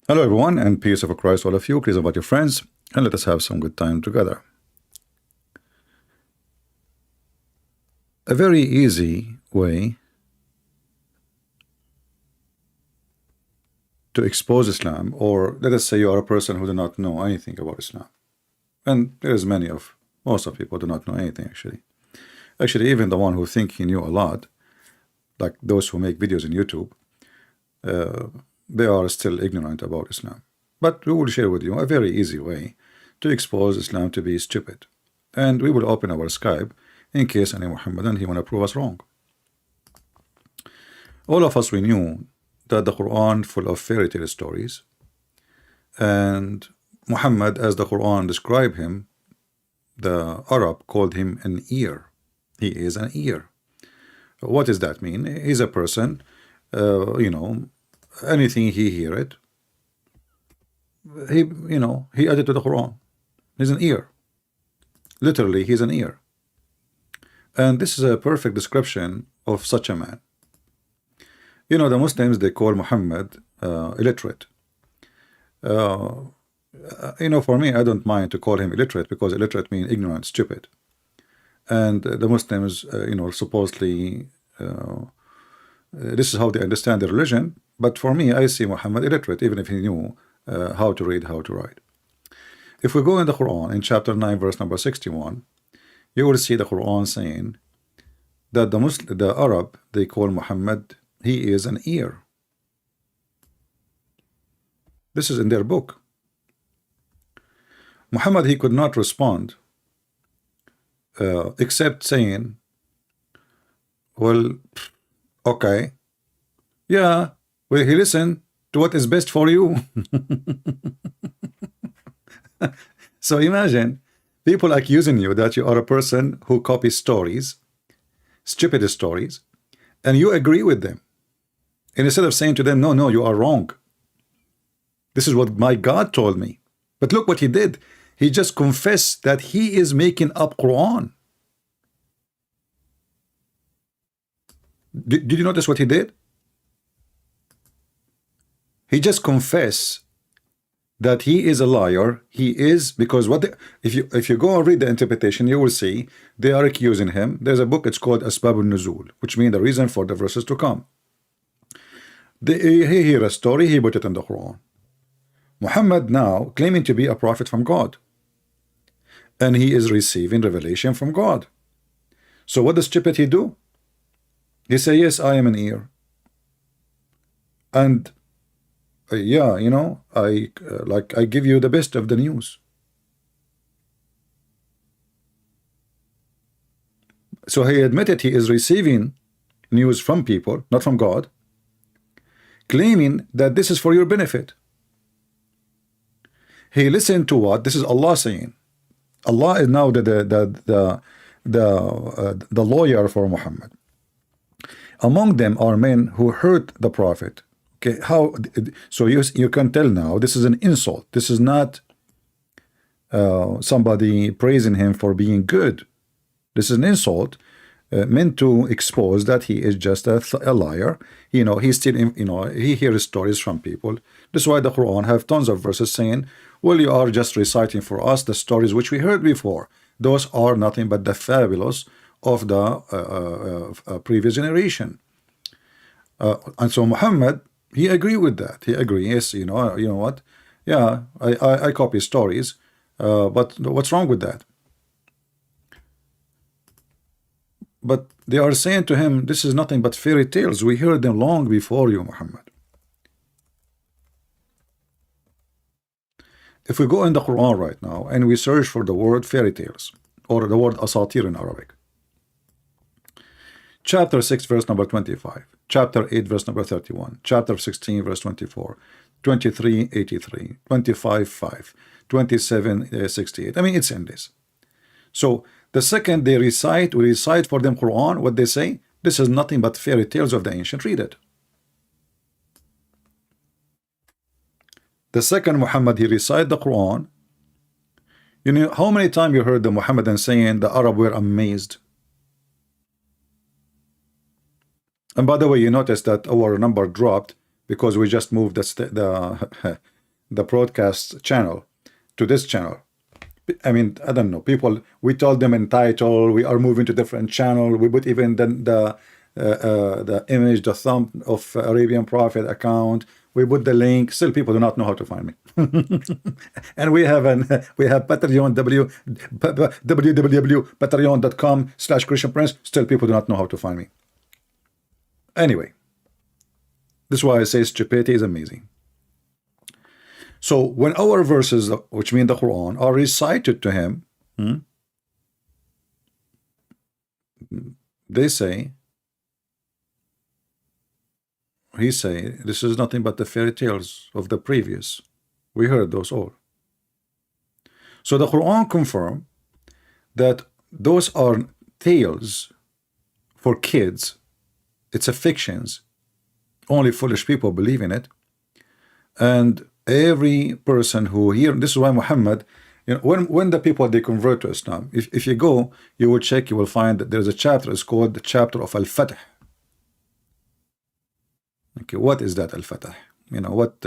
Hello everyone, and peace of Christ all of you. Please invite your friends and let us have some good time together. A very easy way to expose Islam, or let us say you are a person who do not know anything about Islam, and there is most of people do not know anything actually even the one who think he knew a lot, like those who make videos on YouTube, they are still ignorant about Islam. But we will share with you a very easy way to expose Islam to be stupid, and we will open our Skype in case any Muhammadan he want to prove us wrong. All of us, we knew that the Quran full of fairy tale stories, and Muhammad, as the Quran described him, the Arab called him an ear. He is an ear. What does that mean? He's a person, anything he hear it, he added to the Quran. He's an ear. Literally, he's an ear. And this is a perfect description of such a man. The Muslims, they call Muhammad illiterate. For me, I don't mind to call him illiterate, because illiterate means ignorant, stupid. And the Muslims, supposedly, this is how they understand the religion. But for me, I see Muhammad illiterate, even if he knew how to read, how to write. If we go in the Quran, in chapter 9, verse number 61, you will see the Quran saying that the Arab, they call Muhammad, he is an ear. This is in their book. Muhammad, he could not respond except saying, well, okay, yeah, will he listen to what is best for you? So imagine people accusing you that you are a person who copies stories, stupid stories, and you agree with them. And instead of saying to them, no, you are wrong, this is what my God told me. But look what he did. He just confessed that he is making up Quran. Did you notice what he did? He just confessed that he is a liar. He is, because if you go and read the interpretation, you will see they are accusing him. There's a book, it's called Asbab al-Nuzul, which means the reason for the verses to come. He hear a story, he put it in the Quran. Muhammad now claiming to be a prophet from God, and he is receiving revelation from God. So what does stupid he do? He say, yes, I am an ear, and yeah, I give you the best of the news. So he admitted he is receiving news from people, not from God, claiming that this is for your benefit. He listened to what? This is Allah saying. Allah is now the lawyer for Muhammad. Among them are men who hurt the Prophet. Okay, how? So you can tell now this is an insult. This is not somebody praising him for being good. This is an insult meant to expose that he is just a liar. He's still, he hears stories from people. That's why the Quran have tons of verses saying, well, you are just reciting for us the stories which we heard before. Those are nothing but the fabulous of the previous generation. And so Muhammad, he agreed with that. He agreed, yes, you know what? Yeah, I copy stories, but what's wrong with that? But they are saying to him, this is nothing but fairy tales. We heard them long before you, Muhammad. If we go in the Quran right now and we search for the word fairy tales, or the word asatir in Arabic, chapter 6 verse number 25, chapter 8 verse number 31, chapter 16 verse 24, 23 83, 25 5, 27 68. I mean, it's in this. So the second we recite for them Quran, what they say, this is nothing but fairy tales of the ancient. Read it. The second Muhammad, he recite the Quran. You know how many times you heard the Muhammadan saying the Arab were amazed? And by the way, you notice that our number dropped because we just moved the the broadcast channel to this channel. I mean, I don't know. People, we told them in title, we are moving to different channel. We put even the image, the thumb of Arabian Prophet account. We put the link. Still, people do not know how to find me. And we have Patreon, www.patreon.com/Christian Prince. Still, people do not know how to find me. Anyway, this is why I say stupidity is amazing. So when our verses, which mean the Quran, are recited to him, he say, this is nothing but the fairy tales of the previous. We heard those all. So the Quran confirm that those are tales for kids. It's a fictions. Only foolish people believe in it. And every person who hear, this is why Muhammad, you know, when the people they convert to Islam, if you go, you will check, you will find that there's a chapter, it's called the chapter of Al-Fatih. Okay, what is that Al-Fatih? You know what?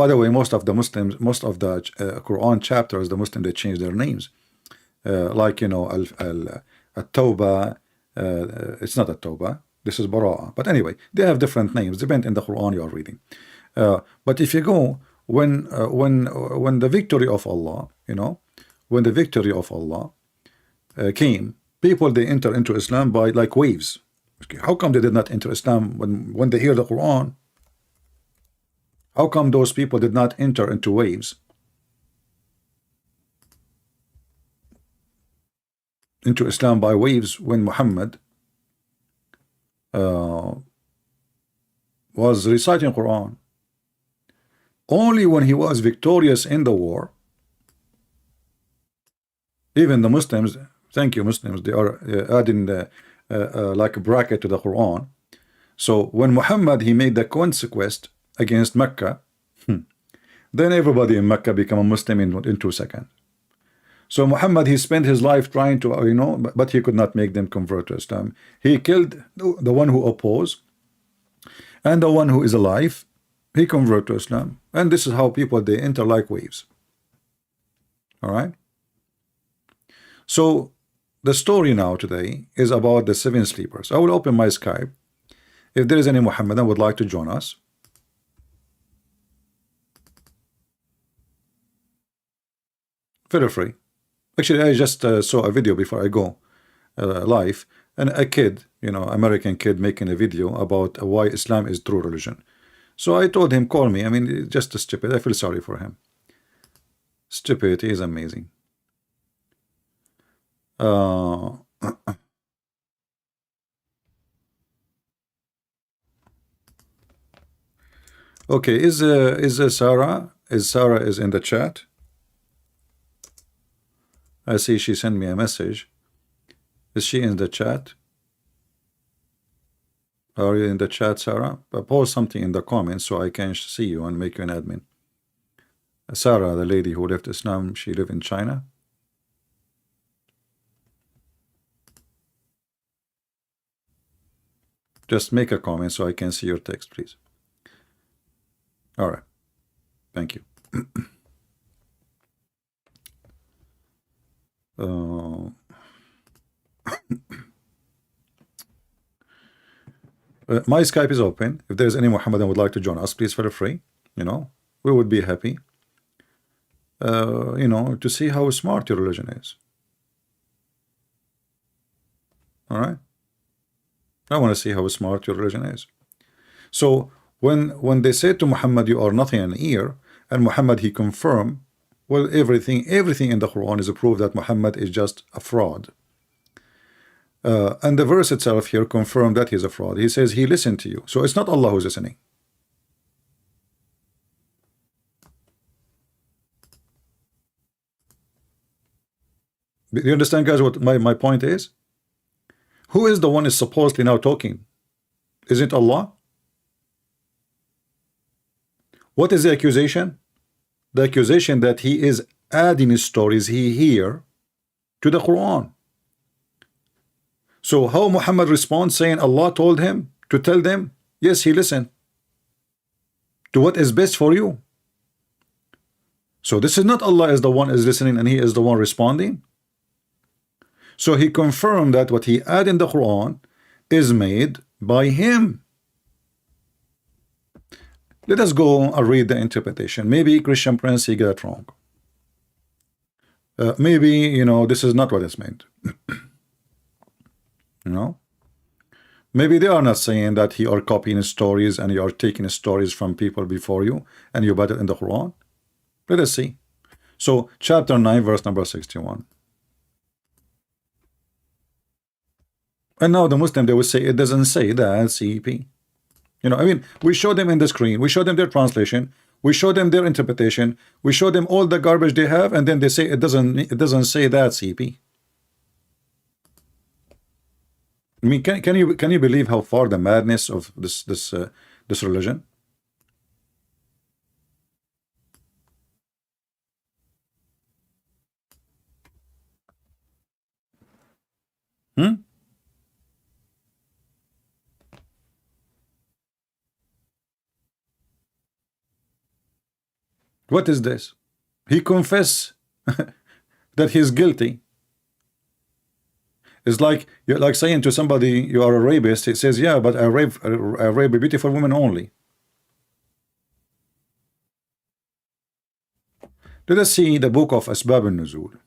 By the way, most of the Muslims, most of the Quran chapters, the Muslims, they change their names. Like, you know, At-Tawbah, it's not At-Tawbah. This is Bara'ah. But anyway, they have different names, depend in the Quran you are reading. But if you go, when the victory of Allah, you know, when the victory of Allah came, people, they enter into Islam by like waves. Okay, how come they did not enter Islam when they hear the Quran? How come those people did not enter into waves? Into Islam by waves when Muhammad was reciting Quran. Only when he was victorious in the war, even the Muslims, thank you Muslims, they are adding the like a bracket to the Quran. So when Muhammad, he made the conquest against Mecca, then everybody in Mecca became a Muslim in 2 seconds. So Muhammad, he spent his life trying to, you know, but he could not make them convert to Islam. He killed the one who opposed, and the one who is alive, he converted to Islam. And this is how people, they enter like waves. All right. So the story now today is about the 7 sleepers. I will open my Skype. If there is any Muhammadan would like to join us, feel free. Actually, I just saw a video before I go live, and a kid, you know, American kid, making a video about why Islam is true religion. So I told him, call me. I mean, just stupid. I feel sorry for him. Stupidity is amazing. Okay, is Sarah? Is Sarah is in the chat? I see she sent me a message. Is she in the chat? Are you in the chat, Sarah? Post something in the comments so I can see you and make you an admin. Sarah, the lady who left Islam, she lived in China. Just make a comment so I can see your text, please. All right. Thank you. My Skype is open. If there's any Muhammadan would like to join us, please feel free. You know, we would be happy. You know, to see how smart your religion is. All right. I want to see how smart your religion is. So when they said to Muhammad, you are nothing in ear, and Muhammad, he confirmed, well, everything in the Quran is a proof that Muhammad is just a fraud. And the verse itself here confirmed that he's a fraud. He says he listened to you. So it's not Allah who's listening. Do you understand, guys, what my point is? Who is the one is supposedly now talking? Is it Allah? What is the accusation? The accusation that he is adding stories he hear to the Quran. So how Muhammad responds saying Allah told him to tell them? Yes, he listened. to what is best for you. So this is not Allah is the one is listening and he is the one responding. So he confirmed that what he add in the Quran is made by him. Let us go and read the interpretation. Maybe Christian Prince he got it wrong. Maybe, you know, this is not what it's meant. You know, maybe they are not saying that you are copying stories and you are taking stories from people before you and you put it in the Quran. Let us see. So chapter 9 verse number 61. And now the Muslim, they will say it doesn't say that CP. You know, I mean, we show them in the screen, we show them their translation, we show them their interpretation, we show them all the garbage they have, and then they say it doesn't say that CP. I mean, can you believe how far the madness of this religion? What is this? He confess that he's guilty. It's like you're like saying to somebody you are a rapist. He says, yeah, but I rape a beautiful woman only. Let us see the book of Asbab al-Nuzul.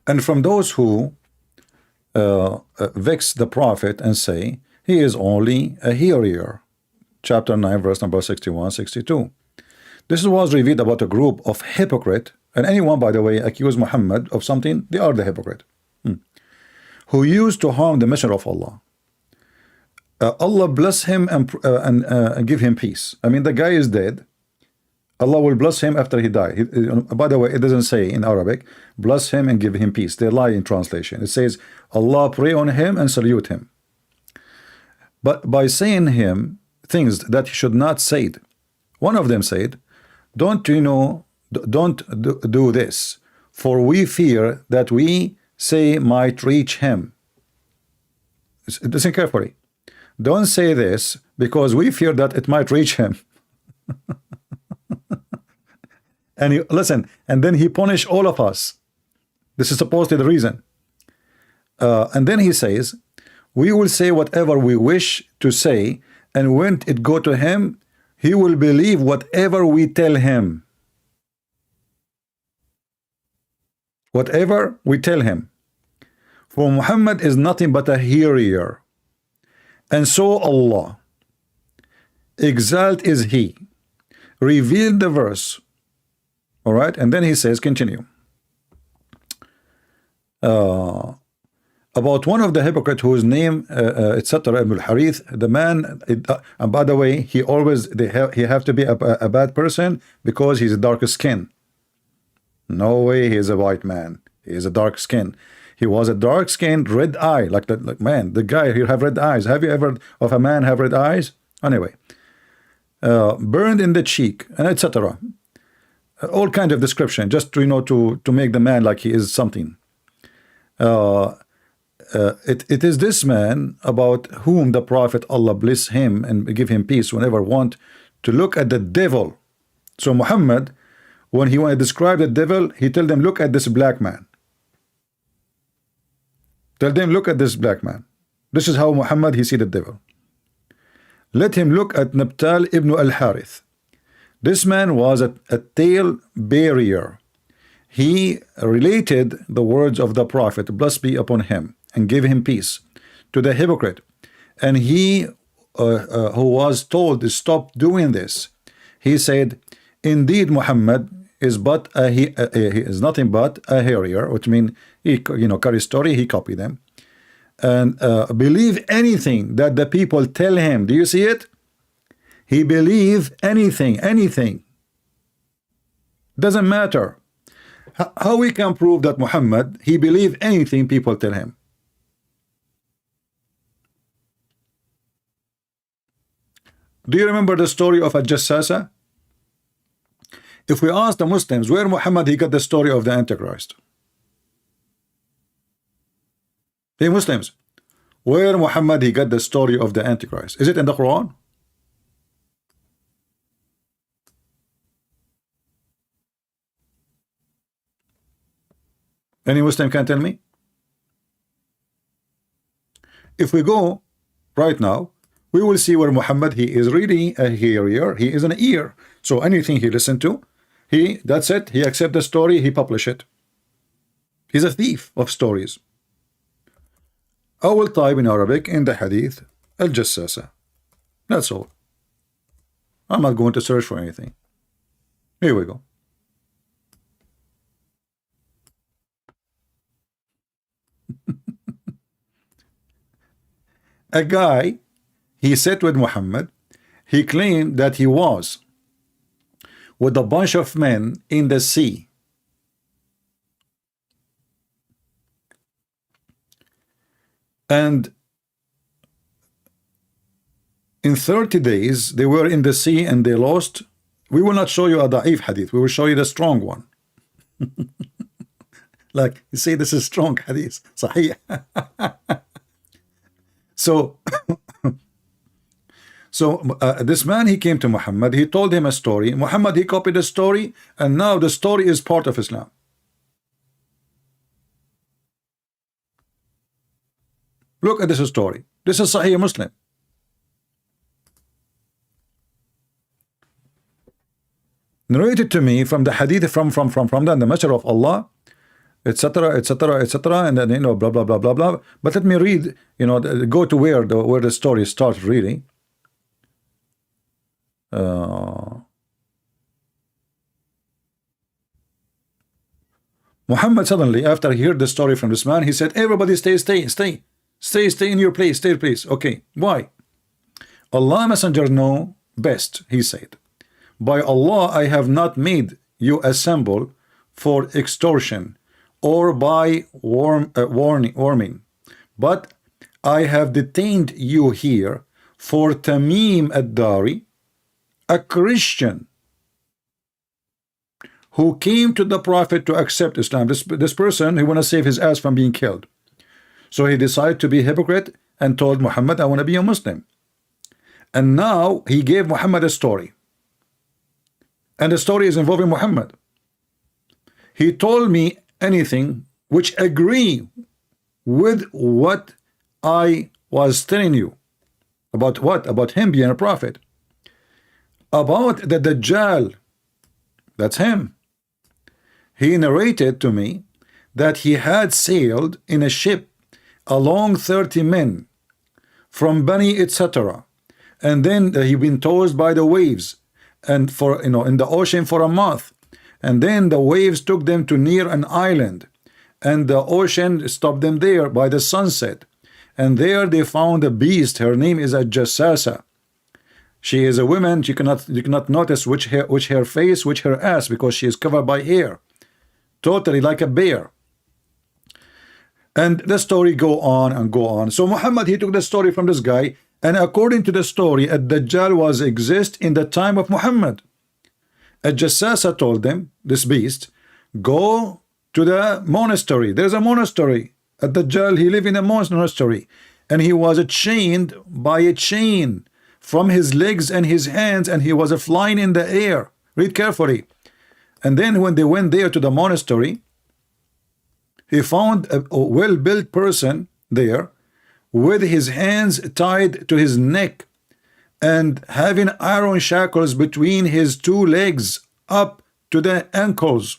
And from those who vex the Prophet and say he is only a hearer, chapter 9 verse number 61, 62. This was revealed about a group of hypocrite, and anyone, by the way, accuse Muhammad of something, they are the hypocrite, who used to harm the messenger of Allah. Allah bless him and give him peace. I mean, the guy is dead. Allah will bless him after he died. By the way, it doesn't say in Arabic, bless him and give him peace. They lie in translation. It says, Allah pray on him and salute him. But by saying him things that he should not say, one of them said, don't do this, for we fear that we say might reach him. Listen carefully. Don't say this because we fear that it might reach him. And listen, and then he punished all of us. This is supposedly the reason. And then he says, we will say whatever we wish to say, and when it go to him, he will believe whatever we tell him. Whatever we tell him. For Muhammad is nothing but a hearer. And so Allah, exalt is he, revealed the verse. All right, and then he says, continue. About one of the hypocrite whose name, etc. Ibn al-Harith, the man, and by the way, he always he have to be a bad person because he's a dark skin. No way he is a white man. He is a dark skin. He was a dark skinned, red eye, like man, the guy here have red eyes. Have you ever of a man have red eyes? Anyway, burned in the cheek, and etc. All kind of description, just to, you know, to make the man like he is something. It is this man about whom the Prophet, Allah bless him and give him peace, whenever want to look at the devil. So Muhammad, when he want to describe the devil, he tell them, look at this black man. Tell them, look at this black man. This is how Muhammad he see the devil. Let him look at Nabtal ibn al-Harith. This man was a tale bearer. He related the words of the Prophet, blessed be upon him, and gave him peace, to the hypocrite. And he who was told to stop doing this, he said, indeed Muhammad is but he is nothing but a hearer, which means he, you know, carry story, he copy them, and believe anything that the people tell him. Do you see it? He believe anything. Doesn't matter. How we can prove that Muhammad, he believe anything people tell him? Do you remember the story of a Jassasa? If we ask the Muslims where Muhammad he got the story of the Antichrist, hey Muslims, Where Muhammad he got the story of the Antichrist? Is it in the Quran? Any Muslim can tell me? If we go right now, we will see where Muhammad he is really a hearer, he is an ear. So anything he listened to, that's it, he accept the story, he publish it. He's a thief of stories. I will type in Arabic in the hadith al-Jassasa. That's all. I'm not going to search for anything. Here we go. A guy, he sat with Muhammad. He claimed that he was with a bunch of men in the sea. And in 30 days, they were in the sea and they lost. We will not show you a da'if hadith. We will show you the strong one. Like, you see, this is strong hadith. Sahih. So, this man, he came to Muhammad. He told him a story. Muhammad, he copied the story. And now the story is part of Islam. Look at this story. This is Sahih Muslim. Narrated to me from the hadith from the Messenger of Allah, etc., etc., etc., and then, you know, blah blah blah blah blah. But let me read, you know, go to where the story starts really. Muhammad suddenly, after he heard the story from this man, he said, "Everybody stay in your place, stay please." Okay, why? Allah Messenger know best, he said. By Allah, I have not made you assemble for extortion or by warming, but I have detained you here for Tamim ad-Dari, a Christian who came to the Prophet to accept Islam. This person, he want to save his ass from being killed. So he decided to be a hypocrite and told Muhammad, I want to be a Muslim. And now he gave Muhammad a story. And the story is involving Muhammad. He told me anything which agree with what I was telling you. About what? About him being a prophet. About the Dajjal. That's him. He narrated to me that he had sailed in a ship along 30 men from Bani etc. And then he been tossed by the waves and for, you know, in the ocean for a month. And then the waves took them to near an island, and the ocean stopped them there by the sunset. And there they found a beast. Her name is a Jassasa. She is a woman. You cannot notice which her face, which her ass, because she is covered by hair, totally like a bear. And the story go on and go on. So Muhammad, he took the story from this guy, and according to the story, a Dajjal was exist in the time of Muhammad. A Jassasa told them, this beast, go to the monastery. There's a monastery. A Dajjal, he lived in a monastery, and he was chained by a chain from his legs and his hands, and he was flying in the air. Read carefully. And then when they went there to the monastery, he found a well-built person there with his hands tied to his neck and having iron shackles between his two legs up to the ankles.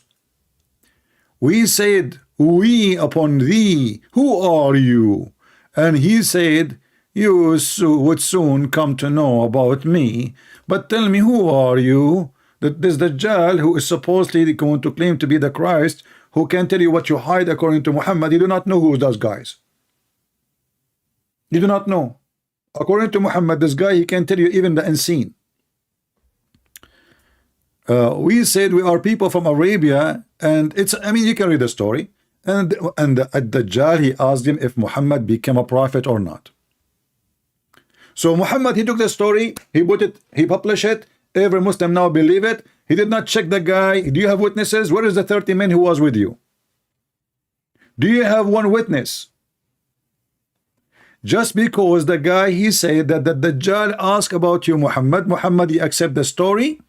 We said, we upon thee, who are you? And he said, you would soon come to know about me, but tell me, who are you? That this Dajjal, who is supposedly going to claim to be the Christ, who can tell you what you hide according to Muhammad. You do not know who those guys. You do not know. According to Muhammad, this guy, he can tell you even the unseen. We said we are people from Arabia, and it's, I mean, you can read the story. And at Dajjal, he asked him if Muhammad became a prophet or not. So Muhammad, he took the story, he put it, he published it. Every Muslim now believe it. He did not check the guy. Do you have witnesses? Where is the 30 men who was with you? Do you have one witness? Just because the guy, he said that the Dajjal asked about you, Muhammad. Muhammad, he accept the story,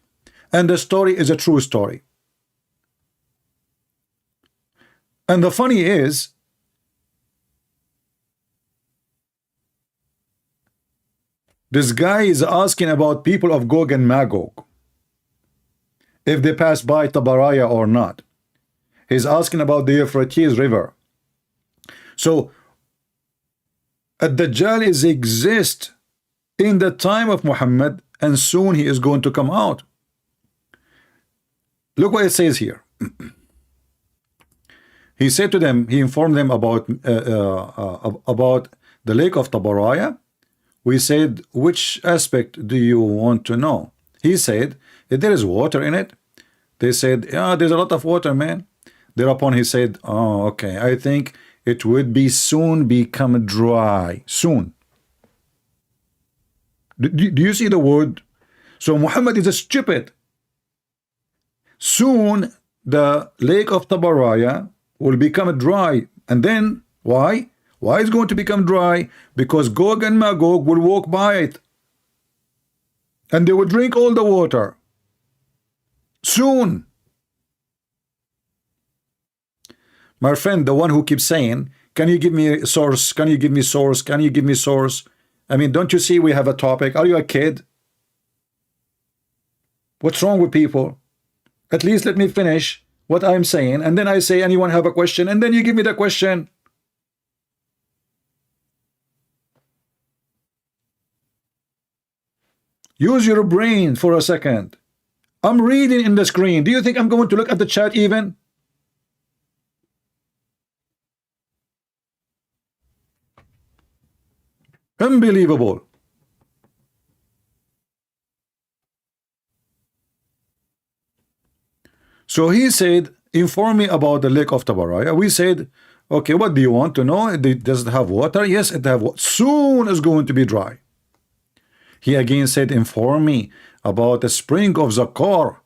and the story is a true story. And the funny is, this guy is asking about people of Gog and Magog, if they pass by Tabaraya or not. He's asking about the Euphrates River. So a Dajjal is exist in the time of Muhammad, and soon he is going to come out. Look what it says here. He said to them, he informed them about the lake of Tabaraya. We said, which aspect do you want to know? He said, if there is water in it. They said, yeah, there's a lot of water, man. Thereupon he said, oh, okay, I think it would be soon become dry. Soon. Do you see the word? So Muhammad is a stupid. Soon the lake of Tabaraya will become dry. And then, why? Why is it going to become dry? Because Gog and Magog will walk by it. And they will drink all the water. Soon. My friend, the one who keeps saying, can you give me a source? Can you give me source? Can you give me source? I mean, don't you see we have a topic? Are you a kid? What's wrong with people? At least let me finish what I'm saying, and then I say, anyone have a question? And then you give me the question. Use your brain for a second. I'm reading in the screen. Do you think I'm going to look at the chat even? Unbelievable. So he said, inform me about the lake of Tabaraya. We said, okay, what do you want to know? Does it have water? Yes, it have water. Soon is going to be dry. He again said, inform me about the spring of Zakar.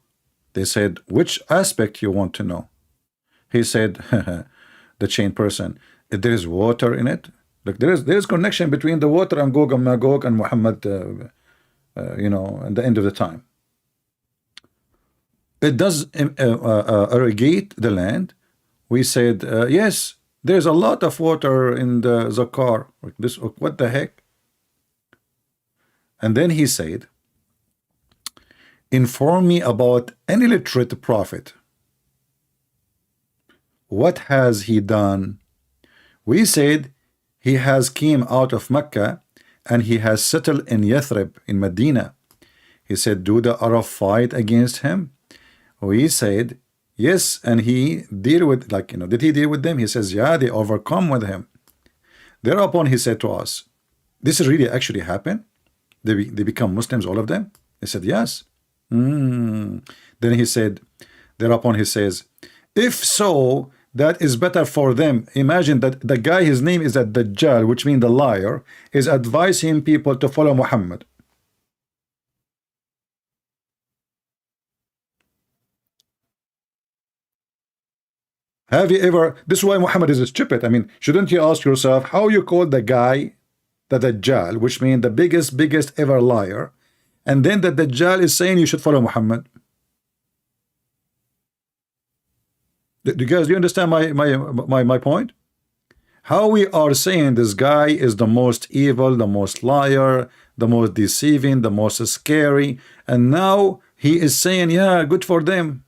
They said, which aspect you want to know? He said, the chain person, if there is water in it. Look, there is connection between the water and Gog and Magog and Muhammad, you know, at the end of the time. It does irrigate the land. We said, yes, there's a lot of water in the Zakar. This, what the heck? And then he said, inform me about an illiterate prophet. What has he done? We said, he has came out of Mecca and he has settled in Yathrib, in Medina. He said, do the Arab fight against him? We said, yes, and he deal with, like, you know, did he deal with them? He says, yeah, they overcome with him. Thereupon he said to us, this really actually happened? They become Muslims, all of them? They said, yes. Then he said, thereupon he says, if so, that is better for them. Imagine that the guy, his name is Dajjal, which means the liar, is advising people to follow Muhammad. Have you ever, this is why Muhammad is stupid. I mean, shouldn't you ask yourself how you call the guy the Dajjal, which means the biggest ever liar, and then the Dajjal is saying you should follow Muhammad? Do you guys, do you understand my point? How we are saying this guy is the most evil, the most liar, the most deceiving, the most scary, and now he is saying, yeah, good for them.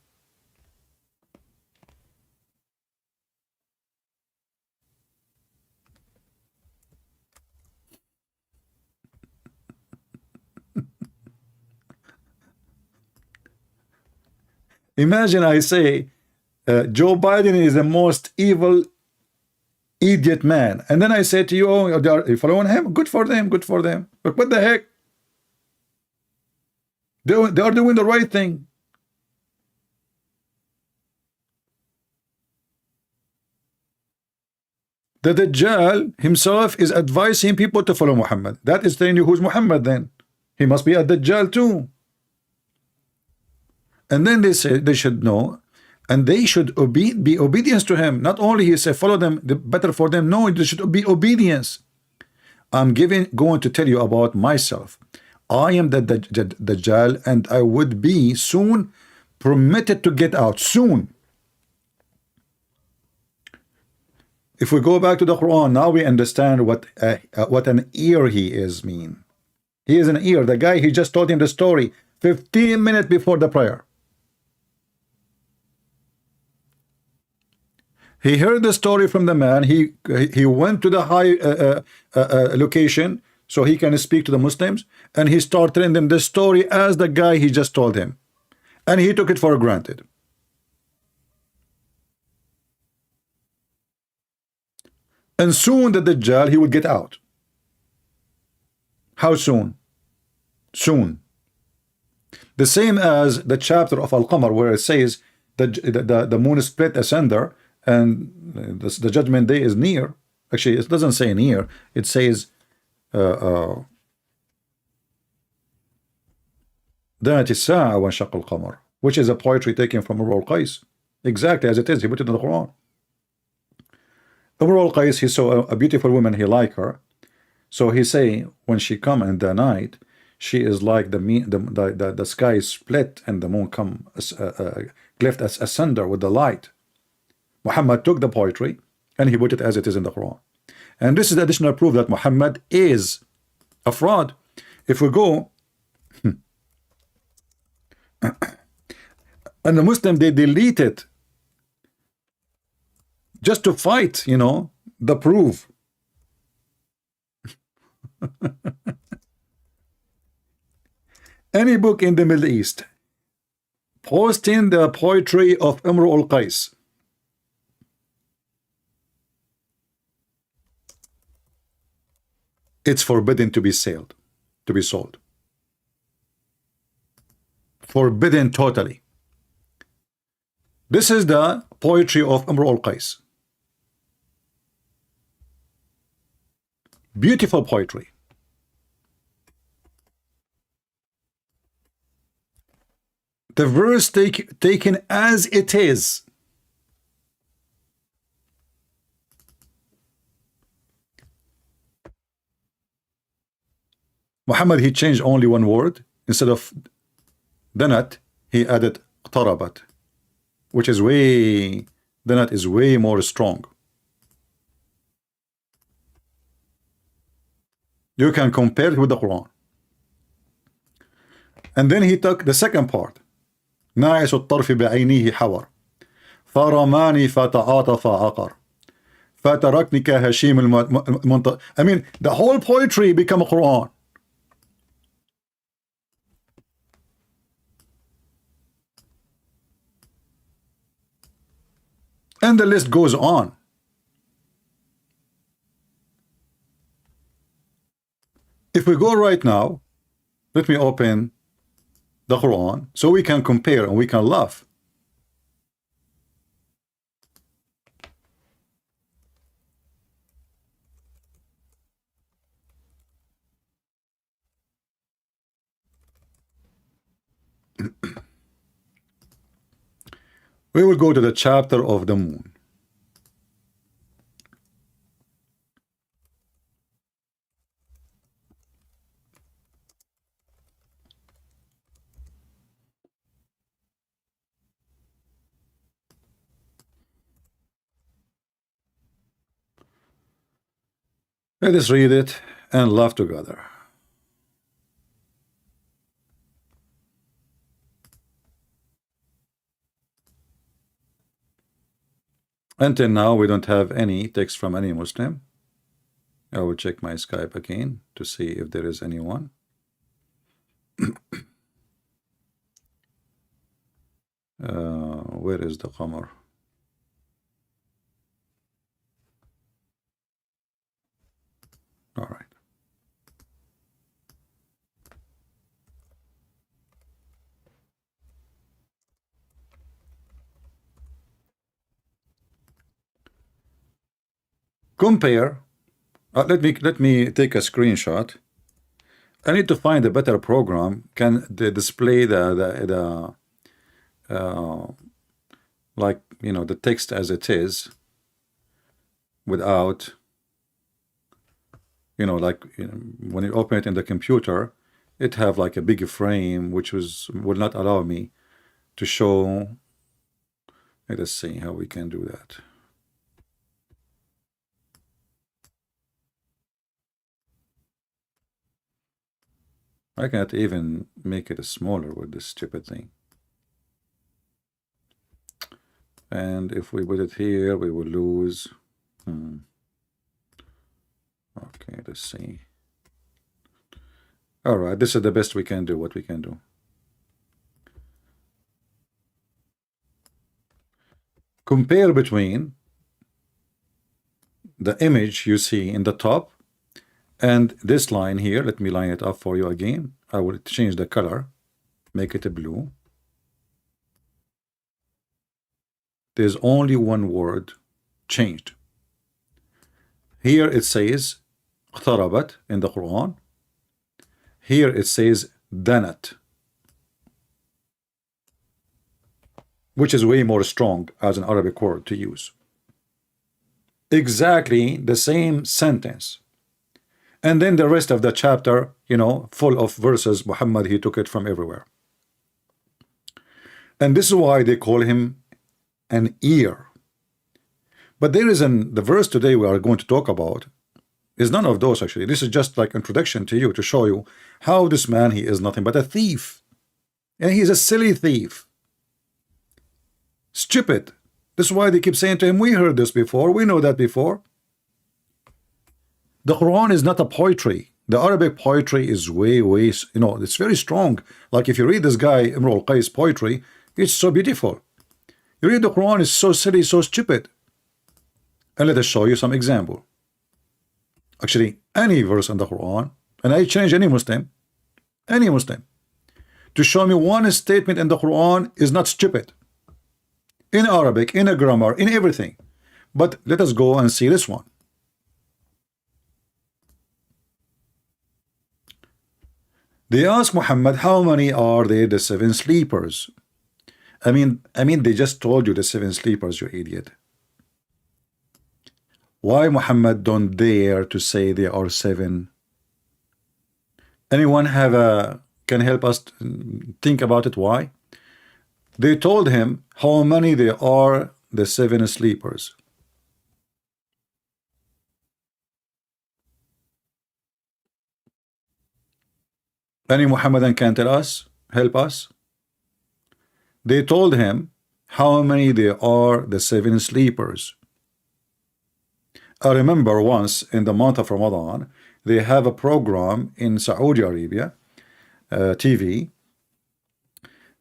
Imagine I say Joe Biden is the most evil idiot man, and then I say to you, oh, you're following him? Good for them, good for them. But what the heck? They are doing the right thing. The Dajjal himself is advising people to follow Muhammad. That is telling you who's Muhammad then. He must be a Dajjal too. And then they say they should know, and they should be obedience to him. Not only he said follow them, the better for them. No, they should be obedience. I'm going to tell you about myself. I am the Dajjal, and I would be soon permitted to get out soon. If we go back to the Quran, now we understand what an ear he is mean. He is an ear. The guy, he just told him the story 15 minutes before the prayer. He heard the story from the man. He went to the high location so he can speak to the Muslims, and he started telling them the story as the guy he just told him, and he took it for granted. And soon the Dajjal, he would get out. How soon? Soon. The same as the chapter of Al-Qamar where it says the moon is split asunder and the judgment day is near. Actually, it doesn't say near. It says دانت الساعة وانشق القمر, which is a poetry taken from Imru al-Qais. Exactly as it is. He put it in the Quran. Imru al-Qais, he saw a beautiful woman, he liked her. So he say, when she come in the night, she is like the sky is split and the moon come cleft asunder with the light. Muhammad took the poetry and he put it as it is in the Quran. And this is additional proof that Muhammad is a fraud. If we go and the Muslim, they delete it just to fight, you know, the proof. Any book in the Middle East posting the poetry of Imru al-Qais, it's forbidden to be sold. Forbidden totally. This is the poetry of Imru al-Qais. Beautiful poetry. The verse taken as it is. Muhammad, he changed only one word. Instead of danat, he added qtarabat, which is danat is way more strong. You can compare it with the Quran. And then he took the second part. ناعس الطرف بعينيه حور فرماني فتعاطف عقر فتركني كهشيم المنطق. I mean, the whole poetry become a Quran. And the list goes on. If we go right now, let me open the Quran so we can compare and we can laugh. We will go to the chapter of the moon. Let us read it and laugh together. Until now, we don't have any text from any Muslim. I will check my Skype again to see if there is anyone. Where is the Qamar? All right. Compare. Let me take a screenshot. I need to find a better program can display the like, you know, the text as it is without, you know, like when you open it in the computer, it have like a big frame which would not allow me to show. Let us see how we can do that. I cannot even make it smaller with this stupid thing. And if we put it here, we will lose. Okay, let's see. All right, this is the best we can do, what we can do. Compare between the image you see in the top and this line here. Let me line it up for you again. I will change the color, make it a blue. There's only one word changed. Here it says اقتربت in the Quran. Here it says danat, which is way more strong as an Arabic word to use. Exactly the same sentence. And then the rest of the chapter, you know, full of verses. Muhammad, he took it from everywhere. And this is why they call him an ear. But there is the verse today we are going to talk about is none of those actually. This is just like introduction to you to show you how this man, he is nothing but a thief. And he's a silly thief. Stupid. This is why they keep saying to him, we heard this before, we know that before. The Quran is not a poetry. The Arabic poetry is way, you know, it's very strong. Like if you read this guy, Imru al-Qais poetry, it's so beautiful. You read the Quran, it's so silly, so stupid. And let us show you some example. Actually, any verse in the Quran, and I challenge any Muslim, to show me one statement in the Quran is not stupid. In Arabic, in a grammar, in everything. But let us go and see this one. They ask Muhammad, how many are they, the 7 sleepers? I mean, they just told you the 7 sleepers, you idiot. Why Muhammad don't dare to say there are 7? Anyone can help us think about it? Why? They told him how many there are, the 7 sleepers. Any Muhammadan can tell us, help us? They told him how many there are, the 7 sleepers. I remember once in the month of Ramadan, they have a program in Saudi Arabia, TV.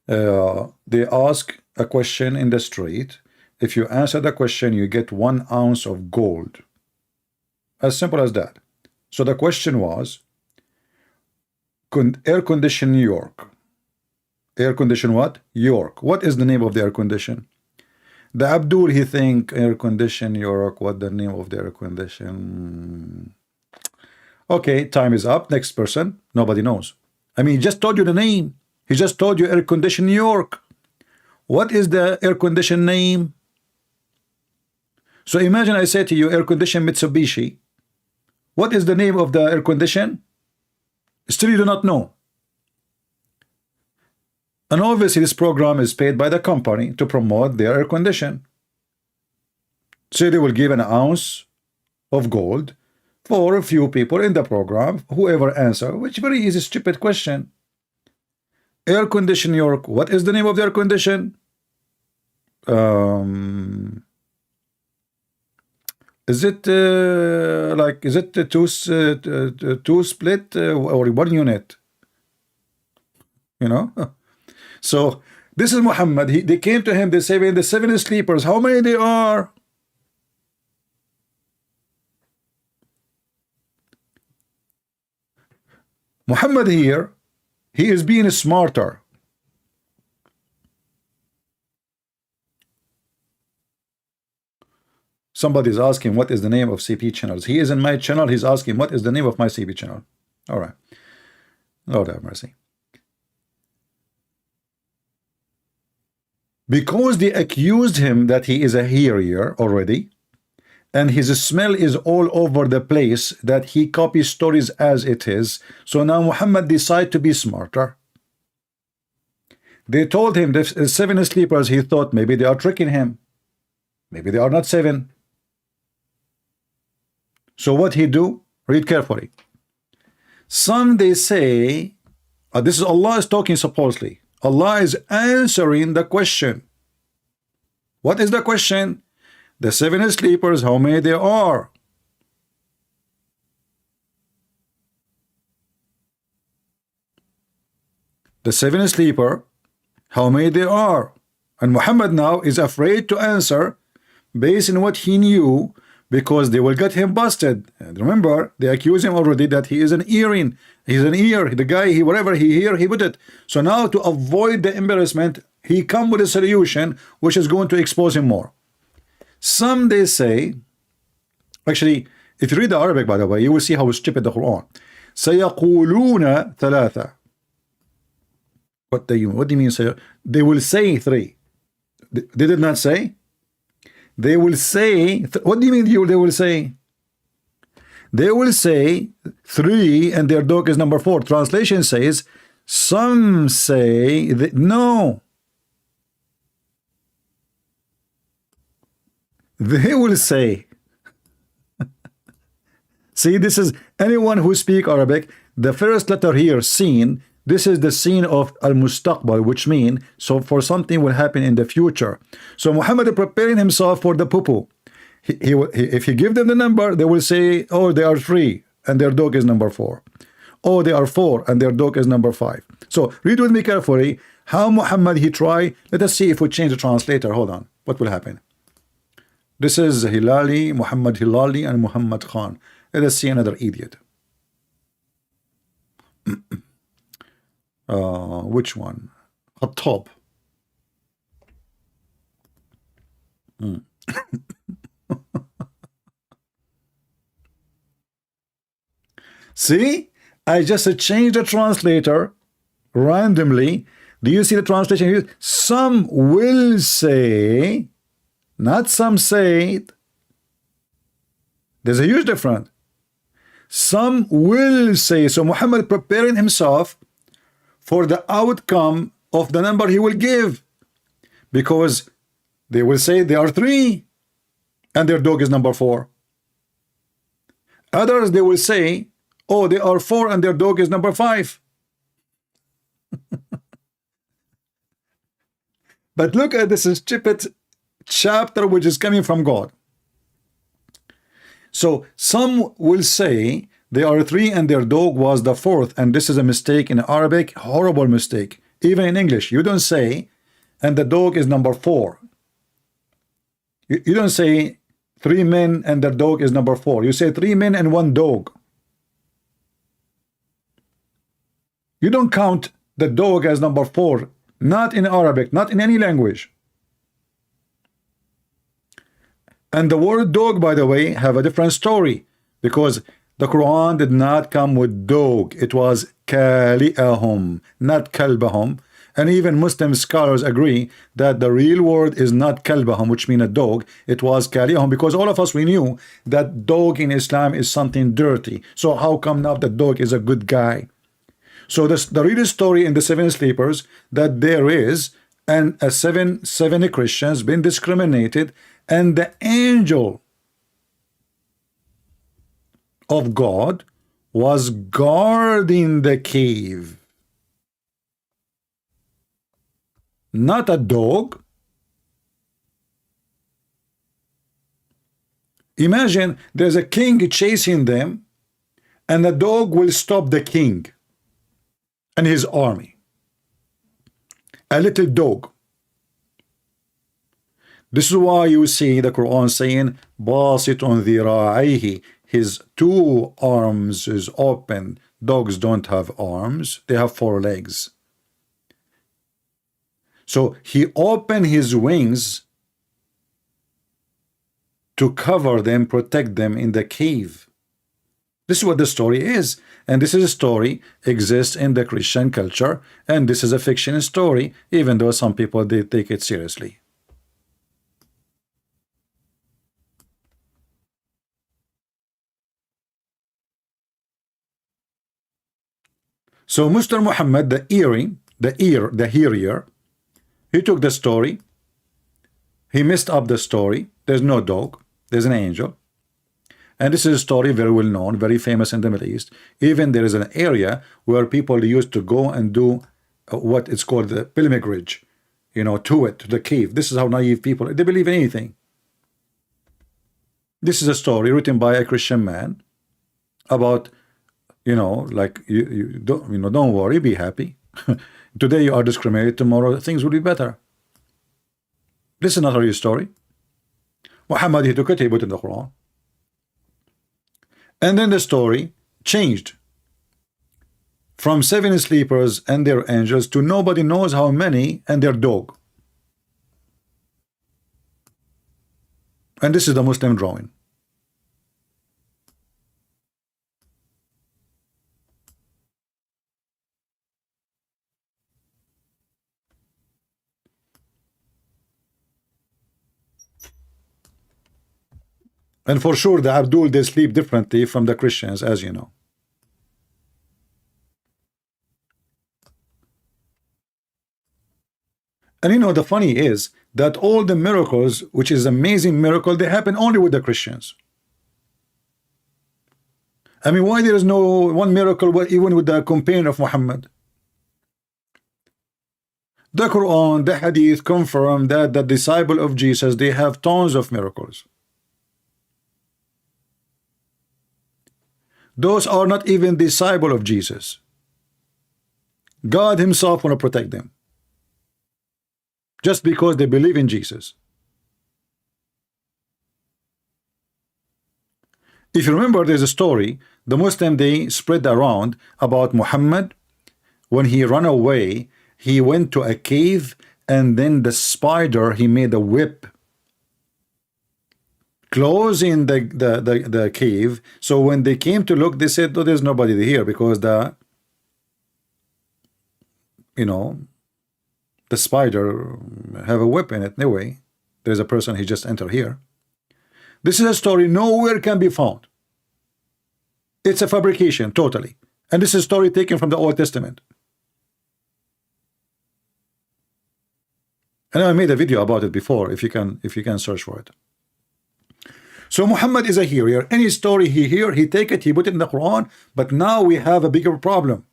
They ask a question in the street. If you answer the question, you get 1 ounce of gold. As simple as that. So the question was, air condition New York. Air condition what? York. What is the name of the air condition? The Abdul, he think air condition York. What the name of the air condition? Okay, time is up. Next person. Nobody knows. I mean, he just told you the name. He just told you air condition New York. What is the air condition name? So imagine I say to you air condition Mitsubishi. What is the name of the air condition? Still you do not know. And obviously this program is paid by the company to promote their air condition. So they will give an ounce of gold for a few people in the program, whoever answer, which very easy stupid question. Air condition New York, what is the name of the air condition? Is it is it two split or 1 unit? You know? So this is Muhammad. They came to him, they say, in the 7 sleepers, how many they are? Muhammad here, he is being smarter. Somebody is asking what is the name of CP channels. He is in my channel. He's asking what is the name of my CP channel. All right. Lord have mercy. Because they accused him that he is a hearer already, and his smell is all over the place, that he copies stories as it is. So now Muhammad decided to be smarter. They told him the 7 sleepers. He thought maybe they are tricking him. Maybe they are not 7. So what he do? Read carefully. Some they say, this is Allah is talking supposedly. Allah is answering the question. What is the question? The 7 sleepers, how many there are? The 7 sleeper, how many there are? And Muhammad now is afraid to answer based on what he knew, because they will get him busted. And remember, they accuse him already that he is an earring. He's an ear. The guy, whatever he hear, he put it. So now to avoid the embarrassment, he come with a solution which is going to expose him more. Some they say, actually, if you read the Arabic, by the way, you will see how stupid the Quran. سيقولون ثلاثة. What do you mean? Say, they will say 3. They did not say. They will say. What do you mean? They will say. They will say 3, and their dog is number 4. Translation says some say that, no. They will say. See, this is anyone who speak Arabic. The first letter here, sin. This is the scene of al-mustaqbal, which mean so for something will happen in the future. So Muhammad is preparing himself for the poo-poo. If he give them the number, they will say, oh, they are 3, and their dog is number 4. Oh, they are 4, and their dog is number 5. So read with me carefully how Muhammad he try. Let us see if we change the translator. Hold on. What will happen? This is Hilali, Muhammad Hilali, and Muhammad Khan. Let us see another idiot. Which one? Khattab. See, I just changed the translator randomly. Do you see the translation here? Some will say, not some say. There's a huge difference. Some will say. So Muhammad preparing himself for the outcome of the number he will give, because they will say they are 3 and their dog is number 4. Others, they will say, oh, they are 4 and their dog is number 5. But look at this stupid chapter which is coming from God. So some will say they are 3 and their dog was the 4th, and this is a mistake in Arabic, horrible mistake. Even in English, you don't say and the dog is number 4. You don't say 3 men and their dog is number 4. You say 3 men and 1 dog. You don't count the dog as number 4, not in Arabic, not in any language. And the word dog, by the way, have a different story, because the Quran did not come with dog. It was kali'ahum, not kalbahum. And even Muslim scholars agree that the real word is not kalbahum, which means a dog. It was kali'ahum, because all of us, we knew that dog in Islam is something dirty. So how come now the dog is a good guy? So the real story in the 7 sleepers, that there is and a 7 Christians been discriminated, and the angel of God was guarding the cave. Not a dog. Imagine there's a king chasing them, and the dog will stop the king and his army. A little dog. This is why you see the Quran saying, "Basitun dhira'ayhi," his 2 arms is open. Dogs don't have arms, they have 4 legs. So he opened his wings to cover them, protect them in the cave. This is what the story is. And this is a story exists in the Christian culture, and this is a fiction story, even though some people, they take it seriously. So Mr. Muhammad, the hearer, he took the story, he messed up the story. There's no dog, there's an angel. And this is a story very well known, very famous in the Middle East. Even there is an area where people used to go and do what is called the pilgrimage, you know, to the cave. This is how naive people, they believe in anything. This is a story written by a Christian man about, you know, like don't worry, be happy. Today you are discriminated, tomorrow things will be better. This is not a real story. Muhammad, he took it, he put it in the Quran. And then the story changed from 7 sleepers and their angels to nobody knows how many and their dog. And this is the Muslim drawing. And for sure the Abdul, they sleep differently from the Christians, as you know. And you know, the funny is that all the miracles, which is amazing miracle, they happen only with the Christians. I mean, why there is no one miracle even with the companion of Muhammad? The Quran, the Hadith confirm that the disciple of Jesus, they have tons of miracles. Those are not even disciple of Jesus. God himself want to protect them just because they believe in Jesus. If you remember, there's a story the Muslim, they spread around about Muhammad. When he ran away, he went to a cave, and then the spider, he made a whip closing the cave. So when they came to look, they said, oh, there's nobody here, because the spider have a whip in it. Anyway, there's a person, he just entered here. This is a story nowhere can be found. It's a fabrication totally, and this is a story taken from the Old Testament. And I made a video about it before, if you can search for it. So Muhammad is a hearer. Any story he hear, he take it, he put it in the Quran. But now we have a bigger problem.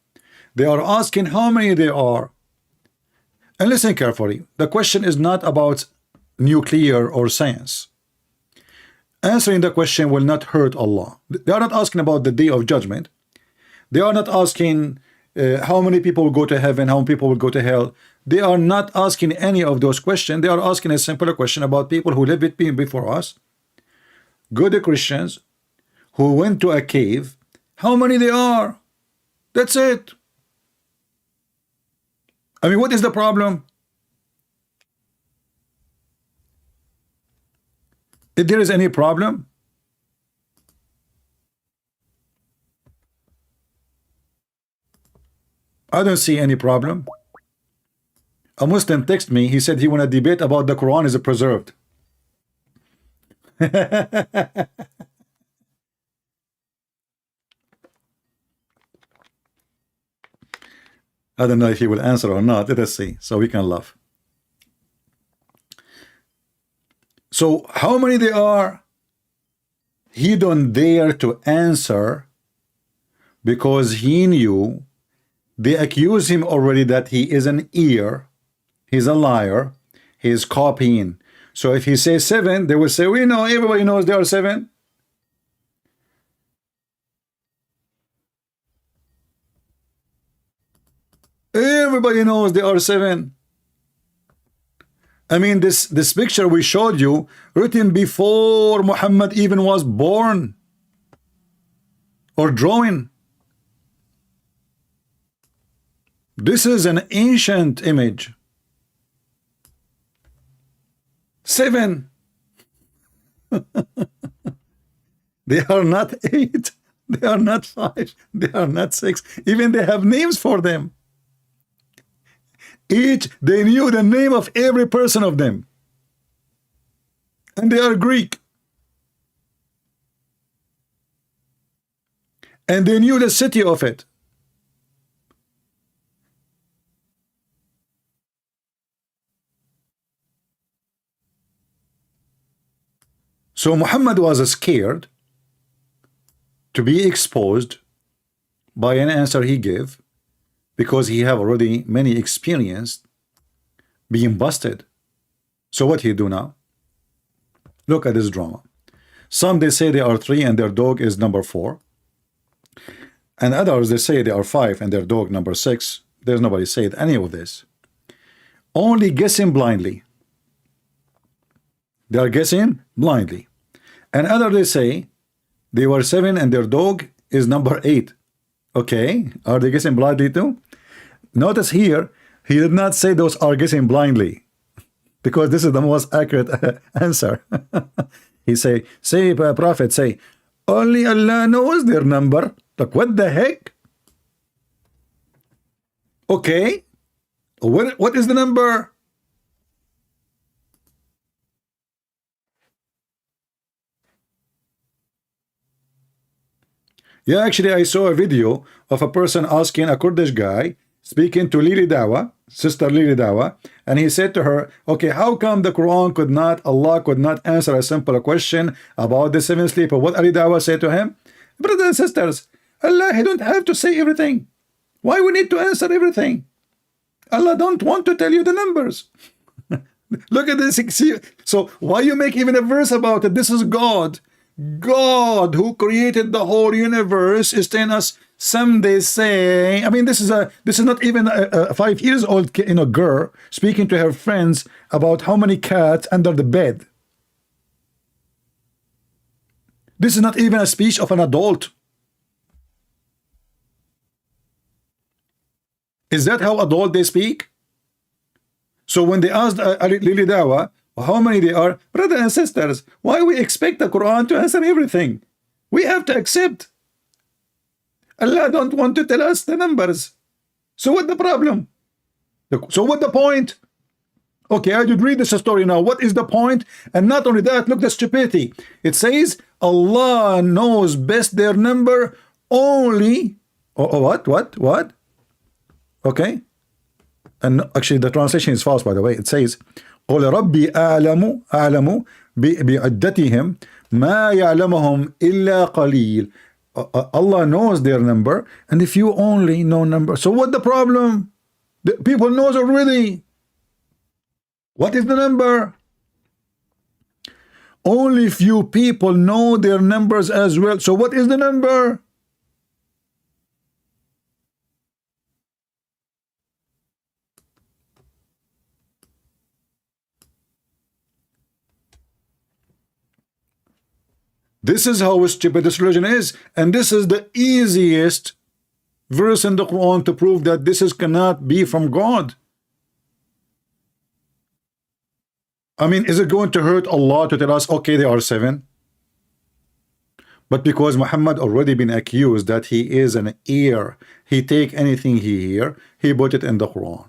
They are asking how many there are. And listen carefully. The question is not about nuclear or science. Answering the question will not hurt Allah. They are not asking about the day of judgment. They are not asking how many people will go to heaven, how many people will go to hell. They are not asking any of those questions. They are asking a simpler question about people who lived before us, good Christians who went to a cave. How many they are? That's it. I mean, what is the problem? If there is any problem, I don't see any problem. A Muslim texted me, he said he want to debate about the Quran is preserved. I don't know if he will answer or not. Let us see, so we can laugh. So how many there are? He don't dare to answer because he knew they accuse him already that he is an ear, he's a liar, he's copying. So if he says 7, they will say, we know, everybody knows there are 7. Everybody knows there are 7. I mean, this picture we showed you, written before Muhammad even was born or drawing. This is an ancient image. 7. They are not 8. They are not 5. They are not 6. Even they have names for them. Each, they knew the name of every person of them. And they are Greek. And they knew the city of it. So Muhammad was scared to be exposed by an answer he gave, because he have already many experience being busted. So what he do now? Look at this drama. Some they say they are 3 and their dog is number 4, and others they say they are 5 and their dog number 6. There's nobody said any of this. Only guessing blindly. They are guessing blindly. And others they say they were 7 and their dog is number 8. Okay, are they guessing blindly too? Notice here, he did not say those are guessing blindly, because this is the most accurate answer. He say, prophet, say, only Allah knows their number. Like, what the heck? Okay, what is the number? Yeah, actually, I saw a video of a person asking a Kurdish guy, speaking to Lili Dawa, sister Lili Dawa, and he said to her, okay, how come the Quran could not, Allah could not answer a simple question about the 7th sleeper? What Ali Dawa said to him? Brothers and sisters, Allah, he don't have to say everything. Why we need to answer everything? Allah don't want to tell you the numbers. Look at this. So why you make even a verse about it? This is God. God who created the whole universe is telling us. Some they say, I mean, this is not even a 5 years old girl speaking to her friends about how many cats under the bed. This is not even a speech of an adult. Is that how adult they speak? So when they asked Lili Dawa how many they are, brothers and sisters, why we expect the Quran to answer everything? We have to accept. Allah don't want to tell us the numbers. So what the problem? So what the point? Okay, I did read this story now. What is the point? And not only that, look the stupidity. It says Allah knows best their number only. What? Okay. And actually the translation is false, by the way. It says قل ربي أعلم بعدتهم ما يعلمهم إلا قليل. Allah knows their number, and if you only know number, so what the problem? The people knows already. What is the number? Only few people know their numbers as well. So what is the number? This is how stupid this religion is, and this is the easiest verse in the Quran to prove that this cannot be from God. I mean, is it going to hurt Allah to tell us, okay, they are 7? But because Muhammad already been accused that he is an ear, he take anything he hear, he put it in the Quran.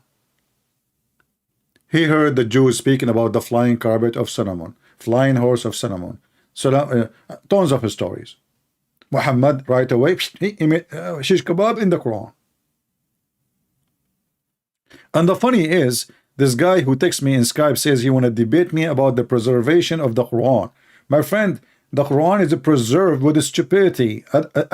He heard the Jews speaking about the flying carpet of Solomon, flying horse of Solomon. So tons of stories. Muhammad right away shish kebab in the Quran. And the funny is, this guy who texts me in Skype says he want to debate me about the preservation of the Quran. My friend, the Quran is preserved with stupidity.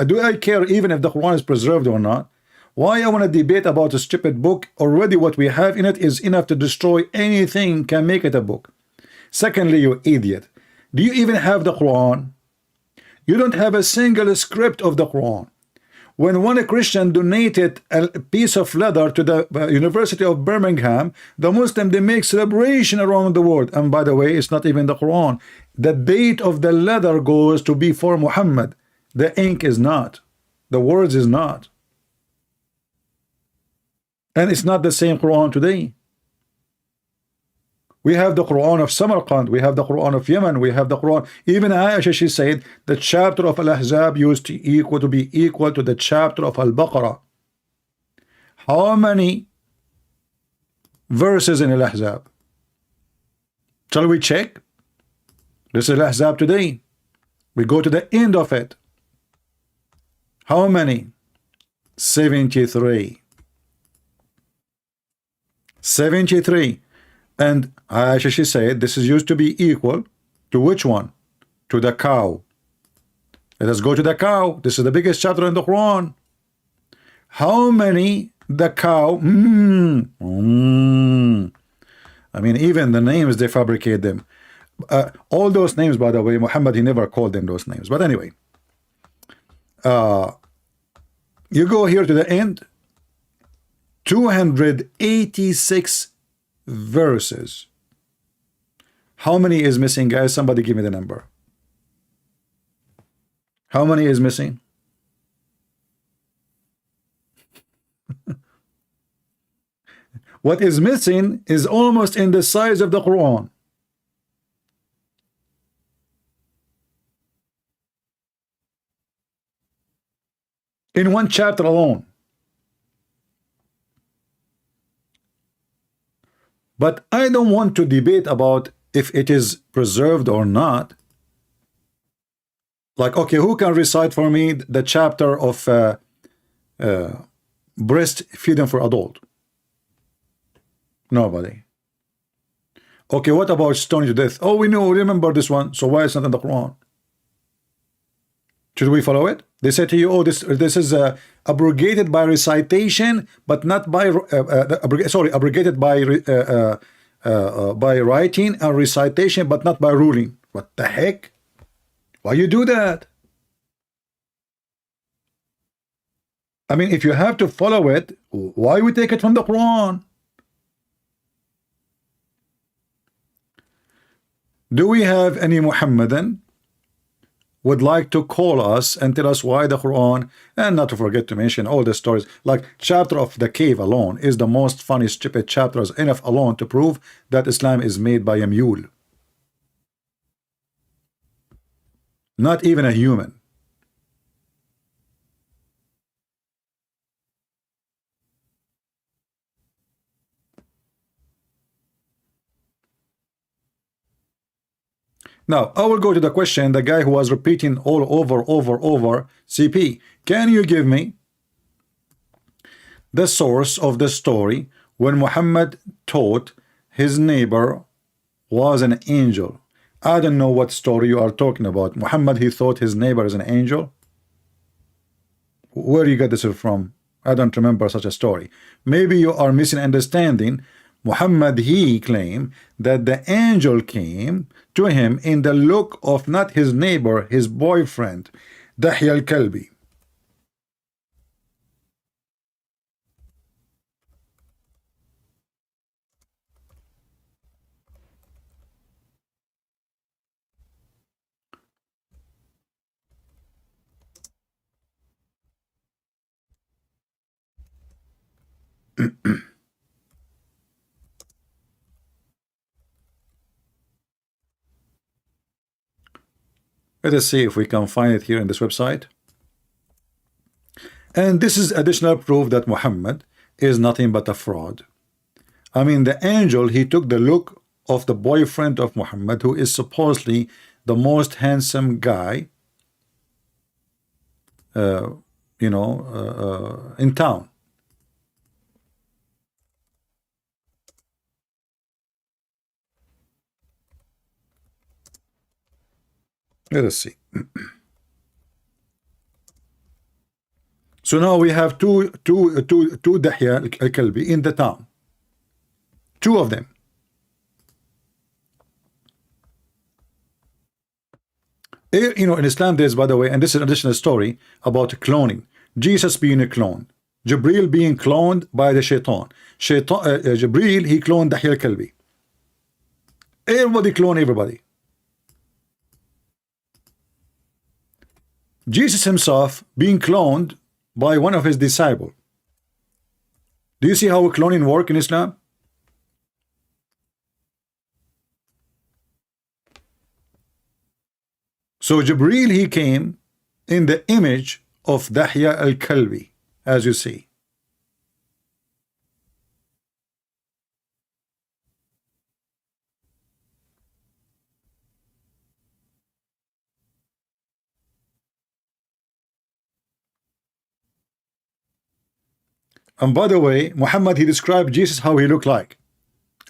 Do I care even if the Quran is preserved or not? Why I want to debate about a stupid book? Already what we have in it is enough to destroy anything can make it a book. Secondly, you idiot, do you even have the Quran? You don't have a single script of the Quran. When one Christian donated a piece of leather to the University of Birmingham, the Muslim, they make celebration around the world. And by the way, it's not even the Quran. The date of the leather goes to be for Muhammad. The ink is not. The words is not. And it's not the same Quran today. We have the Quran of Samarkand, we have the Quran of Yemen, we have the Quran. Even Aisha, she said the chapter of Al-Ahzab used to be equal to the chapter of Al-Baqarah. How many verses in Al-Ahzab? Shall we check? This is Al-Ahzab today. We go to the end of it. How many? 73. 73. And Aisha, she said this is used to be equal to which one? to the cow. Let us go to the cow. This is the biggest chapter in the Quran. How many the cow? I mean, even the names, they fabricate them. All those names, by the way, Muhammad, he never called them those names. But anyway, you go here to the end, 286 verses. How many is missing, guys? Somebody give me the number. How many is missing? What is missing is almost in the size of the Quran. In one chapter alone. But I don't want to debate about if it is preserved or not. Like, okay, who can recite for me the chapter of breastfeeding for adult? Nobody. Okay, what about stoning to death? Oh, we know, remember this one. So why it's not in the Quran? Should we follow it? They say to you, oh, this is abrogated by recitation, but not by abrogated by writing and recitation, but not by ruling. What the heck? Why you do that? I mean, if you have to follow it, why we take it from the Quran? Do we have any Muhammadan would like to call us and tell us why the Quran, and not to forget to mention all the stories, like chapter of the cave alone is the most funny, stupid chapters, enough alone to prove that Islam is made by a mule. Not even a human. Now, I will go to the question, the guy who was repeating all over, CP, can you give me the source of the story when Muhammad taught his neighbor was an angel? I don't know what story you are talking about. Muhammad, he thought his neighbor is an angel? Where you get this from? I don't remember such a story. Maybe you are misunderstanding. Muhammad, he claimed that the angel came to him in the look of not his neighbor, his boyfriend, Dihya al-Kalbi. Let us see if we can find it here in this website. And this is additional proof that Muhammad is nothing but a fraud. I mean, the angel, he took the look of the boyfriend of Muhammad, who is supposedly the most handsome guy, in town. Let us see. So now we have two Dihya al-Kalbi in the town. Two of them. In Islam there's, by the way, and this is an additional story about cloning. Jesus being a clone. Jibril being cloned by the Shaitan. Jibril, he cloned Dihya al-Kalbi. Everybody clone everybody. Jesus himself being cloned by one of his disciples. Do you see how cloning works in Islam? So Jibril, he came in the image of Dihya al-Kalbi, as you see. And by the way, Muhammad, he described Jesus how he looked like.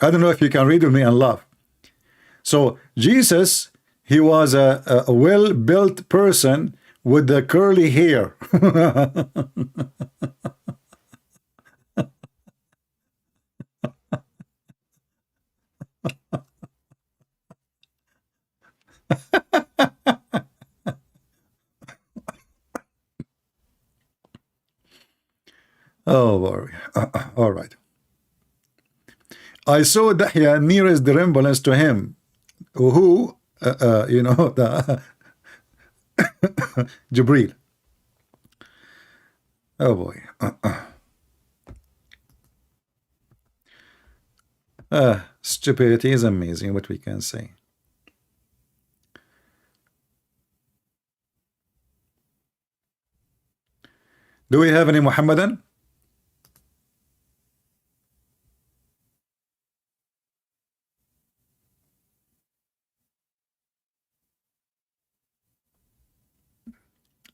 I don't know if you can read with me and laugh. So Jesus, He was a well-built person with the curly hair. Oh, boy. All right. I saw Dahya nearest the resemblance to him, who, the Jibril. Oh boy. Stupidity is amazing, what we can say. Do we have any Muhammadan?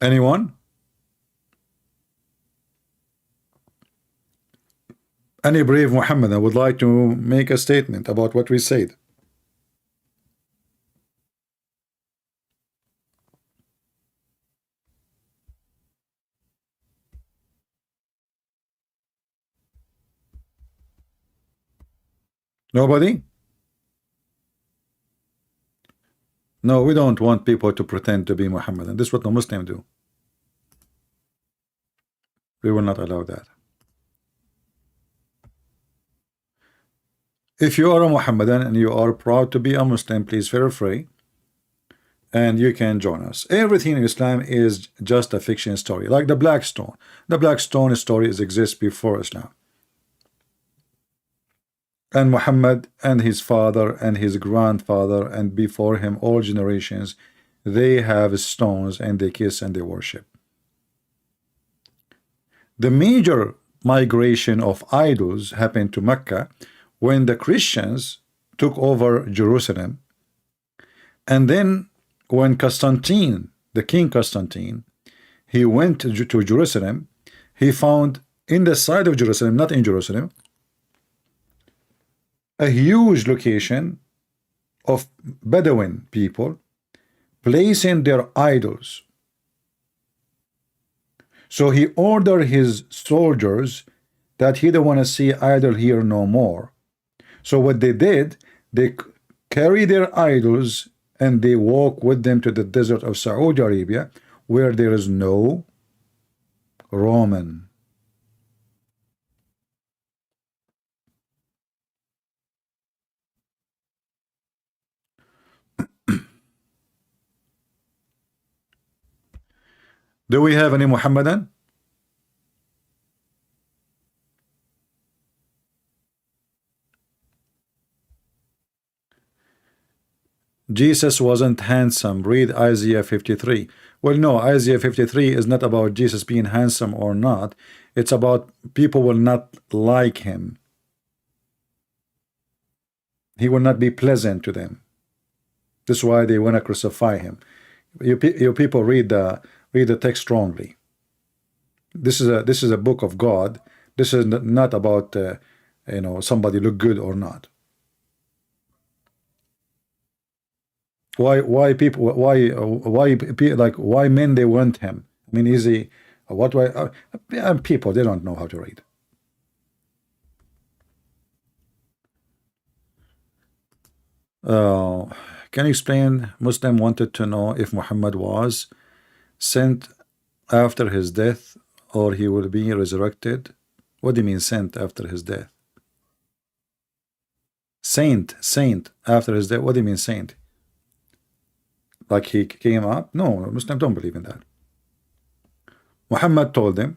Anyone? Any brave Muhammadan would like to make a statement about what we said? Nobody? No, we don't want people to pretend to be Muhammadan. This is what the Muslims do. We will not allow that. If you are a Muhammadan and you are proud to be a Muslim, please feel free and you can join us. Everything in Islam is just a fiction story, like the Black Stone. The Black Stone story exists before Islam. And Muhammad and his father and his grandfather and before him all generations, they have stones and they kiss and they worship. The major migration of idols happened to Mecca when the Christians took over Jerusalem, and then when Constantine, the King Constantine, he went to Jerusalem, he found in the side of Jerusalem, not in Jerusalem, a huge location of Bedouin people placing their idols. So he ordered his soldiers that he don't want to see idol here no more. So what they did, they carry their idols and they walk with them to the desert of Saudi Arabia, where there is no Roman. Do we have any Muhammadan? Jesus wasn't handsome. Read Isaiah 53. Well, no, Isaiah 53 is not about Jesus being handsome or not. It's about people will not like him. He will not be pleasant to them. That's why they want to crucify him. You people read the text wrongly. This is a book of God. This is not about somebody look good or not. Why people why men they want him? I mean, is he what why people they don't know how to read. Can you explain? Muslim wanted to know if Muhammad was sent after his death or he will be resurrected. What do you mean sent after his death? Saint after his death. What do you mean saint? Like he came up? No, Muslims don't believe in that. Muhammad told them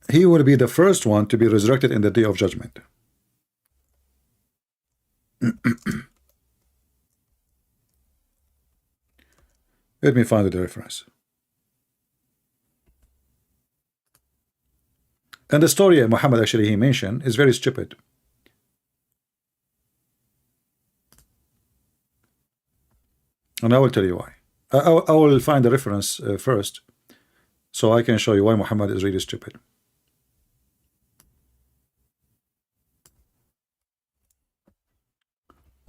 he will be the first one to be resurrected in the day of judgment. Let me find the reference. And the story Muhammad actually he mentioned is very stupid. And I will tell you why. I will find the reference first, so I can show you why Muhammad is really stupid.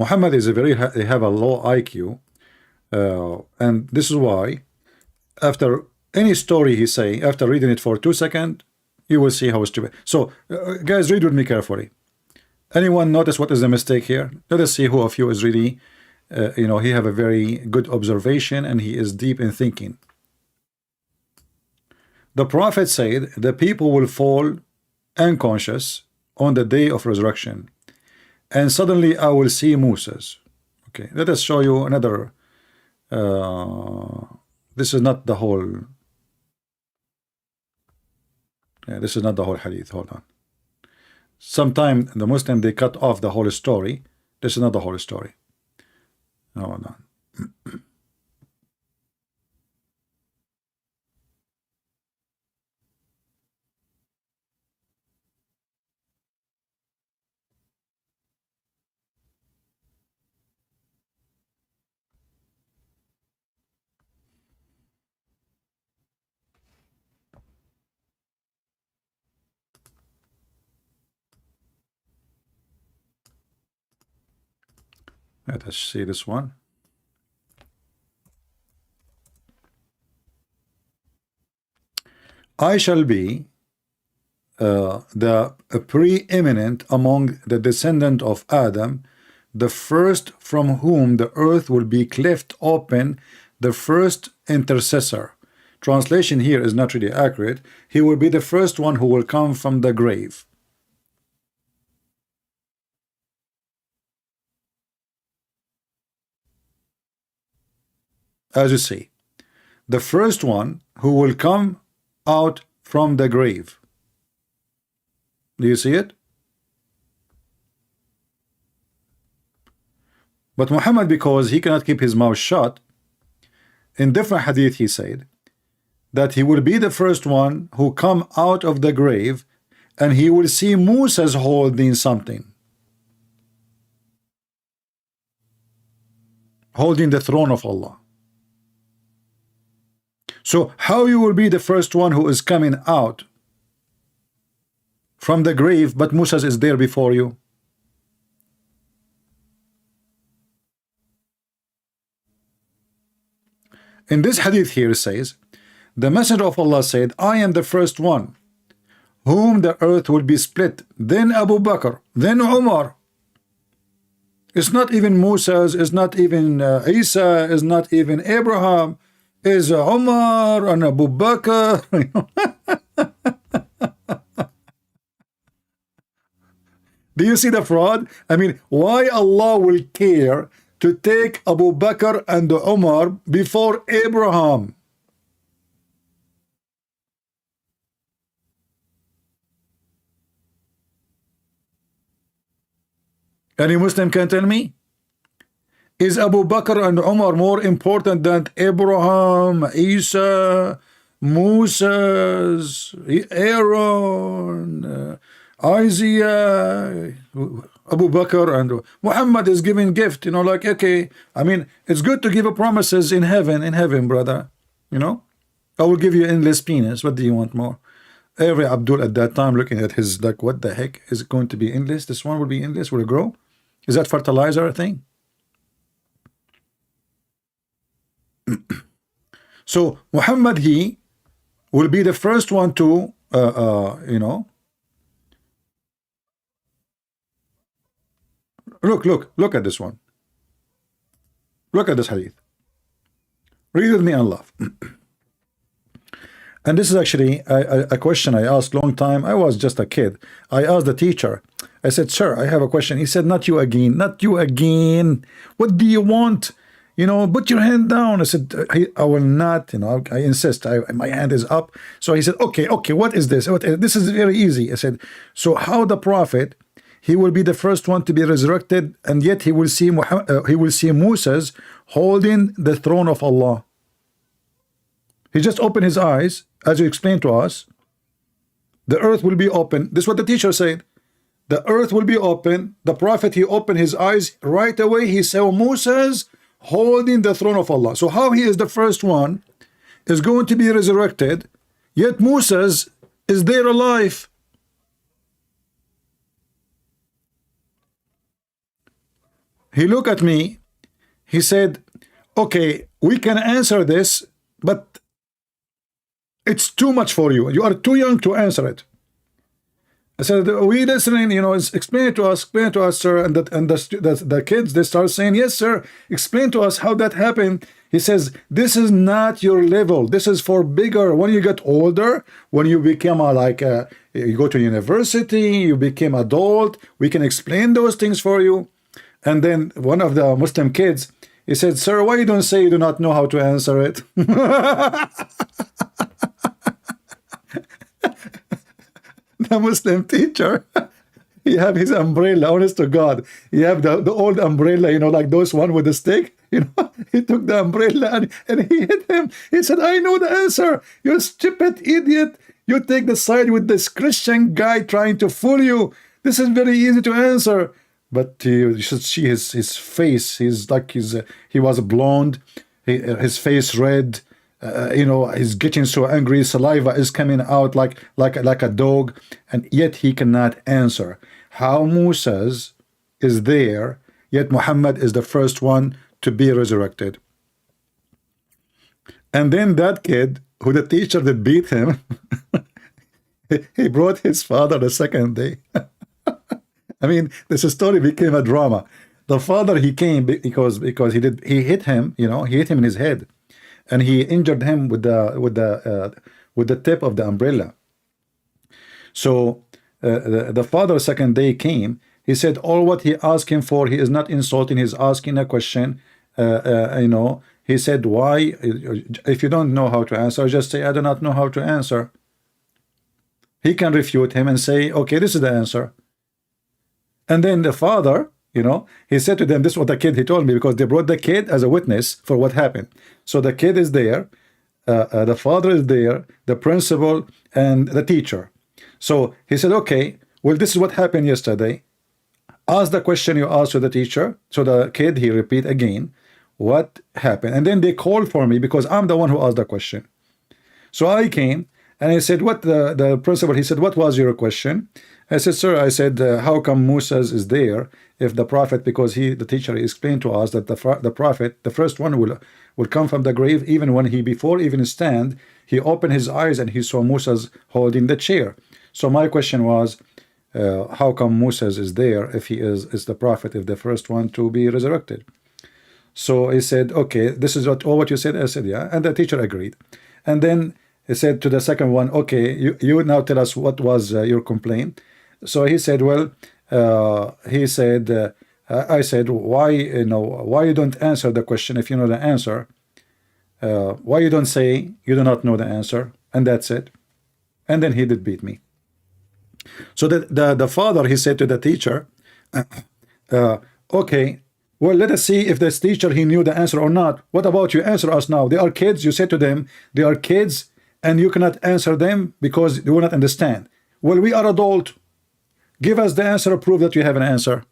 Muhammad is a very they have a low IQ, and this is why after any story he's saying, after reading it for 2 seconds, you will see how stupid. So, guys, read with me carefully. Anyone notice what is the mistake here? Let us see who of you is really, he have a very good observation and he is deep in thinking. The Prophet said, the people will fall unconscious on the day of resurrection, and suddenly I will see Moses. Okay, let us show you another. This is not the whole. This is not the whole hadith. Hold on. Sometimes the Muslim they cut off the whole story. This is not the whole story. Hold on. Let us see this one. I shall be the preeminent among the descendant of Adam, the first from whom the earth will be cleft open, the first intercessor. Translation here is not really accurate. He will be the first one who will come from the grave. As you see, the first one who will come out from the grave. Do you see it? But Muhammad, because he cannot keep his mouth shut, in different hadith he said that he will be the first one who come out of the grave, and he will see Moses holding something, holding the throne of Allah. So how you will be the first one who is coming out from the grave, but Moses is there before you? In this hadith here it says, the Messenger of Allah said, I am the first one whom the earth will be split, then Abu Bakr, then Umar. It's not even Moses, it's not even Isa, it's not even Abraham, is Umar and Abu Bakr. Do you see the fraud? I mean, why Allah will care to take Abu Bakr and Umar before Abraham? Any Muslim can tell me? Is Abu Bakr and Umar more important than Abraham, Isa, Moses, Aaron, Isaiah, Abu Bakr and Muhammad is giving gift, like, okay, I mean, it's good to give a promises in heaven, brother, I will give you endless penis. What do you want more? Every Abdul at that time looking at his, like, what the heck is it going to be endless? This one will be endless, will it grow? Is that fertilizer thing? So Muhammad, he will be the first one to look at this one. Look at this hadith. Read with me and laugh. And this is actually a question I asked long time. I was just a kid. I asked the teacher, I said, sir, I have a question. He said, not you again, not you again. What do you want? Put your hand down. I said, I will not, I insist. My hand is up. So he said, okay, what is this? This is very easy. I said, so how the Prophet, he will be the first one to be resurrected, and yet he will see Moses holding the throne of Allah. He just opened his eyes, as you explained to us. The earth will be open. This is what the teacher said. The earth will be open. The Prophet, he opened his eyes. Right away, he saw Moses holding the throne of Allah. So how he is the first one is going to be resurrected, yet Moses is there alive. He looked at me. He said, okay, we can answer this, but it's too much for you. You are too young to answer it. I said, we listening, you know, explain to us, sir. And the kids, they start saying, yes, sir, explain to us how that happened. He says, this is not your level. This is for bigger. When you get older, when you become you go to university, you become adult, we can explain those things for you. And then one of the Muslim kids, he said, sir, why you don't say you do not know how to answer it? The Muslim teacher, he have his umbrella, honest to God. He have the old umbrella, you know, like those one with the stick. You know, he took the umbrella and he hit him. He said, I know the answer. You stupid idiot. You take the side with this Christian guy trying to fool you. This is very easy to answer. But you should see his face. He was blonde, his face red. You know, he's getting so angry. Saliva is coming out like a dog, and yet he cannot answer. How Musa is there, yet Muhammad is the first one to be resurrected. And then that kid, who the teacher that beat him, he brought his father the second day. I mean, this story became a drama. The father, he came because he hit him, you know, he hit him in his head, and he injured him with the tip of the umbrella. So the father second day came. He said all what he asked him for, he is not insulting, he's asking a question. You know, he said, why, if you don't know how to answer, just say I do not know how to answer. He can refute him and say, okay, this is the answer. And then the father, you know, he said to them, this is what the kid, he told me, because they brought the kid as a witness for what happened. So the kid is there, the father is there, the principal, and the teacher. So he said, okay, well, this is what happened yesterday. Ask the question you asked to the teacher. So the kid, he repeat again what happened. And then they called for me because I'm the one who asked the question. So I came and I said, what the principal, he said, what was your question? I said, sir, I said, how come Musa is there if the prophet, because the teacher explained to us that the prophet, the first one will come from the grave, even when before even stand, he opened his eyes and he saw Musa holding the chair. So my question was, how come Musa is there if he is the prophet, if the first one to be resurrected? So he said, okay, this is what you said. I said, yeah. And the teacher agreed. And then he said to the second one, okay, you now tell us what was your complaint. So he said, well, I said, why you don't answer the question if you know the answer? Why you don't say you do not know the answer? And that's it. And then he did beat me. So the father, he said to the teacher, okay, well, let us see if this teacher, he knew the answer or not. What about you? Answer us now. They are kids. You said to them, they are kids, and you cannot answer them because they will not understand. Well, we are adult. Give us the answer, prove that you have an answer.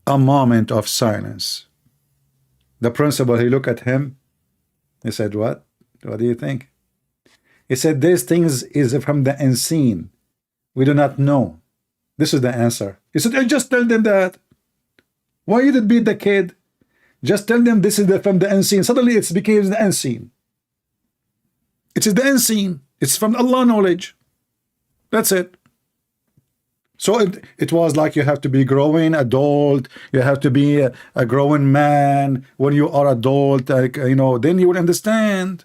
A moment of silence. The principal, he looked at him. He said, what? What do you think? He said, these things is from the unseen. We do not know. This is the answer. He said, just tell them that. Why you did beat the kid? Just tell them this is from the unseen. Suddenly it became the unseen. It is the unseen. It's from Allah knowledge. That's it. So it was like you have to be growing adult. You have to be a growing man. When you are adult, like, you know, then you will understand.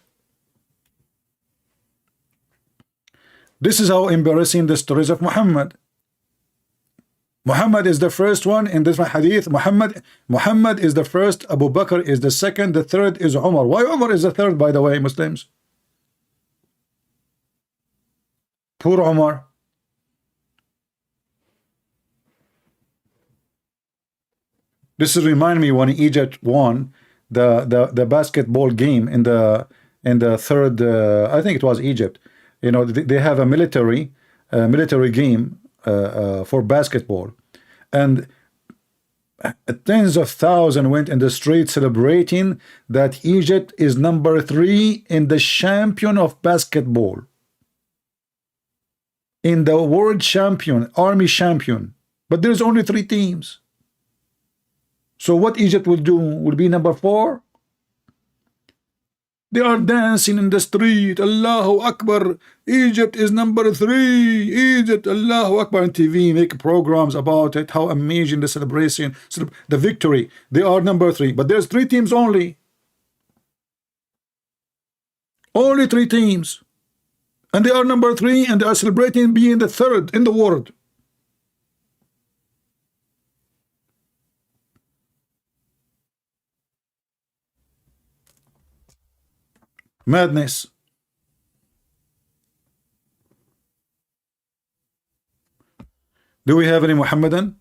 This is how embarrassing the stories of Muhammad. Muhammad is the first one in this hadith. Muhammad is the first. Abu Bakr is the second. The third is Umar. Why Umar is the third, by the way, Muslims? Poor Umar. This is remind me when Egypt won the basketball game in the third. I think it was Egypt. You know, they have a military game for basketball, and tens of thousands went in the street celebrating that Egypt is number 3 in the champion of basketball, in the world champion, army champion. But there's only 3 teams. So what Egypt will do will be number 4. They are dancing in the street. Allahu Akbar. Egypt is number 3. Egypt, Allahu Akbar, on TV, make programs about it. How amazing the celebration, the victory. They are number 3. But there's 3 teams only. Only 3 teams. And they are number 3, and they are celebrating being the 3rd in the world. Madness. Do we have any Muhammadan?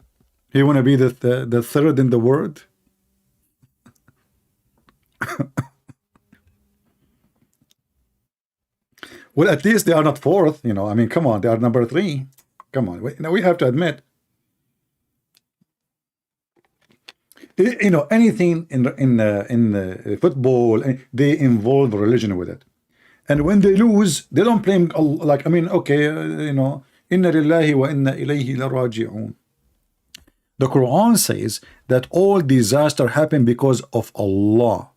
He want to be the 3rd in the world? Well, at least they are not 4th, you know. I mean, come on, they are number 3. Come on, now we have to admit, you know, anything in football, they involve religion with it, and when they lose, they don't blame Allah. Like, I mean, okay, you know, inna lillahi wa inna ilayhi laraji'un. The Quran says that all disaster happen because of Allah.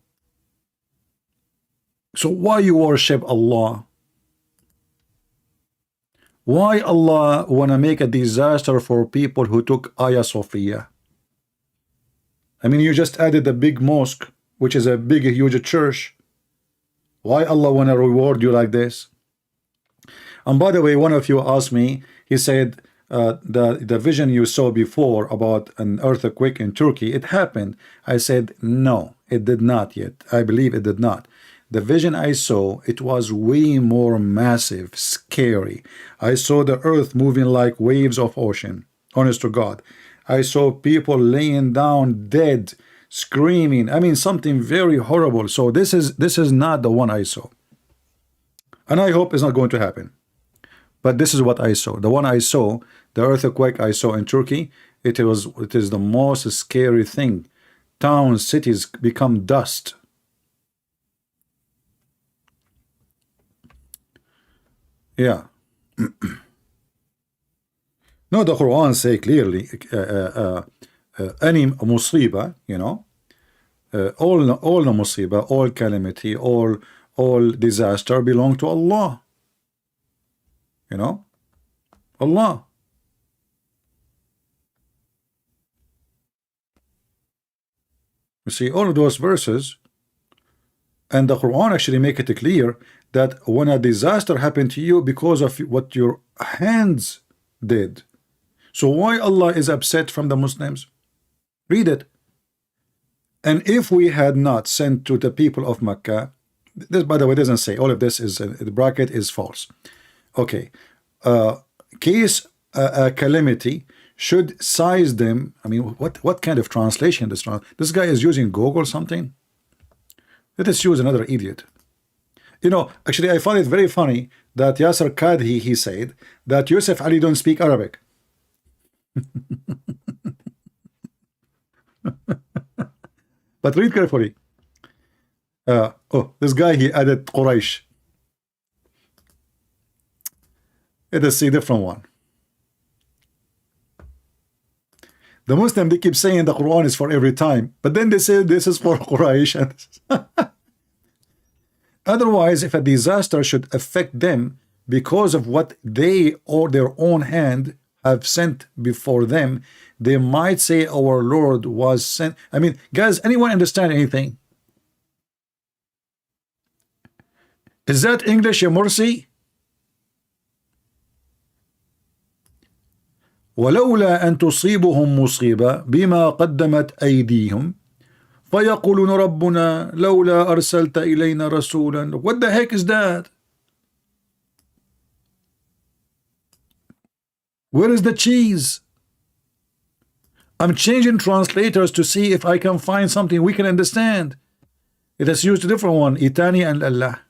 So why you worship Allah? Why Allah wanna make a disaster for people who took Hagia Sophia? I mean, you just added a big mosque, which is a big, huge church. Why Allah wanna reward you like this? And by the way, one of you asked me, he said, the vision you saw before about an earthquake in Turkey, it happened. I said, no, it did not yet. I believe it did not. The vision I saw, it was way more massive, scary. I saw the earth moving like waves of ocean. Honest to God. I saw people laying down dead, screaming. I mean, something very horrible. So this is not the one I saw. And I hope it's not going to happen. But this is what I saw. The one I saw, the earthquake I saw in Turkey, it is the most scary thing. Towns, cities become dust. Yeah. No, the Quran say clearly, any musiba, you know, all the musiba, all calamity, all disaster belong to Allah. You know, Allah. You see, all of those verses, and the Quran actually make it clear that when a disaster happened to you because of what your hands did. So why Allah is upset from the Muslims? Read it. And if we had not sent to the people of Mecca, this, by the way, doesn't say, all of this is, the bracket is false. Okay. Case calamity should size them. I mean, what kind of translation this guy is using? Google something? Let us use another idiot. You know, actually, I find it very funny that Yasser Kadhi, he said that Yusuf Ali don't speak Arabic. But read carefully. Oh, this guy, he added Quraysh. Let us see a different one. The Muslim, they keep saying the Quran is for every time, but then they say this is for Quraysh. Otherwise, if a disaster should affect them because of what they or their own hand have sent before them, they might say our Lord was sent. I mean, guys, anyone understand anything? Is that English, ya Morsi? ولولا أن تصيبهم مصيبة بما قدمت أيديهم فيقولون ربنا لولا أرسلت إلينا رسولا. What the heck is that? Where is the cheese? I'm changing translators to see if I can find something we can understand. It has used a different one, Itani and Allah.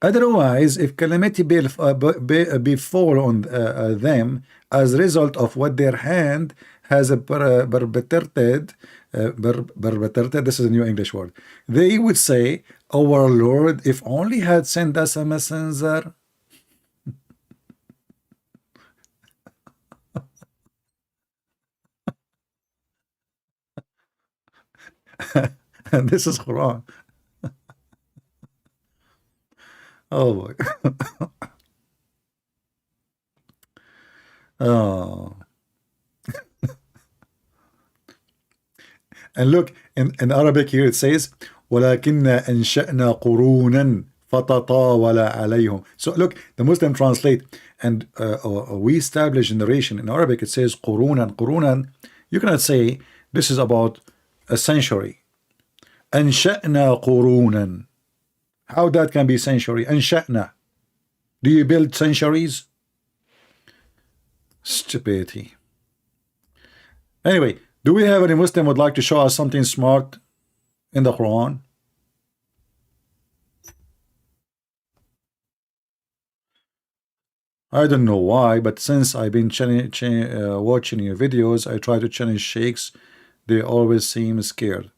Otherwise, if calamity befall on them as a result of what their hand has perpetrated, this is a new English word, they would say, our Lord, if only had sent us a messenger. And this is Quran. Oh boy. Oh. And look, in Arabic here it says, وَلَكِنَّا أَنشَأْنَا قُرُونًا فَتَطَاوَلَ عَلَيْهُم. So look, the Muslim translate, and we establish generation. In Arabic it says قُرُونًا. قُرُونًا, you cannot say this is about a century. أَنشَأْنَا قُرُونًا. How that can be century? أَنشَأْنَا. Do you build centuries? Stupidity. Anyway, do we have any Muslim would like to show us something smart in the Quran? I don't know why, but since I've been watching your videos, I try to challenge sheikhs. They always seem scared.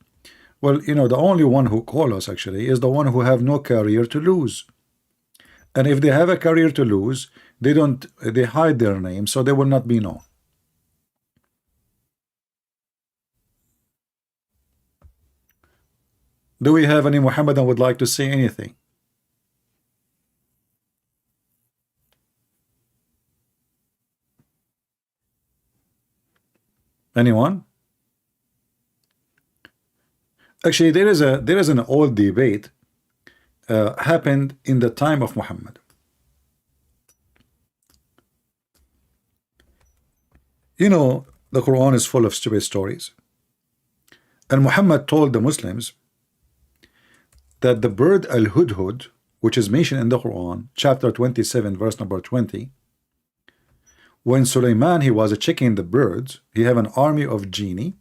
Well, you know, the only one who call us actually is the one who have no career to lose. And if they have a career to lose, they hide their name, so they will not be known. Do we have any Muhammadan would like to say anything? Anyone? Actually, there is an old debate happened in the time of Muhammad. You know, the Quran is full of stupid stories. And Muhammad told the Muslims that the bird al-Hudhud, which is mentioned in the Quran, chapter 27, verse number 20, when Sulaiman he was checking the birds, he have an army of genie,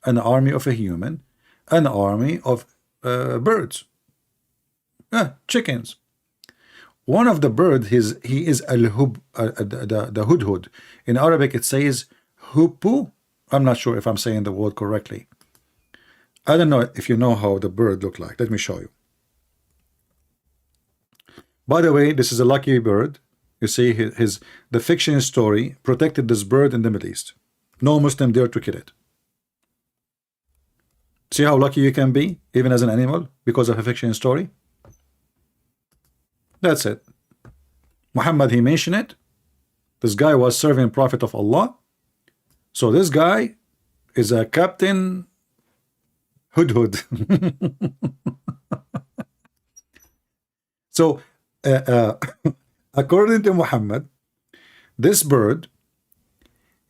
an army of a human, an army of birds, chickens. One of the birds, he is al-hub, the hudhud. In Arabic it says hupu. I'm not sure if I'm saying the word correctly. I don't know if you know how the bird look like. Let me show you. By the way, this is a lucky bird. You see, the fiction story protected this bird in the Middle East. No Muslim dare to kill it. See how lucky you can be, even as an animal, because of a fiction story? That's it. Muhammad, he mentioned it. This guy was serving Prophet of Allah. So this guy is a Captain Hudhud. So, according to Muhammad, this bird,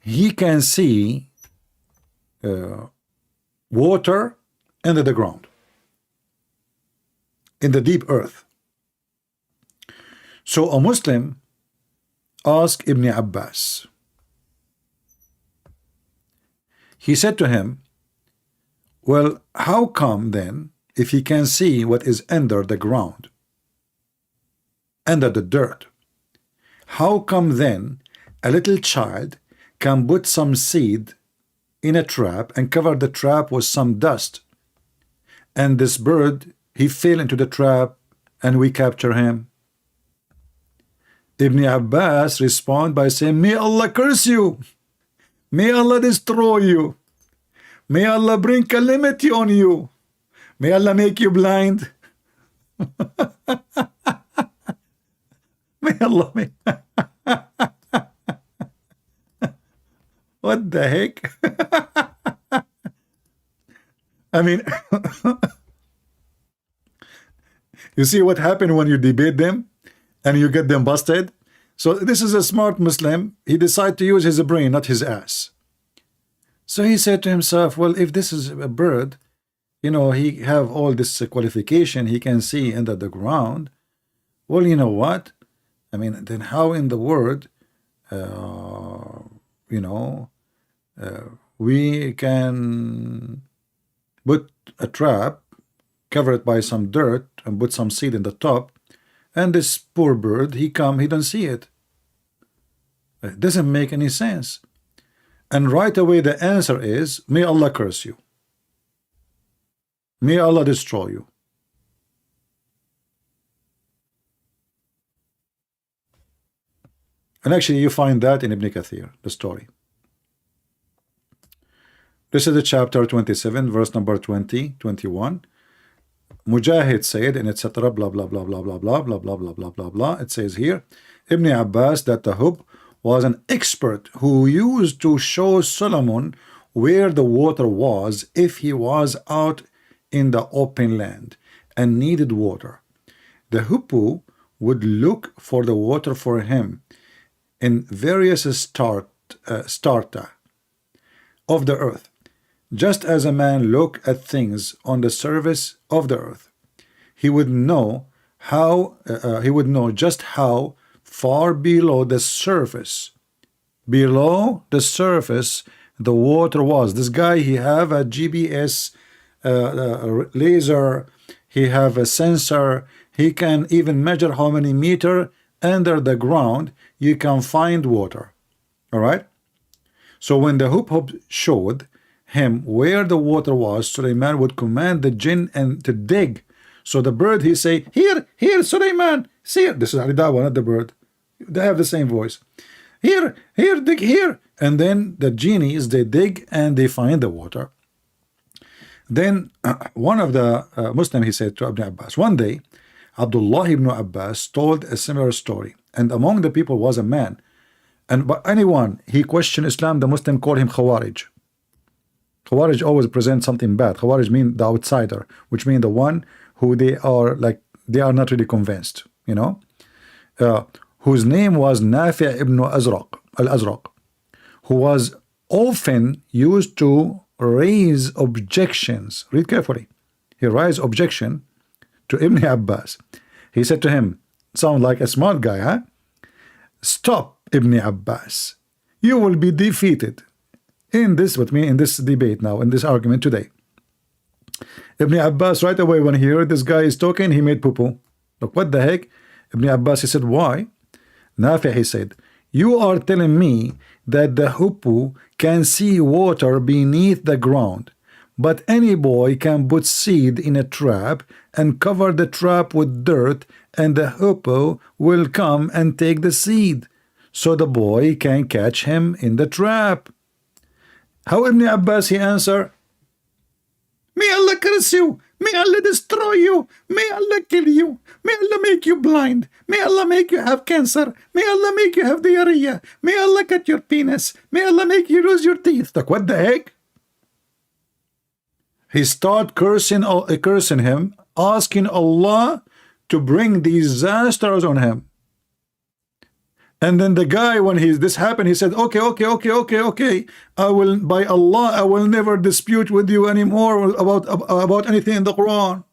he can see water under the ground, in the deep earth. So a Muslim asked Ibn Abbas. He said to him, well, how come then, if he can see what is under the ground, under the dirt, how come then a little child can put some seed in a trap and cover the trap with some dust, and this bird, he fell into the trap and we capture him? Ibn Abbas respond by saying, may Allah curse you, may Allah destroy you, may Allah bring calamity on you, may Allah make you blind. May Allah make what the heck? I mean, you see what happened when you debate them and you get them busted? So this is a smart Muslim. He decided to use his brain, not his ass. So he said to himself, well, if this is a bird, you know, he have all this qualification, he can see under the ground. Well, you know what? I mean, then how in the world, you know, we can put a trap, cover it by some dirt, and put some seed in the top, and this poor bird, he don't see it. It doesn't make any sense. And right away the answer is, may Allah curse you, may Allah destroy you. And actually you find that in Ibn Kathir, the story. This is the chapter 27, verse number 20, 21. Mujahid said, and etc. Blah blah blah blah blah blah blah blah blah blah blah blah. It says here, Ibn Abbas, that the Hub was an expert who used to show Solomon where the water was if he was out in the open land and needed water. The Huppu would look for the water for him in various strata of the earth, just as a man look at things on the surface of the earth. He would know just how far below the surface the water was. This guy, he have a GPS laser, he have a sensor, he can even measure how many meter under the ground you can find water. All right. So when the Hub showed him where the water was, Suleiman would command the jinn and to dig. So the bird, he say, here, Suleiman, see it. This is Alidawa, not the bird. They have the same voice. Here, dig here. And then the genies, they dig and they find the water. Then one of the Muslim, he said to Ibn Abbas, one day, Abdullah ibn Abbas told a similar story. And among the people was a man. And by anyone, he questioned Islam, the Muslim called him Khawarij. Khawarij always present something bad. Khawarij mean the outsider, which mean the one who they are not really convinced, you know, whose name was Nafi' ibn al-Azraq, who was often used to raise objections. Read carefully. He raised objection to Ibn Abbas. He said to him, sound like a smart guy, huh? Stop, Ibn Abbas. You will be defeated in this debate now, in this argument today. Ibn Abbas right away, when he heard this guy is talking, he made poo-poo. Look, what the heck? Ibn Abbas, he said, why? Nafi, he said, you are telling me that the Huppu can see water beneath the ground, but any boy can put seed in a trap and cover the trap with dirt, and the Huppu will come and take the seed, so the boy can catch him in the trap. How Ibn Abbas, he answered, may Allah curse you, may Allah destroy you, may Allah kill you, may Allah make you blind, may Allah make you have cancer, may Allah make you have diarrhea, may Allah cut your penis, may Allah make you lose your teeth. Like, what the heck? He started cursing him, asking Allah to bring disasters on him. And then the guy, when this happened, he said, okay, I will, by Allah, I will never dispute with you anymore about anything in the Quran.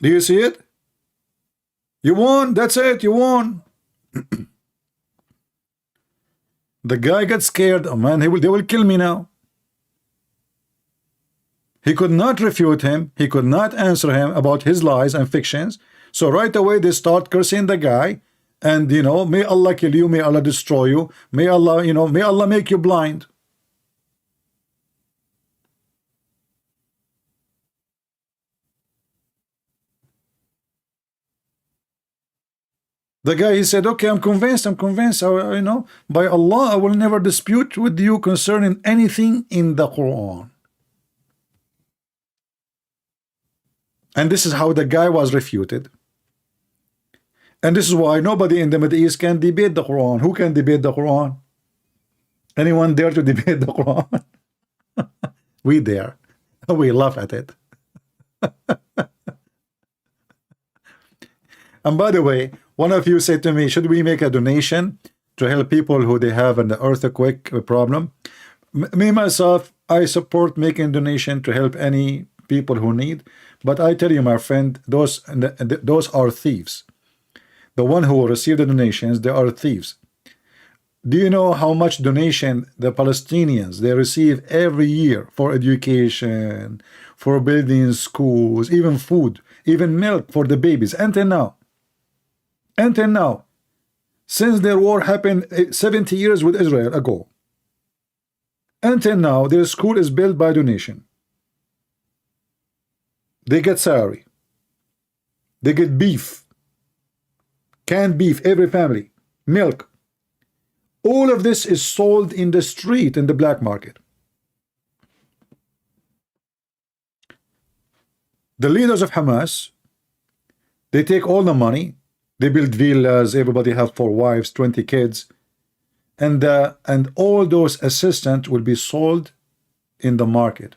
Do you see it? You won. That's it. You won. The guy got scared. Oh man, they will kill me now. He could not refute him. He could not answer him about his lies and fictions. So right away they start cursing the guy, and you know, may Allah kill you, may Allah destroy you, may Allah, you know, may Allah make you blind. The guy, he said, okay, I'm convinced, you know, by Allah, I will never dispute with you concerning anything in the Quran. And this is how the guy was refuted. And this is why nobody in the Middle East can debate the Quran. Who can debate the Quran? Anyone dare to debate the Quran? We dare. We laugh at it. And by the way, one of you said to me, should we make a donation to help people who they have an earthquake problem? Me, myself, I support making donation to help any people who need. But I tell you, my friend, those are thieves. The one who will receive the donations, they are thieves. Do you know how much donation the Palestinians they receive every year for education, for building schools, even food, even milk for the babies? Until now, since their war happened 70 years with Israel ago, until now, their school is built by donation. They get salary. They get beef. Canned beef, every family. Milk. All of this is sold in the street, in the black market. The leaders of Hamas, they take all the money, they build villas, everybody have 4 wives, 20 kids, and all those assistants will be sold in the market.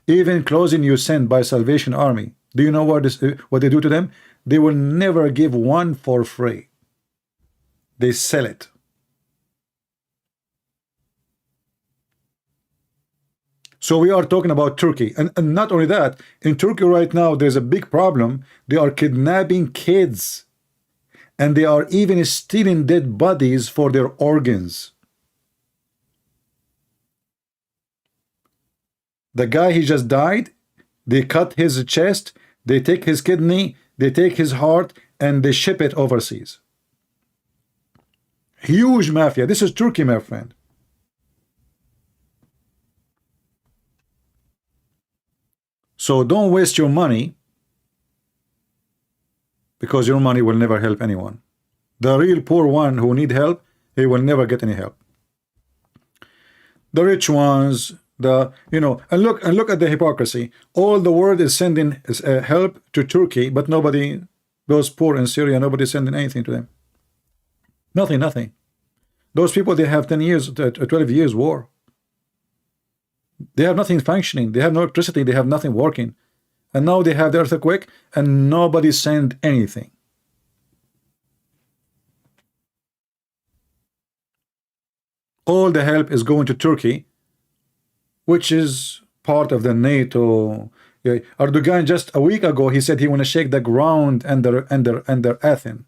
Even clothing you sent by Salvation Army, do you know what they do to them? They will never give one for free. They sell it. So we are talking about Turkey, and not only that, in Turkey right now there's a big problem. They are kidnapping kids, and they are even stealing dead bodies for their organs. The guy, he just died, they cut his chest, they take his kidney, they take his heart, and they ship it overseas. Huge mafia. This is Turkey, my friend. So don't waste your money, because your money will never help anyone. The real poor one who need help, he will never get any help. The rich ones, and look at the hypocrisy. All the world is sending help to Turkey, but nobody, those poor in Syria, nobody sending anything to them. Nothing. Those people, they have 10 years, 12 years war. They have nothing functioning. They have no electricity. They have nothing working. And now they have the earthquake, and nobody sent anything. All the help is going to Turkey, which is part of the NATO. Erdogan, just a week ago, he said he want to shake the ground under Athens.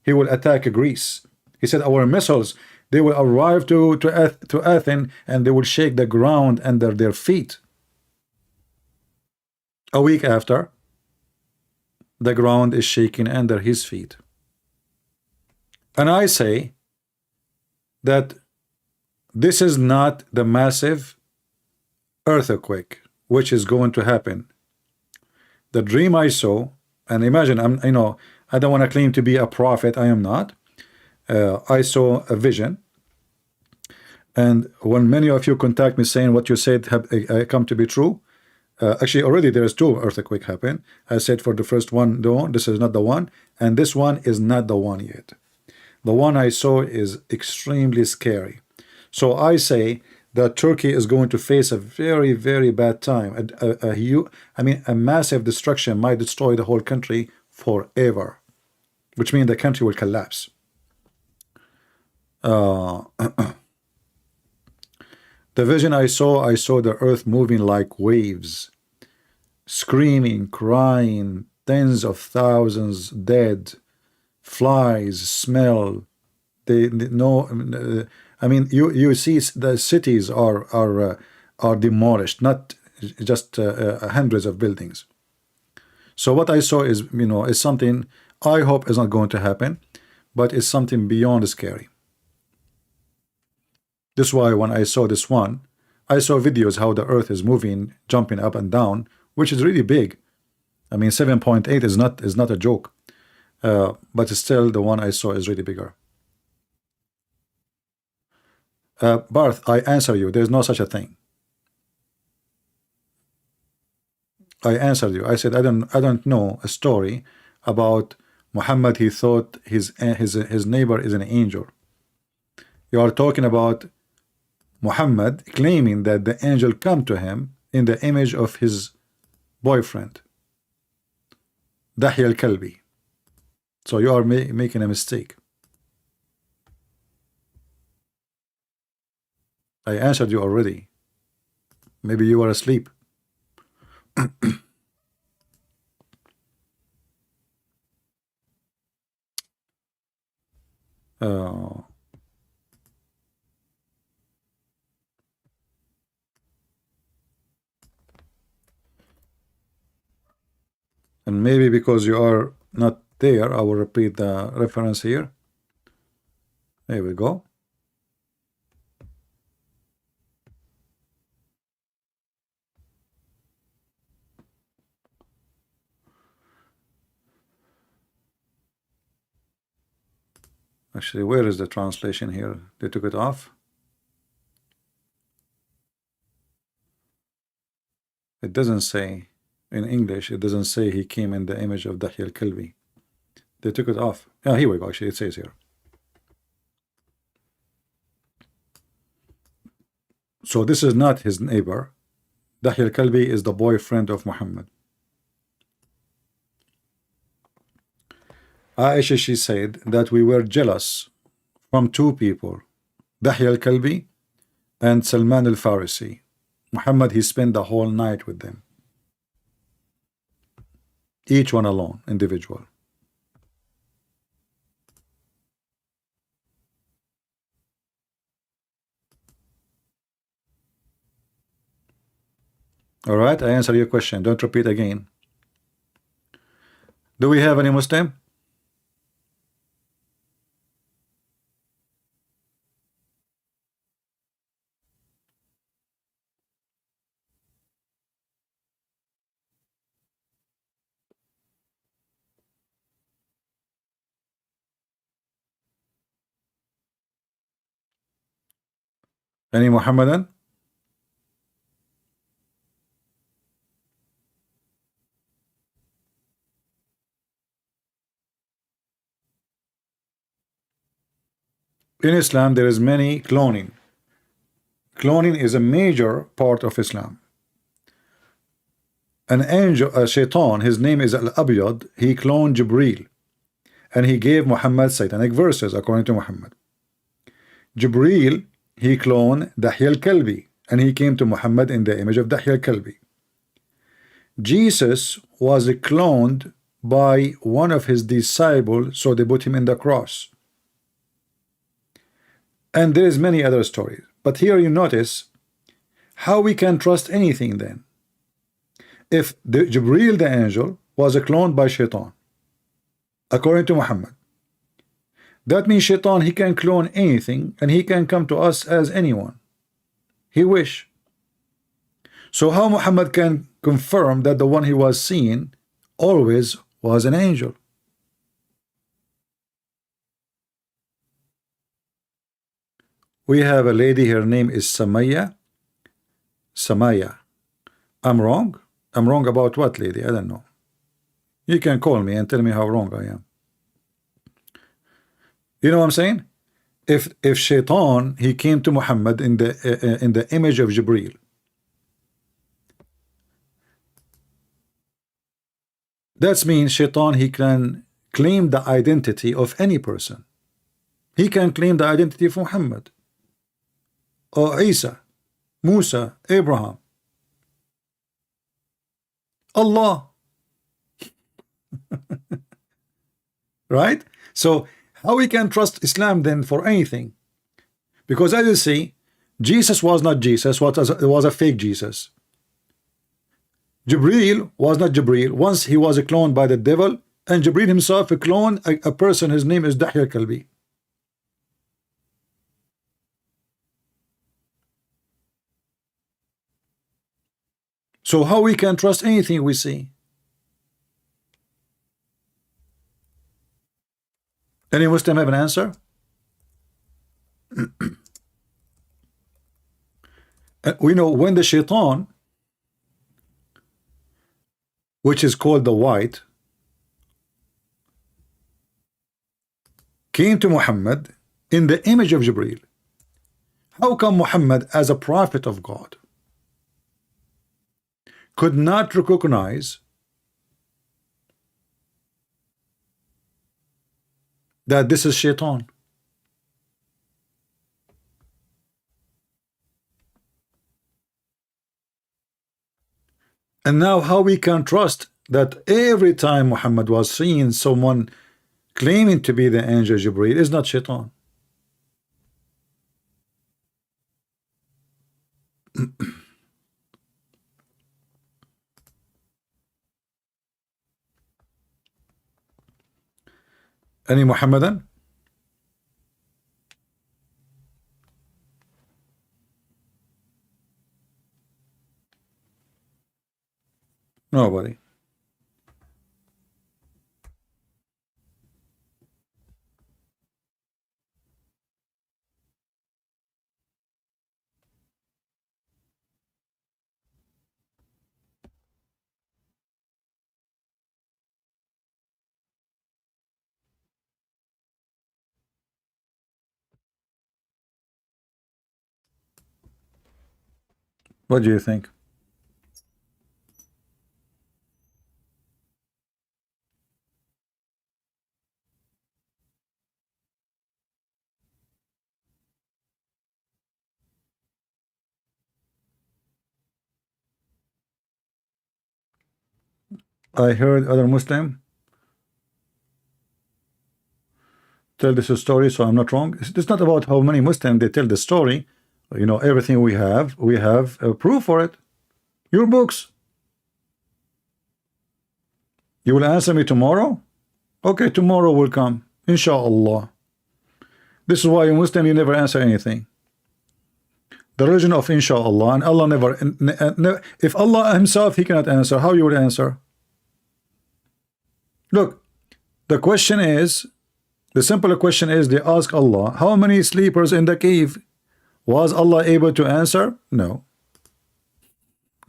He will attack Greece. He said our missiles, they will arrive to Athens, and they will shake the ground under their feet. A week after, the ground is shaking under his feet. And I say that this is not the massive earthquake which is going to happen. The dream I saw, and imagine, I don't want to claim to be a prophet, I am not. I saw a vision, and when many of you contact me saying what you said have come to be true, actually already there's 2 earthquakes happen. I said for the first one, no, this is not the one, and this one is not the one yet. The one I saw is extremely scary. So I say that Turkey is going to face a very, very bad time. A massive destruction might destroy the whole country forever, which means the country will collapse. The vision I saw the earth moving like waves, screaming, crying, tens of thousands dead, flies, smell. You see the cities are demolished, not just hundreds of buildings. So what I saw is something I hope is not going to happen, but it's something beyond scary. This is why when I saw this one, I saw videos how the earth is moving, jumping up and down, which is really big. 7.8 is not a joke, but still the one I saw is really bigger. Barth, I answer you. There's no such a thing. I answered you. I said I don't know a story about Muhammad. He thought his neighbor is an angel. You are talking about Muhammad claiming that the angel come to him in the image of his boyfriend, Dahya al-Kalbi. So you are making a mistake. I answered you already. Maybe you are asleep. And maybe because you are not there, I will repeat the reference here. There we go. Actually, where is the translation here? They took it off. It doesn't say in English. It doesn't say he came in the image of Dahya al-Kalbi. They took it off. Yeah, here we go. Actually, it says here. So this is not his neighbor. Dahya al-Kalbi is the boyfriend of Muhammad. Aisha, she said that we were jealous from two people, Dahya al-Kalbi and Salman al-Farisi. Muhammad, he spent the whole night with them. Each one alone, individual. All right, I answer your question. Don't repeat again. Do we have any Muslim? Any Muhammadan? In Islam, there is many cloning. Cloning is a major part of Islam. An angel, a shaitan, his name is Al-Abyad, he cloned Jibreel, and he gave Muhammad satanic verses according to Muhammad. Jibreel, he cloned Dahya al-Kalbi, and he came to Muhammad in the image of Dahya al-Kalbi. Jesus was cloned by one of his disciples, so they put him in the cross. And there is many other stories, but here you notice how we can trust anything then. If Jibreel the angel was cloned by Shaitan according to Muhammad, that means Shaitan, he can clone anything and he can come to us as anyone he wish. So how Muhammad can confirm that the one he was seeing always was an angel? We have a lady, her name is Samaya. Samaya. I'm wrong? I'm wrong about what, lady? I don't know. You can call me and tell me how wrong I am. You know what I'm saying? If Shaitan, he came to Muhammad in the image of Jibreel, that means Shaitan, he can claim the identity of any person. He can claim the identity of Muhammad or Isa, Musa, Abraham, Allah. Right? So how we can trust Islam then for anything? Because as you see, Jesus was not Jesus, it was a fake Jesus. Jibreel was not Jibreel. Once he was cloned by the devil, and Jibreel himself cloned a person, his name is Dahya al-Kalbi. So how we can trust anything we see? Any Muslim have an answer? We know when the Shaitan, which is called the white, came to Muhammad in the image of Jibreel, how come Muhammad, as a prophet of God, could not recognize that this is Shaitan? And now how we can trust that every time Muhammad was seeing someone claiming to be the angel Jibreel is not Shaitan? Any Muhammadan? Nobody. What do you think? I heard other Muslim tell this story, so I'm not wrong. It's not about how many Muslims they tell the story. You know, everything we have a proof for it. Your books. You will answer me tomorrow? Okay, tomorrow will come. Inshallah. This is why you Muslim, you never answer anything. The religion of inshallah, and Allah never, if Allah himself, he cannot answer, how you would answer? Look, the question is, the simple question is, they ask Allah, how many sleepers in the cave? Was Allah able to answer? No.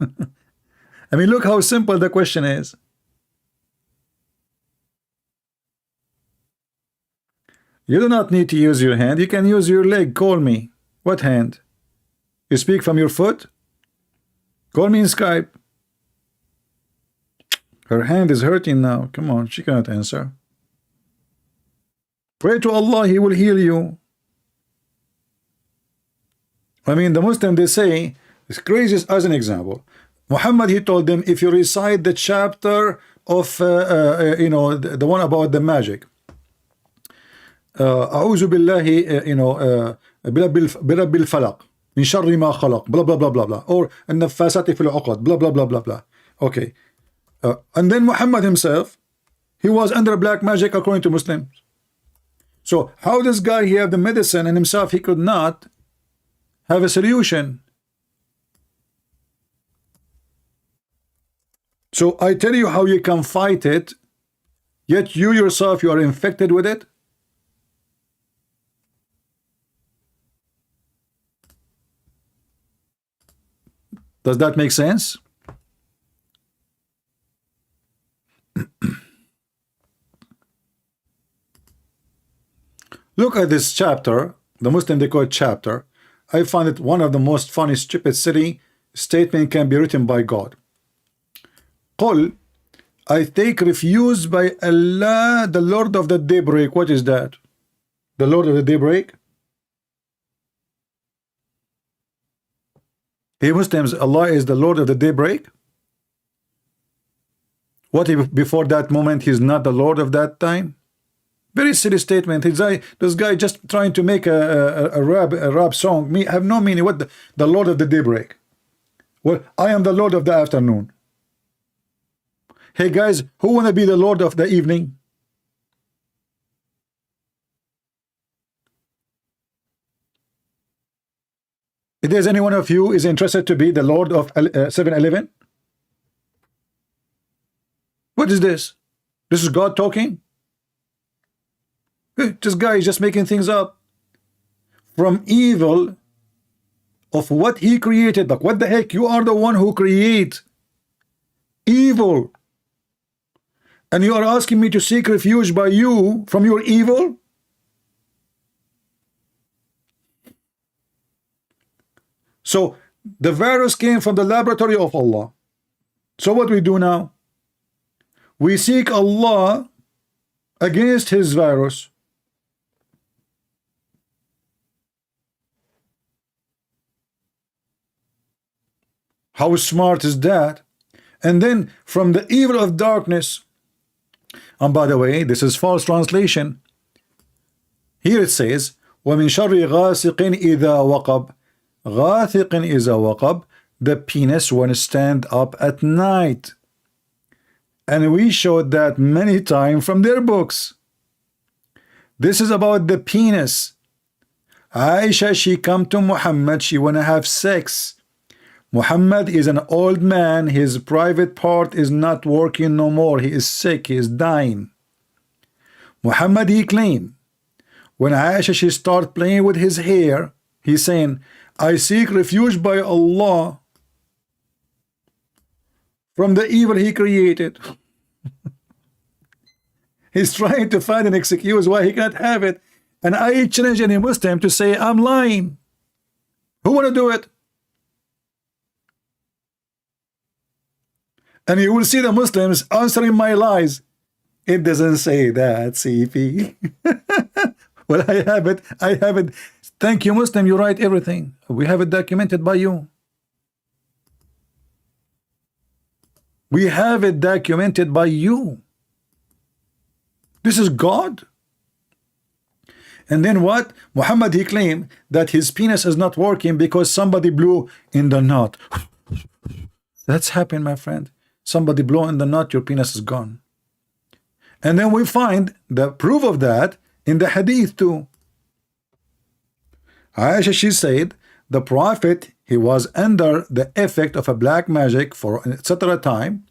I mean, look how simple the question is. You do not need to use your hand. You can use your leg. Call me. What hand? You speak from your foot? Call me in Skype. Her hand is hurting now. Come on, she cannot answer. Pray to Allah, He will heal you. I mean, the Muslim, they say, it's crazy. As an example, Muhammad, he told them, if you recite the chapter of, you know, the one about the magic, أعوذ بالله, you know, برب الفلق من شر ما خلق, blah blah blah blah blah, or النفاثات في العقد, blah blah blah blah blah. Okay, and then Muhammad himself, he was under black magic according to Muslims. So how this guy, he have the medicine, and himself he could not have a solution? So I tell you how you can fight it, yet you yourself, you are infected with it. Does that make sense? Look at this chapter. The Muslim, they call it chapter. I find it one of the most funny, stupid, silly statement can be written by God. قل, I take refuge by Allah, the Lord of the daybreak. What is that? The Lord of the daybreak? Hey Muslims, Allah is the Lord of the daybreak? What if before that moment He's not the Lord of that time? Very silly statement. This guy just trying to make a rap song. Me have no meaning. What the Lord of the daybreak? Well, I am the Lord of the afternoon. Hey guys, who want to be the Lord of the evening? If there's any one of you is interested to be the Lord of 7-Eleven? What is this? This is God talking? This guy is just making things up. From evil of what he created. But what the heck? You are the one who create evil. And you are asking me to seek refuge by you from your evil? So the virus came from the laboratory of Allah. So what we do now? We seek Allah against his virus. How smart is that? And then from the evil of darkness, and by the way, this is false translation. Here it says, وَمِن شَرِّ غَاسِقٍ إِذَا وَقَبْ. غَاثِقٍ إِذَا وَقَبْ, the penis when stand up at night. And we showed that many times from their books. This is about the penis. Aisha, she come to Muhammad, she wanna have sex. Muhammad is an old man, his private part is not working no more, he is sick, he is dying. Muhammad, he claimed, when Aisha, she start playing with his hair, he's saying, I seek refuge by Allah from the evil he created. He's trying to find an excuse why he can't have it. And I challenge any Muslim to say, I'm lying. Who want to do it? And you will see the Muslims answering my lies. It doesn't say that, CP. Well, I have it. I have it. Thank you, Muslim. You write everything. We have it documented by you. We have it documented by you. This is God. And then what? Muhammad, he claimed that his penis is not working because somebody blew in the knot. That's happened, my friend. Somebody blew in the knot, your penis is gone. And then we find the proof of that in the hadith too. Aisha, she said, the Prophet, he was under the effect of a black magic for etc. time,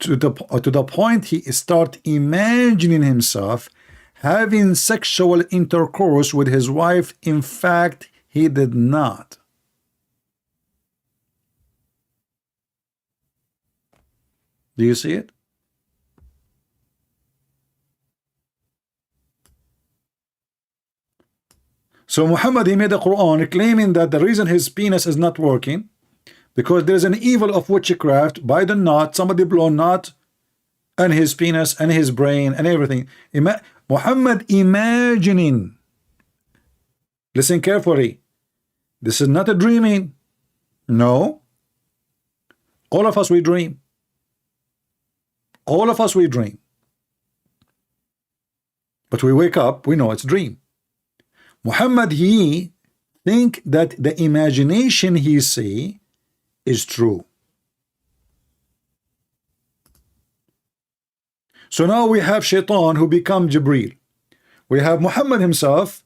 to the point he start imagining himself having sexual intercourse with his wife. In fact, he did not. Do you see it? So Muhammad, he made a Quran claiming that the reason his penis is not working because there's an evil of witchcraft by the knot. Somebody blow knot and his penis and his brain and everything. Muhammad imagining. Listen carefully. This is not a dreaming. No. All of us, we dream. All of us, we dream. But we wake up, we know it's a dream. Muhammad, he think that the imagination he see is true. So now we have Shaitan who become Jibreel. We have Muhammad himself.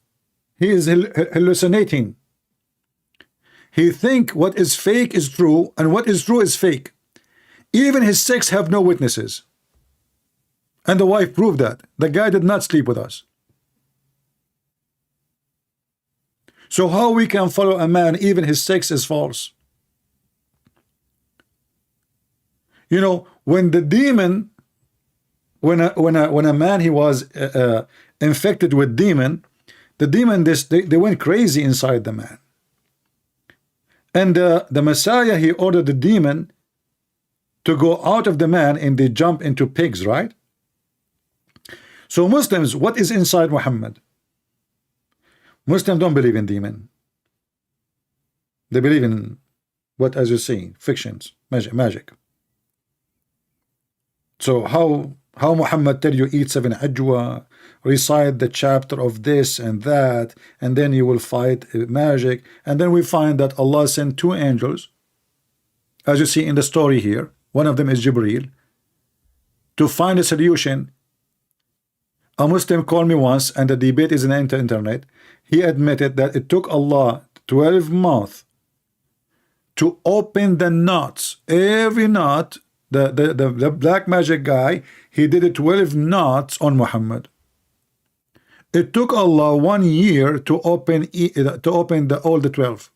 He is hallucinating. He think what is fake is true and what is true is fake. Even his sex have no witnesses. And the wife proved that. The guy did not sleep with us. So how we can follow a man even his sex is false? You know, when the demon, when a man he was infected with demon, the demon they went crazy inside the man. And the Messiah, he ordered the demon to go out of the man and they jump into pigs, right? So Muslims, what is inside Muhammad? Muslims don't believe in demon. They believe in what, as you see, fictions, magic. So how Muhammad tell you eat 7 ajwa, recite the chapter of this and that, and then you will fight magic. And then we find that Allah sent 2 angels, as you see in the story here. One of them is Jibreel, to find a solution. A Muslim called me once, and the debate is in the internet. He admitted that it took Allah 12 months to open the knots. Every knot, the black magic guy, he did it 12 knots on Muhammad. It took Allah 1 year to open all the 12.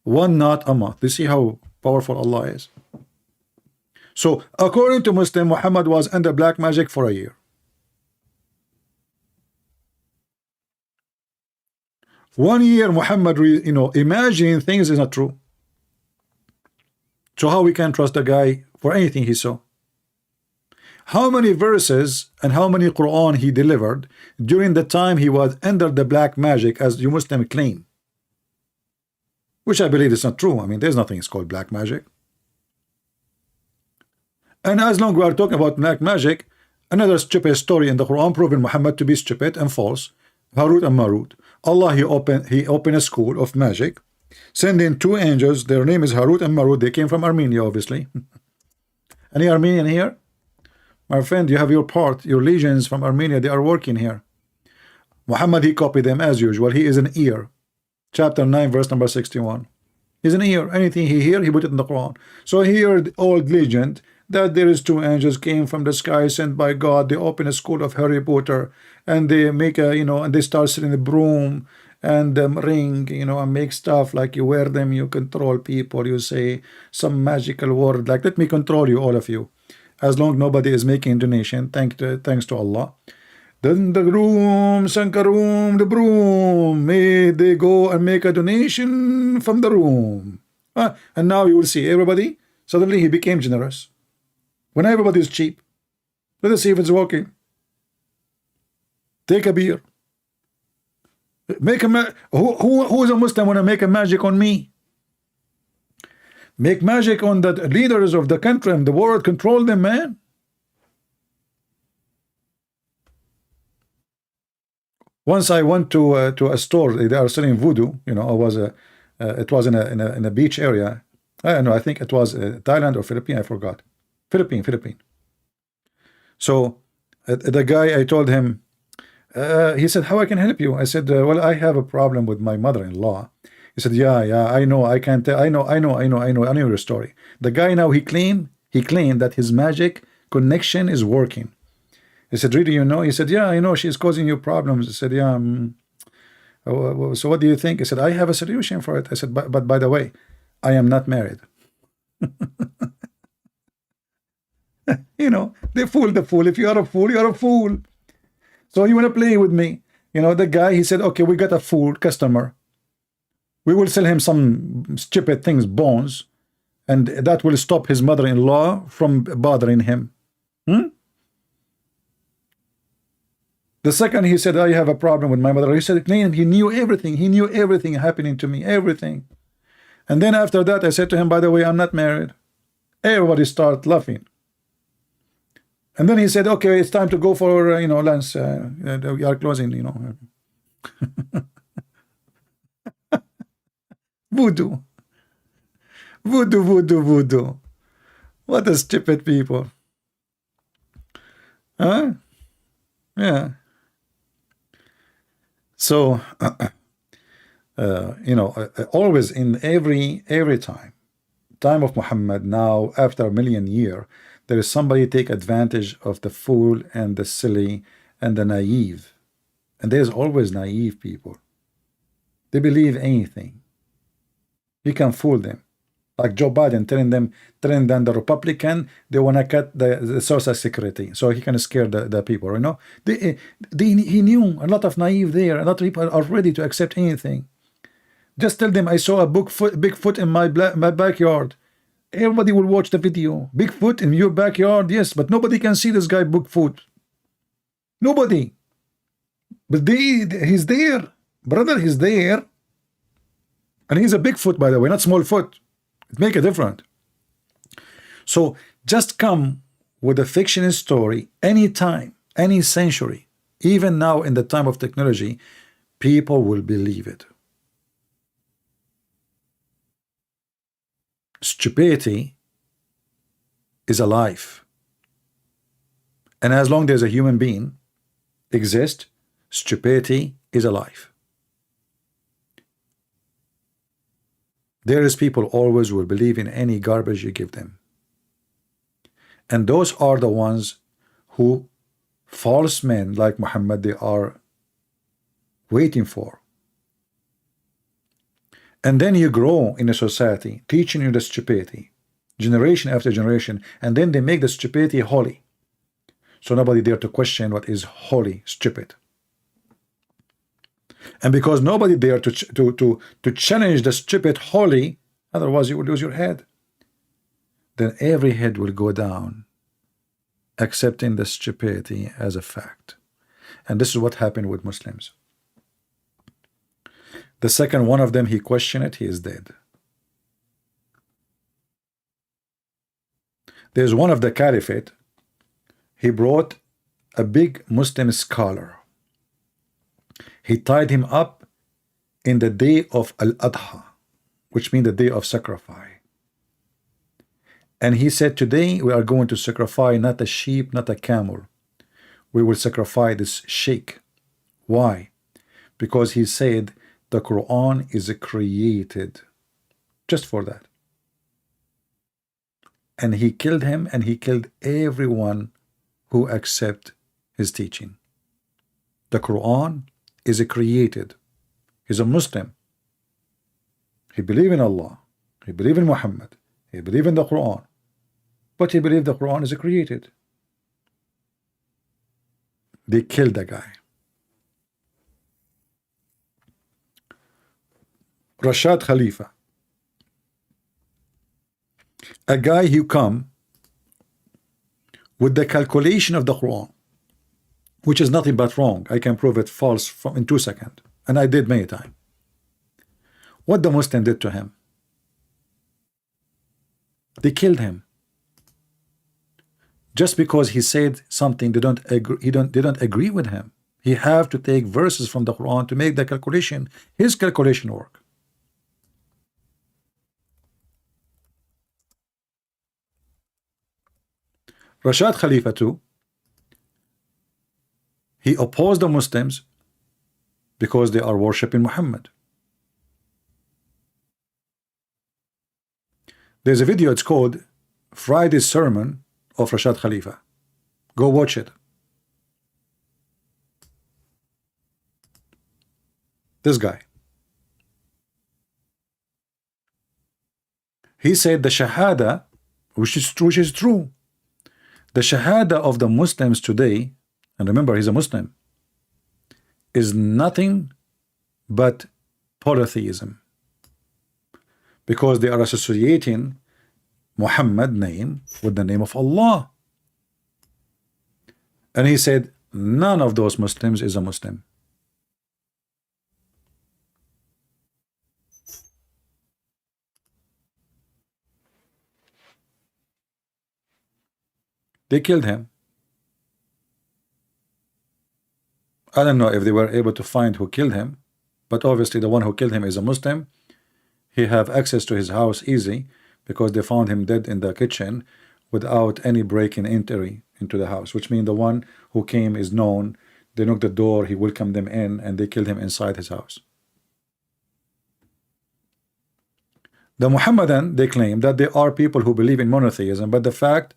1 knot a month. You see how powerful Allah is. So according to Muslim, Muhammad was under black magic for a year. 1 year Muhammad, imagining things is not true. So how we can trust the guy for anything he saw? How many verses and how many Quran he delivered during the time he was under the black magic, as you Muslim claim? Which I believe is not true. I mean, there's nothing is called black magic. And as long as we are talking about black magic, another stupid story in the Quran proving Muhammad to be stupid and false. Harut and Marut. Allah, he opened a school of magic, sending 2 angels. Their name is Harut and Marut. They came from Armenia, obviously. Any Armenian here? My friend, you have your part. Your legions from Armenia, they are working here. Muhammad, he copied them as usual. He is an ear. Chapter 9, verse number 61. He's an ear. Anything he hear, he put it in the Quran. So here, the old legend that there is 2 angels came from the sky sent by God. They open a school of Harry Potter, and they make and they start selling the broom and ring, and make stuff like you wear them, you control people, you say some magical word like, let me control you, all of you, as long nobody is making donation, thanks to Allah. Then the room, Sankaroom, the broom, may they go and make a donation from the room. And now you will see everybody Suddenly he became generous. When everybody is cheap, let us see if it's working. Take a beer. Make a who is a Muslim want to make a magic on me? Make magic on the leaders of the country and the world. Control them, man. Once I went to a store. They are selling voodoo. You know, I was it was in a beach area. I don't know. I think it was Thailand or Philippines. I forgot. Philippine. So the guy, I told him. He said, "How I can help you?" I said, "Well, I have a problem with my mother-in-law." He said, "Yeah, I know. I can't. I know your story." The guy now he claimed that his magic connection is working. He said, "Really, you know?" He said, "Yeah, I know. She's causing you problems." I said, "Yeah. So what do you think?" He said, "I have a solution for it." I said, "But by the way, I am not married." You know, they fool the fool. If you are a fool, you are a fool. So you want to play with me? You know, the guy, he said, "Okay, we got a fool customer. We will sell him some stupid things, bones, and that will stop his mother-in-law from bothering him." The second he said, "I have a problem with my mother," he said, he knew everything. He knew everything happening to me, everything. And then after that, I said to him, "By the way, I'm not married." Everybody started laughing. And then he said, "Okay, it's time to go for you know, lunch. We are closing, you know." Voodoo. Voodoo. What a stupid people. Huh? Yeah. So, you know, always in every time of Muhammad, now after a million years, there is somebody take advantage of the fool and the silly and the naive. And there's always naive people. They believe anything. You can fool them. Like Joe Biden telling them the Republican, they want to cut the Social Security so he can scare the people, you know. He knew a lot of naive there. A lot of people are ready to accept anything. Just tell them, "I saw a Bigfoot in my backyard." Everybody will watch the video. Bigfoot in your backyard, yes, but nobody can see this guy Bigfoot. Nobody. But he's there. Brother, he's there. And he's a Bigfoot, by the way, not small foot. It make a difference. So just come with a fictional story anytime, any century, even now in the time of technology, people will believe it. Stupidity is alive. And as long as a human being exists, stupidity is alive. There is people always will believe in any garbage you give them. And those are the ones who false men like Muhammad, they are waiting for. And then you grow in a society teaching you the stupidity, generation after generation, and then they make the stupidity holy. So nobody dare to question what is holy, stupid. And because nobody dare to challenge the stupid holy, otherwise you will lose your head, then every head will go down, accepting the stupidity as a fact. And this is what happened with Muslims. The second one of them, he questioned it, he is dead. There's one of the caliphate, he brought a big Muslim scholar. He tied him up in the day of Al-Adha, which means the day of sacrifice. And he said, "Today we are going to sacrifice not a sheep, not a camel. We will sacrifice this sheikh." Why? Because he said the Quran is created just for that. And he killed him, and he killed everyone who accept his teaching. The Quran is created. He's a Muslim. He believe in Allah. He believe in Muhammad. He believe in the Quran. But he believed the Quran is created. They killed the guy. Rashad Khalifa. A guy who come with the calculation of the Quran, which is nothing but wrong. I can prove it false in 2 seconds, and I did many times. What the Muslim did to him? They killed him just because he said something they don't agree. They don't agree with him. He have to take verses from the Quran to make the calculation, his calculation work. Rashad Khalifa too, he opposed the Muslims because they are worshiping Muhammad. There's a video, it's called Friday's Sermon of Rashad Khalifa. Go watch it. This guy, he said the Shahada, which is true. The Shahada of the Muslims today, and remember he's a Muslim, is nothing but polytheism, because they are associating Muhammad name with the name of Allah. And he said none of those Muslims is a Muslim. They killed him. I don't know if they were able to find who killed him, but obviously the one who killed him is a Muslim. He have access to his house easy because they found him dead in the kitchen without any break and entry into the house, which means the one who came is known. They knocked the door, he welcomed them in, and they killed him inside his house. The Muhammadan, they claim that there are people who believe in monotheism, but the fact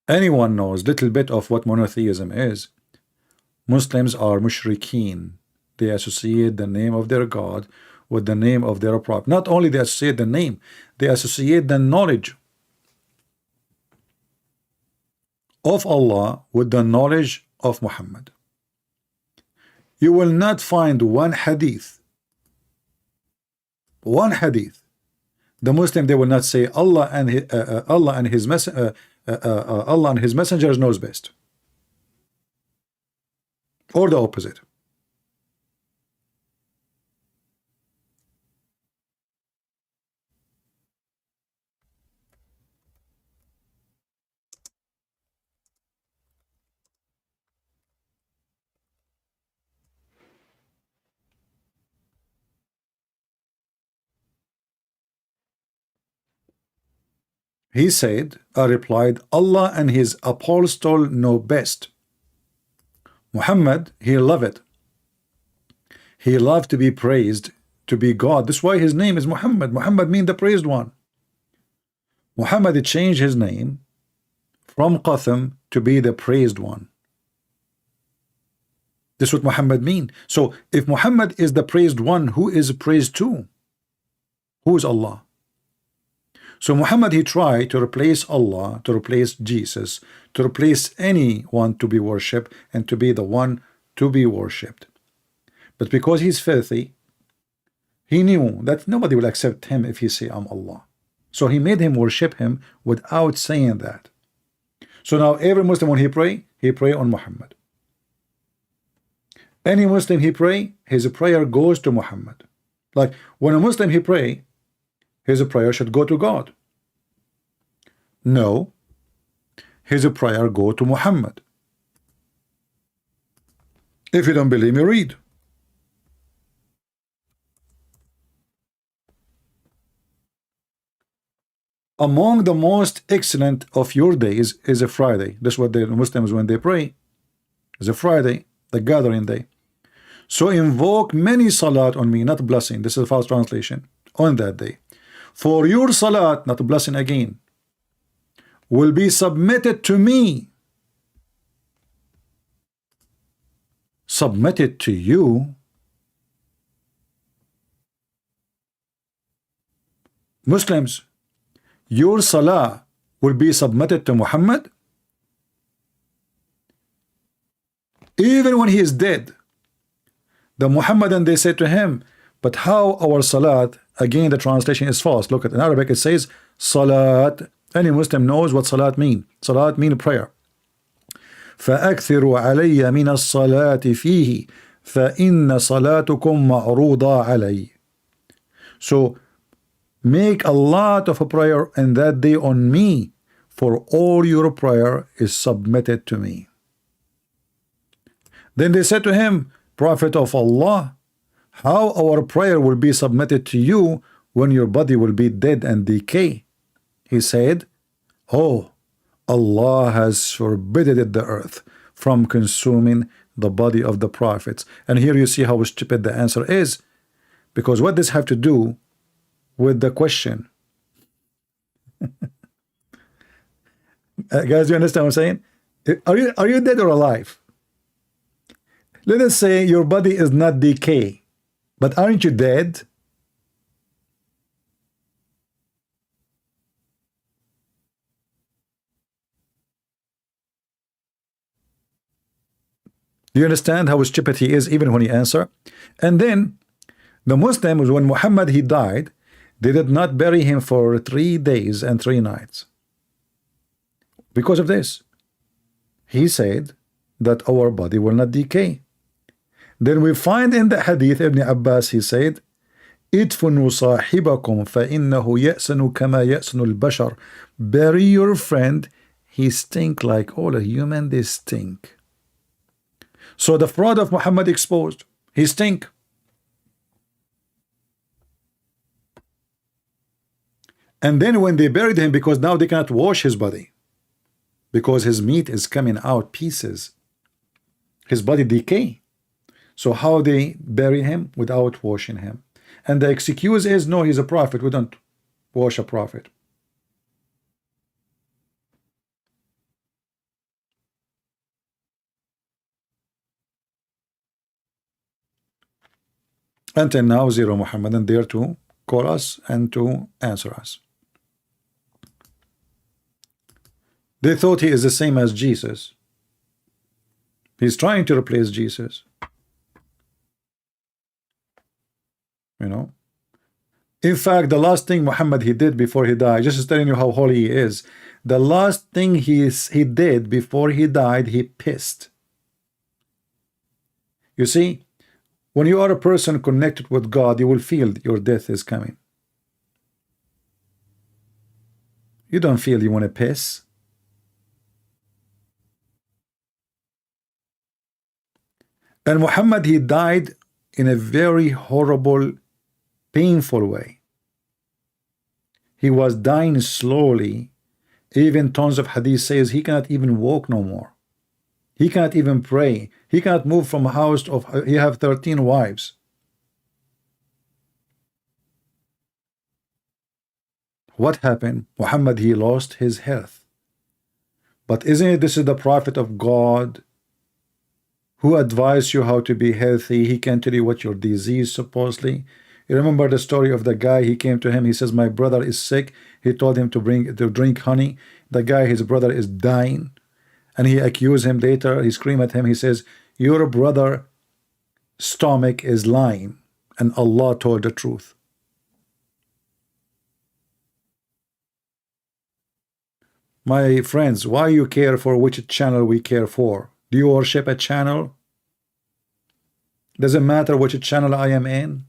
anyone knows little bit of what monotheism is. Muslims are mushrikeen. They associate the name of their God with the name of their prophet. Not only they associate the name, they associate the knowledge of Allah with the knowledge of Muhammad. You will not find one hadith, the Muslim, they will not say Allah and his messengers knows best, or the opposite. He said, I replied, Allah and his apostle know best. Muhammad, he loved it. He loved to be praised, to be God. That's why his name is Muhammad. Muhammad means the praised one. Muhammad changed his name from Qatham to be the praised one. This is what Muhammad means. So if Muhammad is the praised one, who is praised to? Who is Allah? So Muhammad, he tried to replace Allah, to replace Jesus, to replace anyone to be worshipped and to be the one to be worshipped. But because he's filthy, he knew that nobody will accept him if he say I'm Allah. So he made him worship him without saying that. So now every Muslim when he pray on Muhammad. Any Muslim he pray, his prayer goes to Muhammad. Like when a Muslim he pray, his prayer should go to God. No, his prayer go to Muhammad. If you don't believe me, read. Among the most excellent of your days is a Friday. That's what the Muslims, when they pray, is a Friday, the gathering day. So invoke many salat on me, not blessing. This is a false translation. On that day, for your salat, not blessing again, will be submitted to me. Submitted to you? Muslims, your salah will be submitted to Muhammad? Even when he is dead, the Muhammadan, they say to him, but how our salat Again, the translation is false. Look at in Arabic, it says salat. Any Muslim knows what salat mean. Salat mean prayer. فأكثروا علي من الصلاة فيه فإن صلاتكم معروضة علي. So make a lot of a prayer in that day on me, for all your prayer is submitted to me. Then they said to him, Prophet of Allah, how our prayer will be submitted to you when your body will be dead and decay? He said, oh, Allah has forbidden the earth from consuming the body of the prophets. And here you see how stupid the answer is, because what does have to do with the question? Guys, you understand what I'm saying? Are you dead or alive? Let us say your body is not decay, but aren't you dead? Do you understand how stupid he is even when he answer? And then the Muslims, when Muhammad he died, they did not bury him for 3 days and 3 nights. Because of this, he said that our body will not decay. Then we find in the hadith Ibn Abbas, he said, idfunu sahibakum فإنه يأسن كما يأسن البشر. Bury your friend, he stink like all a human, they stink. So the fraud of Muhammad exposed, he stink. And then when they buried him, because now they cannot wash his body, because his meat is coming out pieces, his body decay. So how they bury him? Without washing him. And the excuse is, no, he's a prophet, we don't wash a prophet. Until now, zero Muhammad and there to call us and to answer us. They thought he is the same as Jesus. He's trying to replace Jesus. You know, in fact, the last thing Muhammad he did before he died, just telling you how holy he is, the last thing he did before he died, he pissed. You see, when you are a person connected with God, you will feel your death is coming. You don't feel you want to piss. And Muhammad he died in a very horrible, painful way. He was dying slowly. Even tons of hadith says he cannot even walk no more. He cannot even pray. He cannot move from a house of, he have 13 wives. What happened? Muhammad he lost his health. But isn't it this is the prophet of God who advised you how to be healthy? He can tell you what your disease supposedly. You remember the story of the guy, he came to him, he says, my brother is sick. He told him to drink honey. The guy, his brother is dying. And he accused him later, he screamed at him, he says, your brother stomach is lying, and Allah told the truth. My friends, why you care for which channel we care for? Do you worship a channel? Doesn't matter which channel I am in.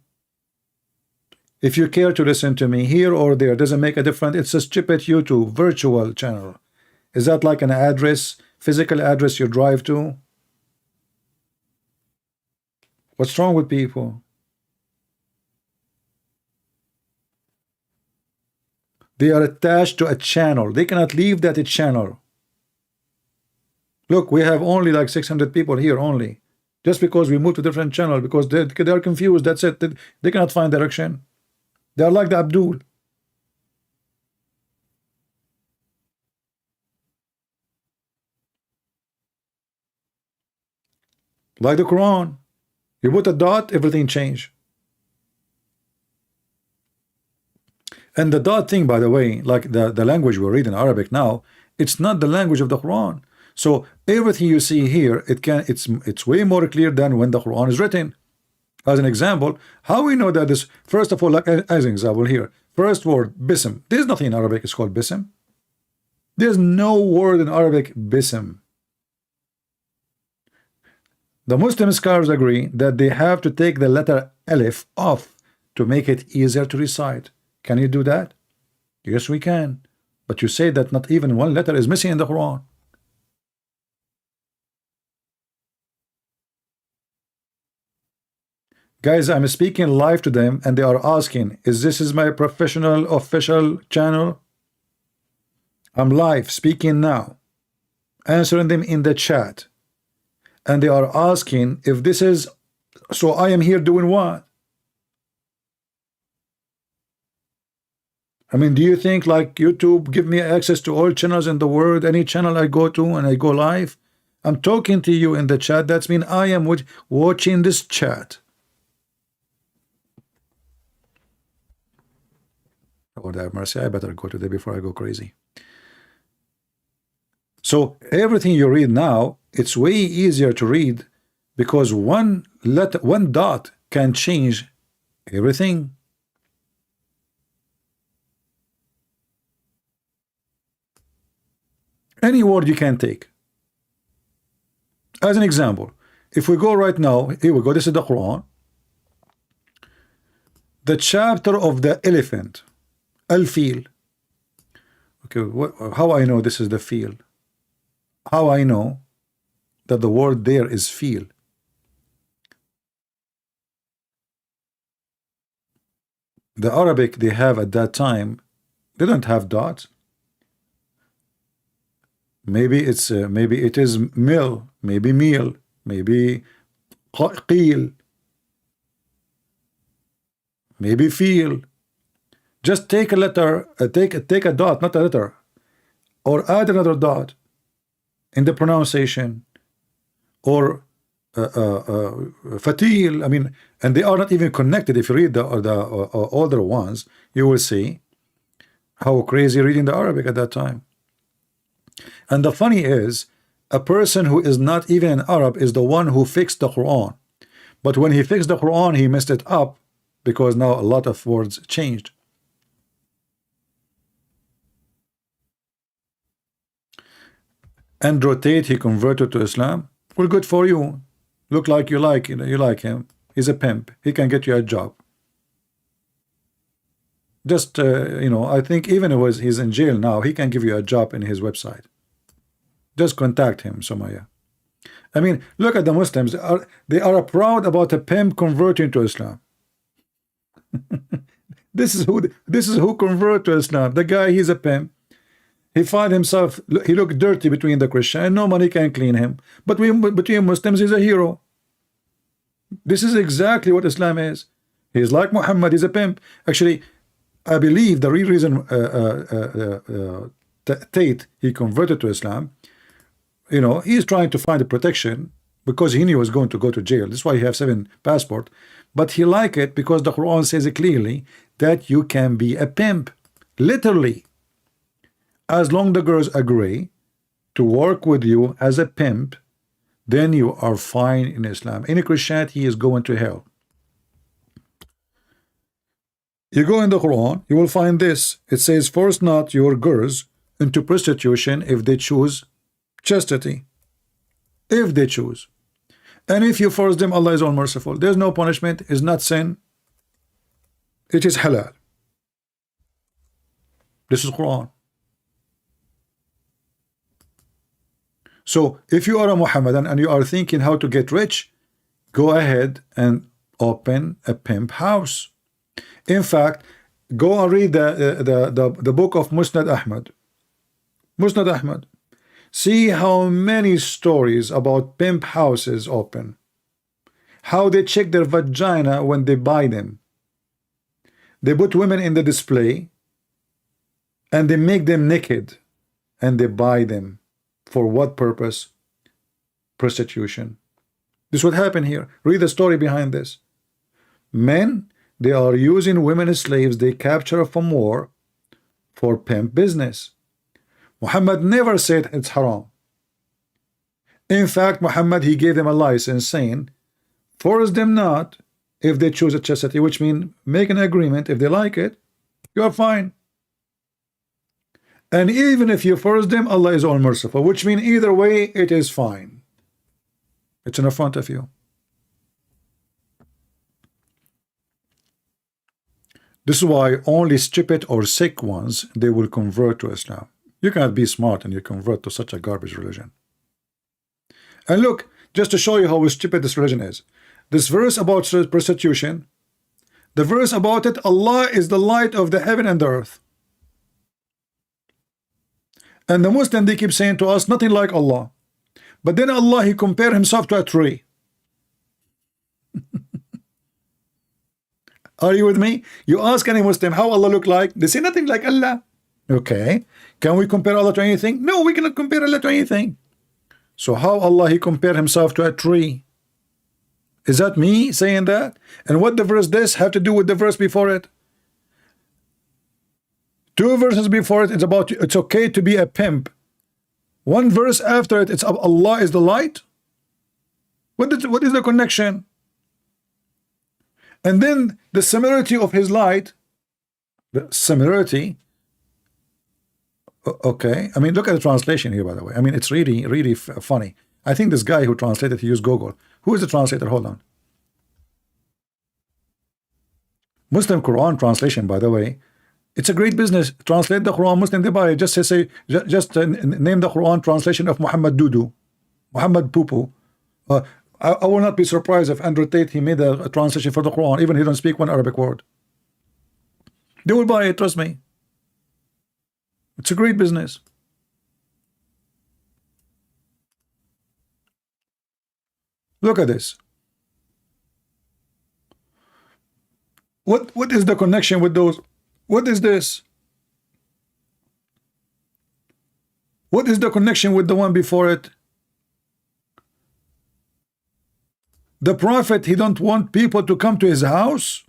If you care to listen to me here or there, doesn't make a difference. It's a stupid YouTube virtual channel. Is that like an address, physical address you drive to? What's wrong with people? They are attached to a channel. They cannot leave that channel. Look, we have only like 600 people here only. Just because we moved to a different channel, because they are confused, that's it. They cannot find direction. They are like the Abdul. Like the Quran. You put a dot, everything change. And the dot thing, by the way, like the language we read in Arabic now, it's not the language of the Quran. So everything you see here, it's way more clear than when the Quran is written. As an example, how we know that this, first of all, like as an example here, first word, bism. There's nothing in Arabic is called bism. There's no word in Arabic bism. The Muslim scholars agree that they have to take the letter alif off to make it easier to recite. Can you do that? Yes, we can. But you say that not even one letter is missing in the Quran. Guys, I'm speaking live to them and they are asking, is this is my professional official channel? I'm live speaking now, answering them in the chat, and they are asking if this is, so I am here doing what? I mean, do you think like YouTube give me access to all channels in the world, any channel I go to and I go live? I'm talking to you in the chat. That's mean I am watching this chat. Lord have mercy, I better go today before I go crazy. So everything you read now, it's way easier to read because one letter, one dot can change everything. Any word you can take. As an example, if we go right now, here we go, this is the Quran. The chapter of the elephant, al-fil. Okay, how I know this is the fil? How I know that the word there is fil? The Arabic they have at that time, they don't have dots. Maybe it's maybe it is mill, maybe meal, maybe qeel, maybe feel. Just take a letter, take a dot, not a letter, or add another dot in the pronunciation, or fatil. I mean, and they are not even connected. If you read the older ones, you will see how crazy reading the Arabic at that time. And the funny is, a person who is not even an Arab is the one who fixed the Quran. But when he fixed the Quran, he messed it up because now a lot of words changed. Andrew Tate, he converted to Islam. Well, good for you. Look like you like him. He's a pimp. He can get you a job. Just I think even he's in jail now, he can give you a job in his website. Just contact him, Somaya. I mean, look at the Muslims. They are proud about a pimp converting to Islam. This is who converted to Islam. The guy, he's a pimp. He find himself, he looked dirty between the Christian, and nobody can clean him. But between Muslims, he's a hero. This is exactly what Islam is. He's like Muhammad, he's a pimp. Actually, I believe the real reason Tate, he converted to Islam, he's trying to find a protection because he knew he was going to go to jail. That's why he has 7 passport. But he liked it because the Quran says it clearly that you can be a pimp. Literally. As long as the girls agree to work with you as a pimp, then you are fine in Islam. Any Christianity is going to hell. You go in the Quran, you will find this. It says, force not your girls into prostitution if they choose chastity. If they choose. And if you force them, Allah is all merciful. There's no punishment, it's not sin. It is halal. This is Quran. So if you are a Muhammadan and you are thinking how to get rich, go ahead and open a pimp house. In fact, go and read the book of Musnad Ahmad. Musnad Ahmad. See how many stories about pimp houses open. How they check their vagina when they buy them. They put women in the display and they make them naked and they buy them. For what purpose? Prostitution. This would happen here. Read the story behind this. Men, they are using women as slaves they capture from war for pimp business. Muhammad never said it's haram. In fact, Muhammad, he gave them a license saying, force them not if they choose a chastity, which means make an agreement. If they like it, you are fine. And even if you force them, Allah is all merciful, which means either way it is fine. It's in front of you. This is why only stupid or sick ones, they will convert to Islam. You cannot be smart and you convert to such a garbage religion. And look, just to show you how stupid this religion is, this verse about prostitution, the verse about it, Allah is the light of the heaven and the earth. And the Muslim, they keep saying to us, nothing like Allah. But then Allah, he compared himself to a tree. Are you with me? You ask any Muslim how Allah look like, they say nothing like Allah. Okay, can we compare Allah to anything? No, we cannot compare Allah to anything. So how Allah, he compared himself to a tree? Is that me saying that? And what the verse this have to do with the verse before it? Two verses before it, it's about it's okay to be a pimp. One verse after it, it's Allah is the light. What is the connection? And then the similarity of his light, the similarity. Okay, I mean, look at the translation here, by the way. I mean, it's really funny. I think this guy who translated, he used Google. Who is the translator? Hold on. Muslim Quran translation, by the way, it's a great business. Translate the Quran, Muslim, they buy it. Just name the Quran translation of Muhammad Dudu, Muhammad Pupu. I will not be surprised if Andrew Tate, he made a translation for the Quran, even he don't speak one Arabic word. They will buy it, trust me. It's a great business. Look at this. What is the connection with those? What is this? What is the connection with the one before it? The Prophet, he don't want people to come to his house.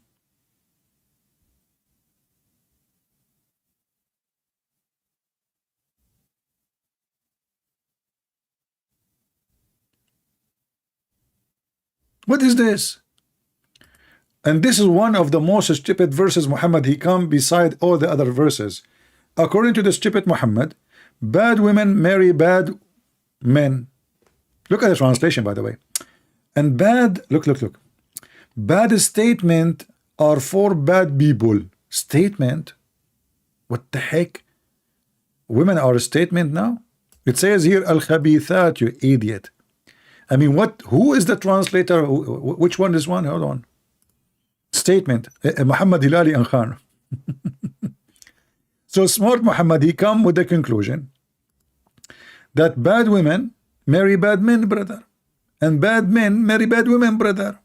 What is this? And this is one of the most stupid verses Muhammad, he come beside all the other verses. According to the stupid Muhammad, bad women marry bad men. Look at the translation, by the way. And bad, look. Bad statement are for bad people. Statement? What the heck? Women are a statement now? It says here, al-khabithat, you idiot. I mean, what? Who is the translator? Which one is one? Hold on. Statement. Muhammad Hilali and Khan. So smart Muhammad, he come with the conclusion that bad women marry bad men, brother. And bad men marry bad women, brother.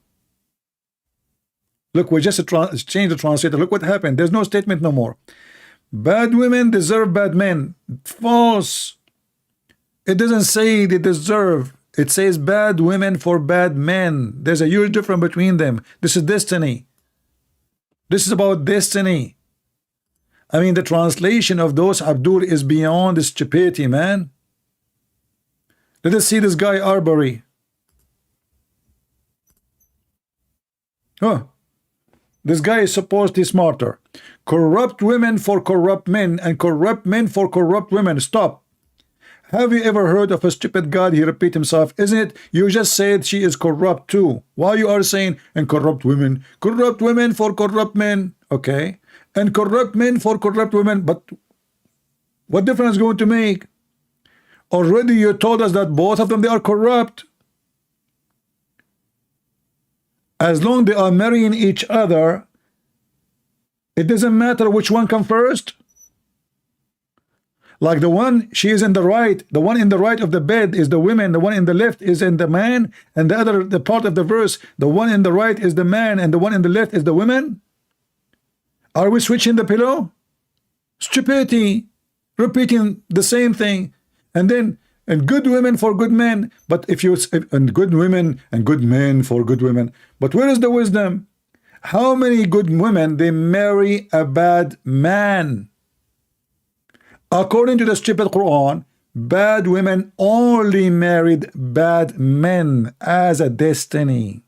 Look, we just changed the translator. Look what happened. There's no statement no more. Bad women deserve bad men. False. It doesn't say they deserve. It says bad women for bad men. There's a huge difference between them. This is destiny. This is about destiny. I mean, the translation of those Abdul is beyond stupidity, man. Let us see this guy Arbery. Oh, this guy is supposedly smarter. Corrupt women for corrupt men and corrupt men for corrupt women. Stop. Have you ever heard of a stupid God? He repeat himself. Isn't it? You just said she is corrupt too. Why you are saying and corrupt women for corrupt men? Okay. And corrupt men for corrupt women. But what difference is going to make? Already you told us that both of them, they are corrupt. As long they are marrying each other, it doesn't matter which one come first. Like the one, she is in the right, the one in the right of the bed is the woman, the one in the left is in the man, and the part of the verse, the one in the right is the man and the one in the left is the woman. Are we switching the pillow? Stupidity, repeating the same thing. And then, and good women for good men, but if you, and good women and good men for good women, but where is the wisdom? How many good women, they marry a bad man? According to the stupid Quran, bad women only married bad men as a destiny.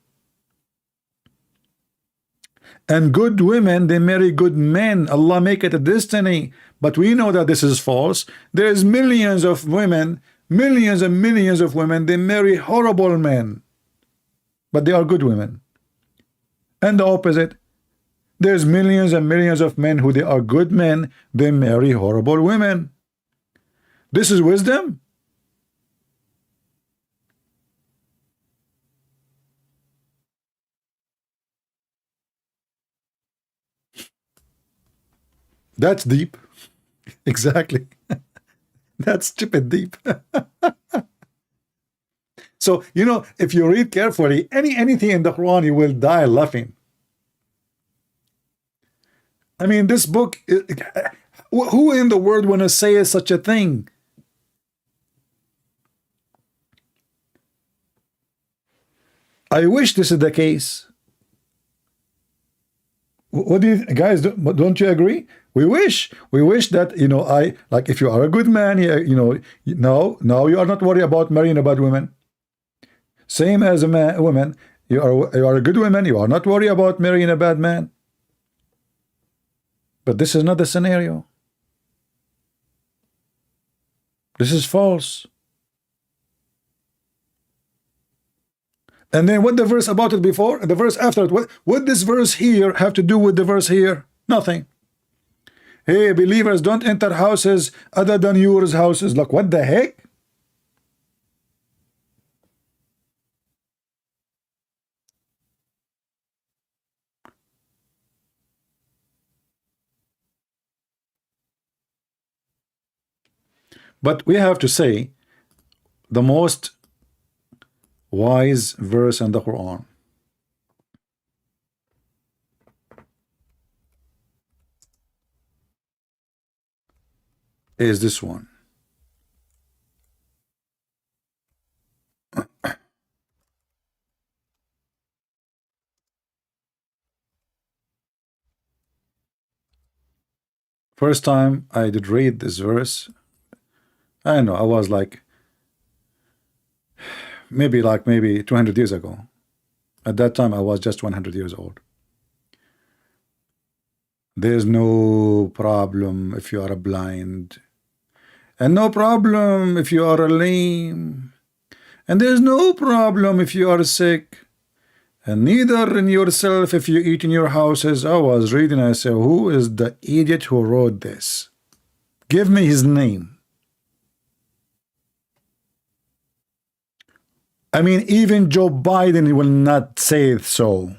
And good women, they marry good men. Allah make it a destiny. But we know that this is false. There's millions of women, millions and millions of women, they marry horrible men. But they are good women. And the opposite. There's millions and millions of men who they are good men, they marry horrible women. This is wisdom. That's deep. Exactly. That's stupid deep. So, you know, if you read carefully, anything in the Quran, you will die laughing. I mean, this book, who in the world want to say such a thing? I wish this is the case. What do you guys, don't you agree? We wish that, you know, like if you are a good man, you know, now you are not worried about marrying a bad woman. Same as a woman, you are a good woman, you are not worried about marrying a bad man. But this is not the scenario. This is false. And then what the verse about it before, the verse after it, what this verse here have to do with the verse here? Nothing. Hey, believers, don't enter houses other than yours houses. Like, what the heck? But we have to say the most wise verse in the Quran is this one. First time I did read this verse, I know I was like maybe 200 years ago. At that time I was just 100 years old. There's no problem if you are blind, and no problem if you are lame, and there's no problem if you are sick, and neither in yourself if you eat in your houses. I was reading, I said, who is the idiot who wrote this? Give me his name. I mean, even Joe Biden will not say so.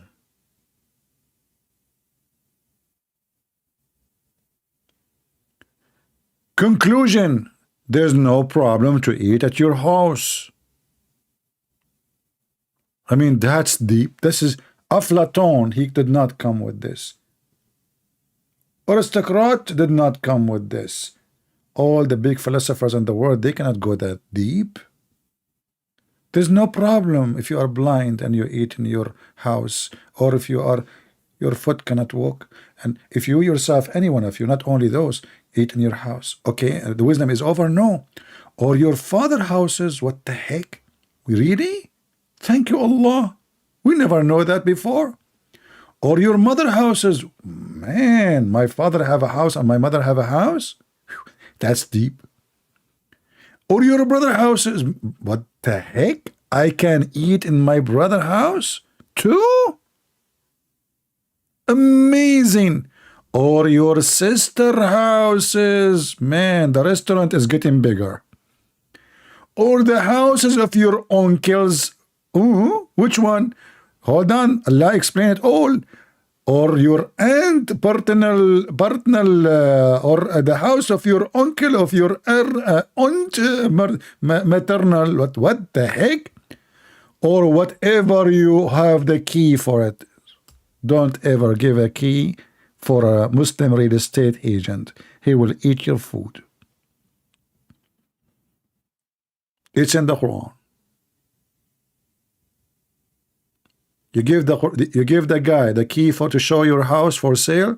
Conclusion, there's no problem to eat at your house. I mean, that's deep. This is Aflaton. He did not come with this. Aristocrat did not come with this. All the big philosophers in the world, they cannot go that deep. There's no problem if you are blind and you eat in your house, or if your foot cannot walk, and if you yourself, any one of you, not only those, eat in your house. Okay, the wisdom is over? No. Or your father houses, what the heck? Really? Thank you, Allah. We never know that before. Or your mother houses, man, my father have a house and my mother have a house? That's deep. Or your brother houses, what the heck? I can eat in my brother house too? Amazing. Or your sister houses, man, the restaurant is getting bigger. Or the houses of your uncles. Which one? Hold on, Allah explain it all. Or your aunt, paternal, or the house of your uncle, of your aunt, maternal, what the heck? Or whatever you have the key for it. Don't ever give a key for a Muslim real estate agent. He will eat your food. It's in the Quran. You give the guy the key to show your house for sale.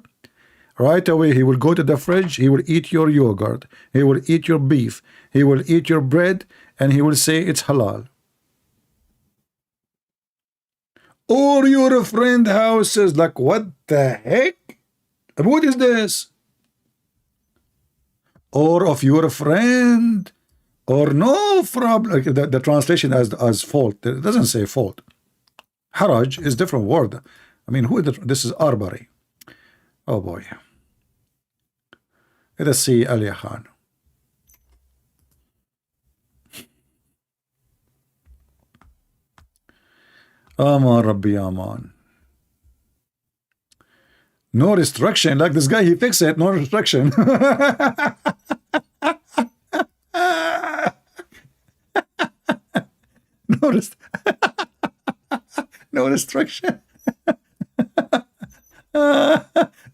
Right away, he will go to the fridge. He will eat your yogurt. He will eat your beef. He will eat your bread, and he will say it's halal. or your friend houses. Like, what the heck? What is this? Or of your friend, or no problem. Like the translation as fault. It doesn't say fault. Haraj is different word. I mean, this is Arbari. Oh boy. Let us see Ali Khan. Aman Rabbi Aman. No restriction. Like this guy, he fixed it. No restriction. no, no restriction.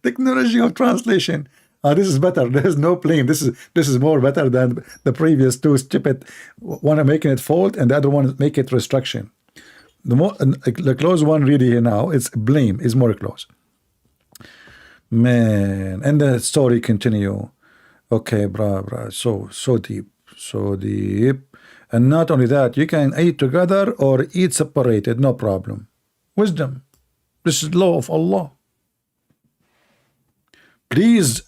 Technology of translation. This is better. There is no plane. This is more better than the previous two stupid. One making it fault and the other one make it restriction. The close one really here now. It's blame is more close. Man, and the story continue. Okay, bruh. So deep. And not only that, you can eat together or eat separated, no problem. Wisdom. This is law of Allah. Please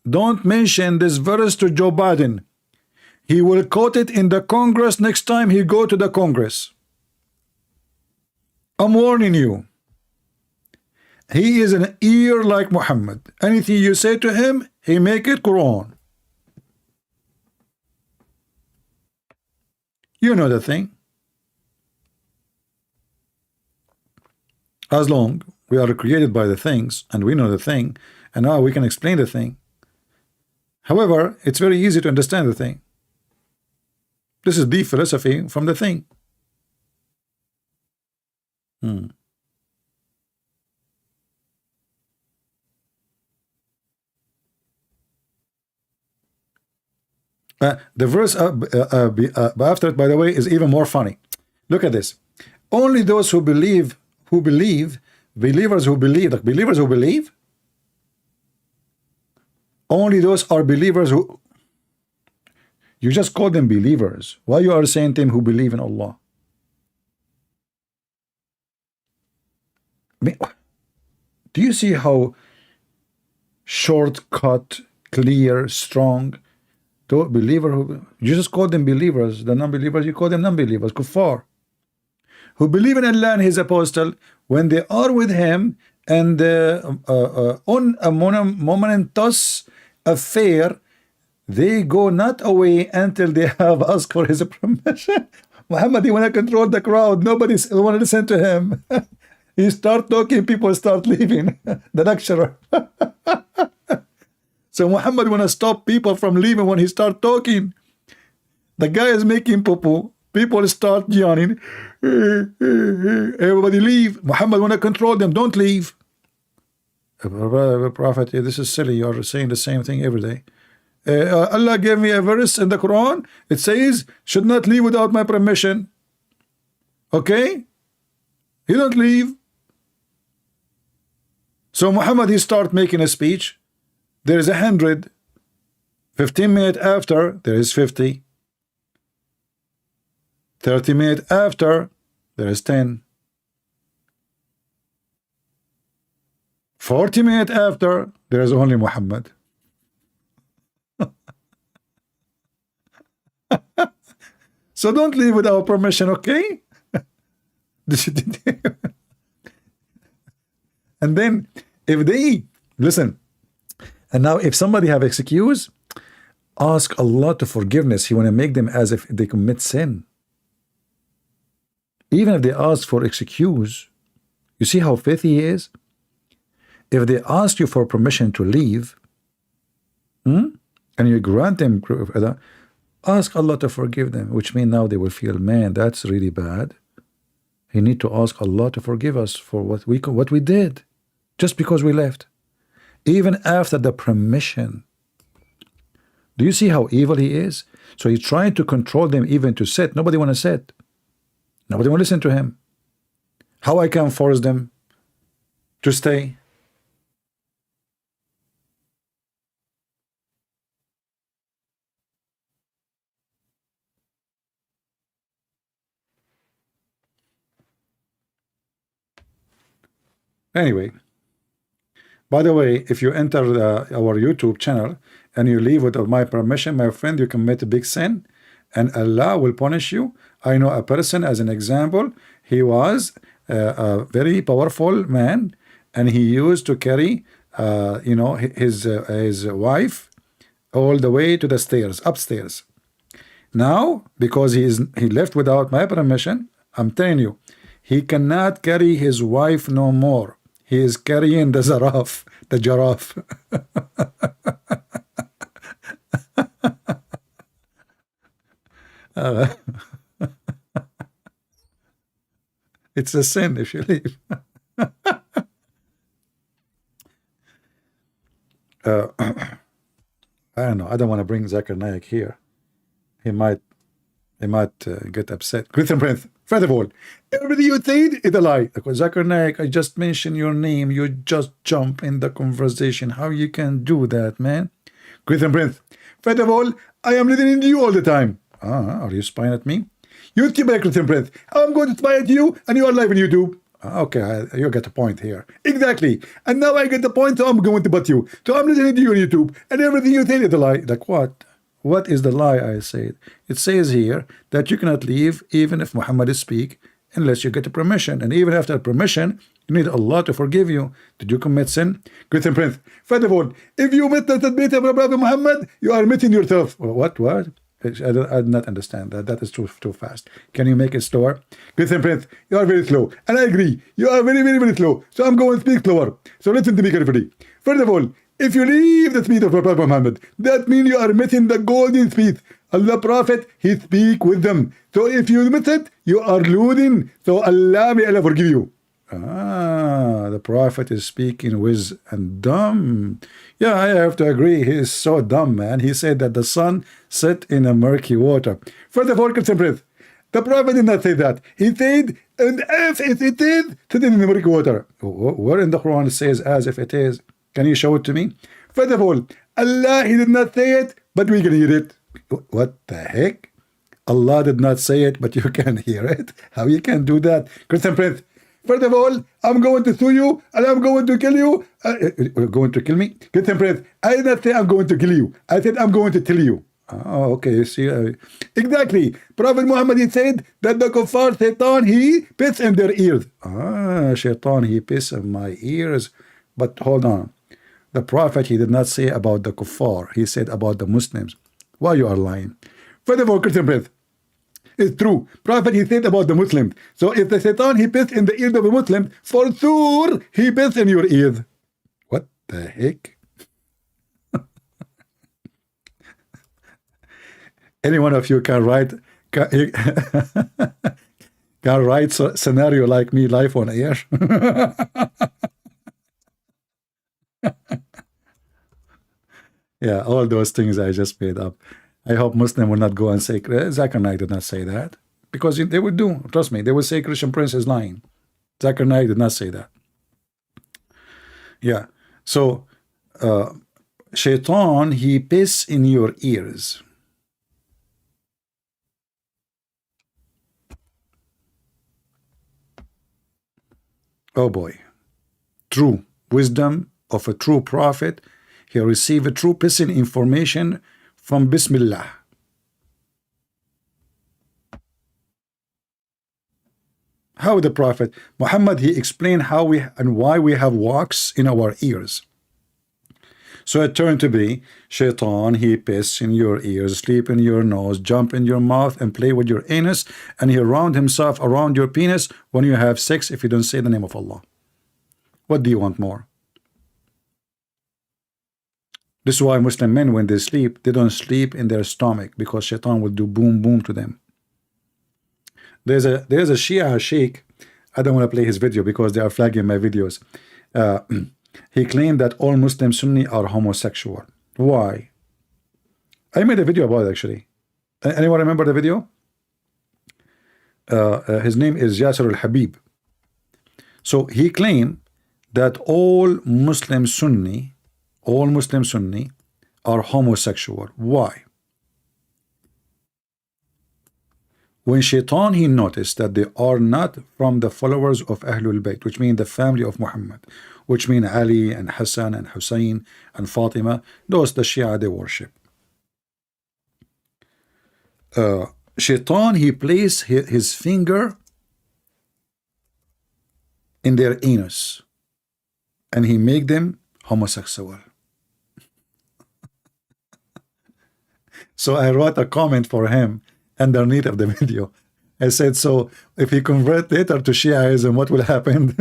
don't mention this verse to Joe Biden. He will quote it in the Congress next time he go to the Congress. I'm warning you. He is an ear like Muhammad. Anything you say to him, he make it Quran. You know the thing. As long we are created by the things and we know the thing, and now we can explain the thing. However, it's very easy to understand the thing. This is deep philosophy from the thing. The verse after it, by the way, is even more funny. Look at this. Only those who believe, believers who believe, only those are believers who, you just call them believers. Why you are saying them who believe in Allah? I mean, do you see how shortcut, clear, strong? Believer who, you just call them believers. The non-believers, you call them non-believers, kuffar, who believe in Allah and His apostle. When they are with Him and on a momentous affair, they go not away until they have asked for His permission. Muhammad, he want to control the crowd. Nobody want to listen to him. He start talking, people start leaving. The lecturer. So Muhammad want to stop people from leaving when he start talking. The guy is making poo-poo. People start yawning. Everybody leave. Muhammad want to control them. Don't leave. Prophet, this is silly. You're saying the same thing every day. Allah gave me a verse in the Quran. It says, should not leave without my permission. Okay? He don't leave. So Muhammad, he start making a speech. There is 100. 15 minutes after, there is 50. 30 minutes after, there is 10. 40 minutes after, there is only Muhammad. So don't leave without permission, okay? And then, if they, listen, and now if somebody have excuse, ask Allah to forgiveness. He want to make them as if they commit sin. Even if they ask for excuse, you see how faithful he is? If they ask you for permission to leave, and you grant them, ask Allah to forgive them, which means now they will feel, man, that's really bad. You need to ask Allah to forgive us for what we did, just because we left, even after the permission. Do you see how evil he is? So he's trying to control them even to sit. Nobody want to sit. Nobody want to listen to him. How I can force them to stay? Anyway, by the way, if you enter our YouTube channel and you leave without my permission, my friend, you commit a big sin and Allah will punish you. I know a person, as an example, he was a very powerful man, and he used to carry his wife all the way to the stairs, upstairs. Now, because he left without my permission, I'm telling you, he cannot carry his wife no more. He is carrying the giraffe. It's a sin if you leave. I don't know. I don't want to bring Zakir Naik here. He might get upset. Christian Prince, first of all, everything you said is a lie. Because Zakir Naik, I just mentioned your name. You just jump in the conversation. How you can do that, man? Christian Prince, first of all, I am listening to you all the time. Are you spying at me? You keep back, Christian Prince. I'm going to spy at you, and you are live on YouTube. Okay, you get the point here. Exactly. And now I get the point, so I'm going to butt you. So I'm listening to you on YouTube, and everything you say is a lie. Like what? What is the lie I said? It says here that you cannot leave even if Muhammad speak unless you get a permission. And even after permission, you need Allah to forgive you. Did you commit sin? Christian Prince, first of all, if you admit that of Prophet Muhammad, you are admitting yourself. What? I do not understand that. That is too fast. Can you make it slower? Christian Prince, you are very slow. And I agree. You are very, very, very slow. So I'm going to speak slower. So listen to me carefully. First of all, if you leave the speech of Prophet Muhammad, that means you are missing the golden speech. Allah Prophet, he speak with them. So if you miss it, you are losing. So Allah, may Allah forgive you. The Prophet is speaking with and dumb. Yeah, I have to agree. He is so dumb, man. He said that the sun set in a murky water. First of all, Christian Prince, the Prophet did not say that. He said, and as if it is, set in the murky water. Where in the Quran it says as if it is? Can you show it to me? First of all, Allah, he did not say it, but we can hear it. What the heck? Allah did not say it, but you can hear it? How you can do that? Christian Prince, first of all, I'm going to sue you, and I'm going to kill you. You're going to kill me? Christian Prince, I did not say I'm going to kill you. I said I'm going to tell you. Oh, okay. See, exactly. Prophet Muhammad, he said that the kuffar Shaitan, he pissed in their ears. Shaitan, he pissed in my ears. But hold on. The Prophet, he did not say about the kuffar. He said about the Muslims. Why you are lying? First of all, Christian Prince, it's true. Prophet, he said about the Muslims. So if the Shaitan, he pissed in the ears of the Muslims, for sure, he pissed in your ears. What the heck? Any one of you can write scenario like me live on air. Yeah, all those things I just made up. I hope Muslim will not go and say Zakir Naik did not say that, because they would do. Trust me, they would say Christian Prince is lying. Zakir Naik did not say that. Yeah. So Shaitan, he piss in your ears. Oh boy. True wisdom of a true prophet. He received a true pissing information from Bismillah. How the Prophet Muhammad, he explained how we and why we have wax in our ears. So it turned to be Shaitan, he piss in your ears, sleep in your nose, jump in your mouth, and play with your anus, and he round himself around your penis when you have sex if you don't say the name of Allah. What do you want more? This is why Muslim men, when they sleep, they don't sleep in their stomach, because Shaitan will do boom boom to them. There's a Shia sheikh. I don't want to play his video because they are flagging my videos. He claimed that all Muslim Sunni are homosexual. Why? I made a video about it, actually. Anyone remember the video? His name is Yasser al-Habib. So he claimed that all Muslim Sunni are homosexual. Why? When Shaitan he noticed that they are not from the followers of Ahlul Bayt, which mean the family of Muhammad, which mean Ali and Hassan and Hussein and Fatima, those the Shia they worship. Shaitan he placed his finger in their anus and he make them homosexual. So I wrote a comment for him underneath of the video. I said, so if he convert later to Shiaism, what will happen?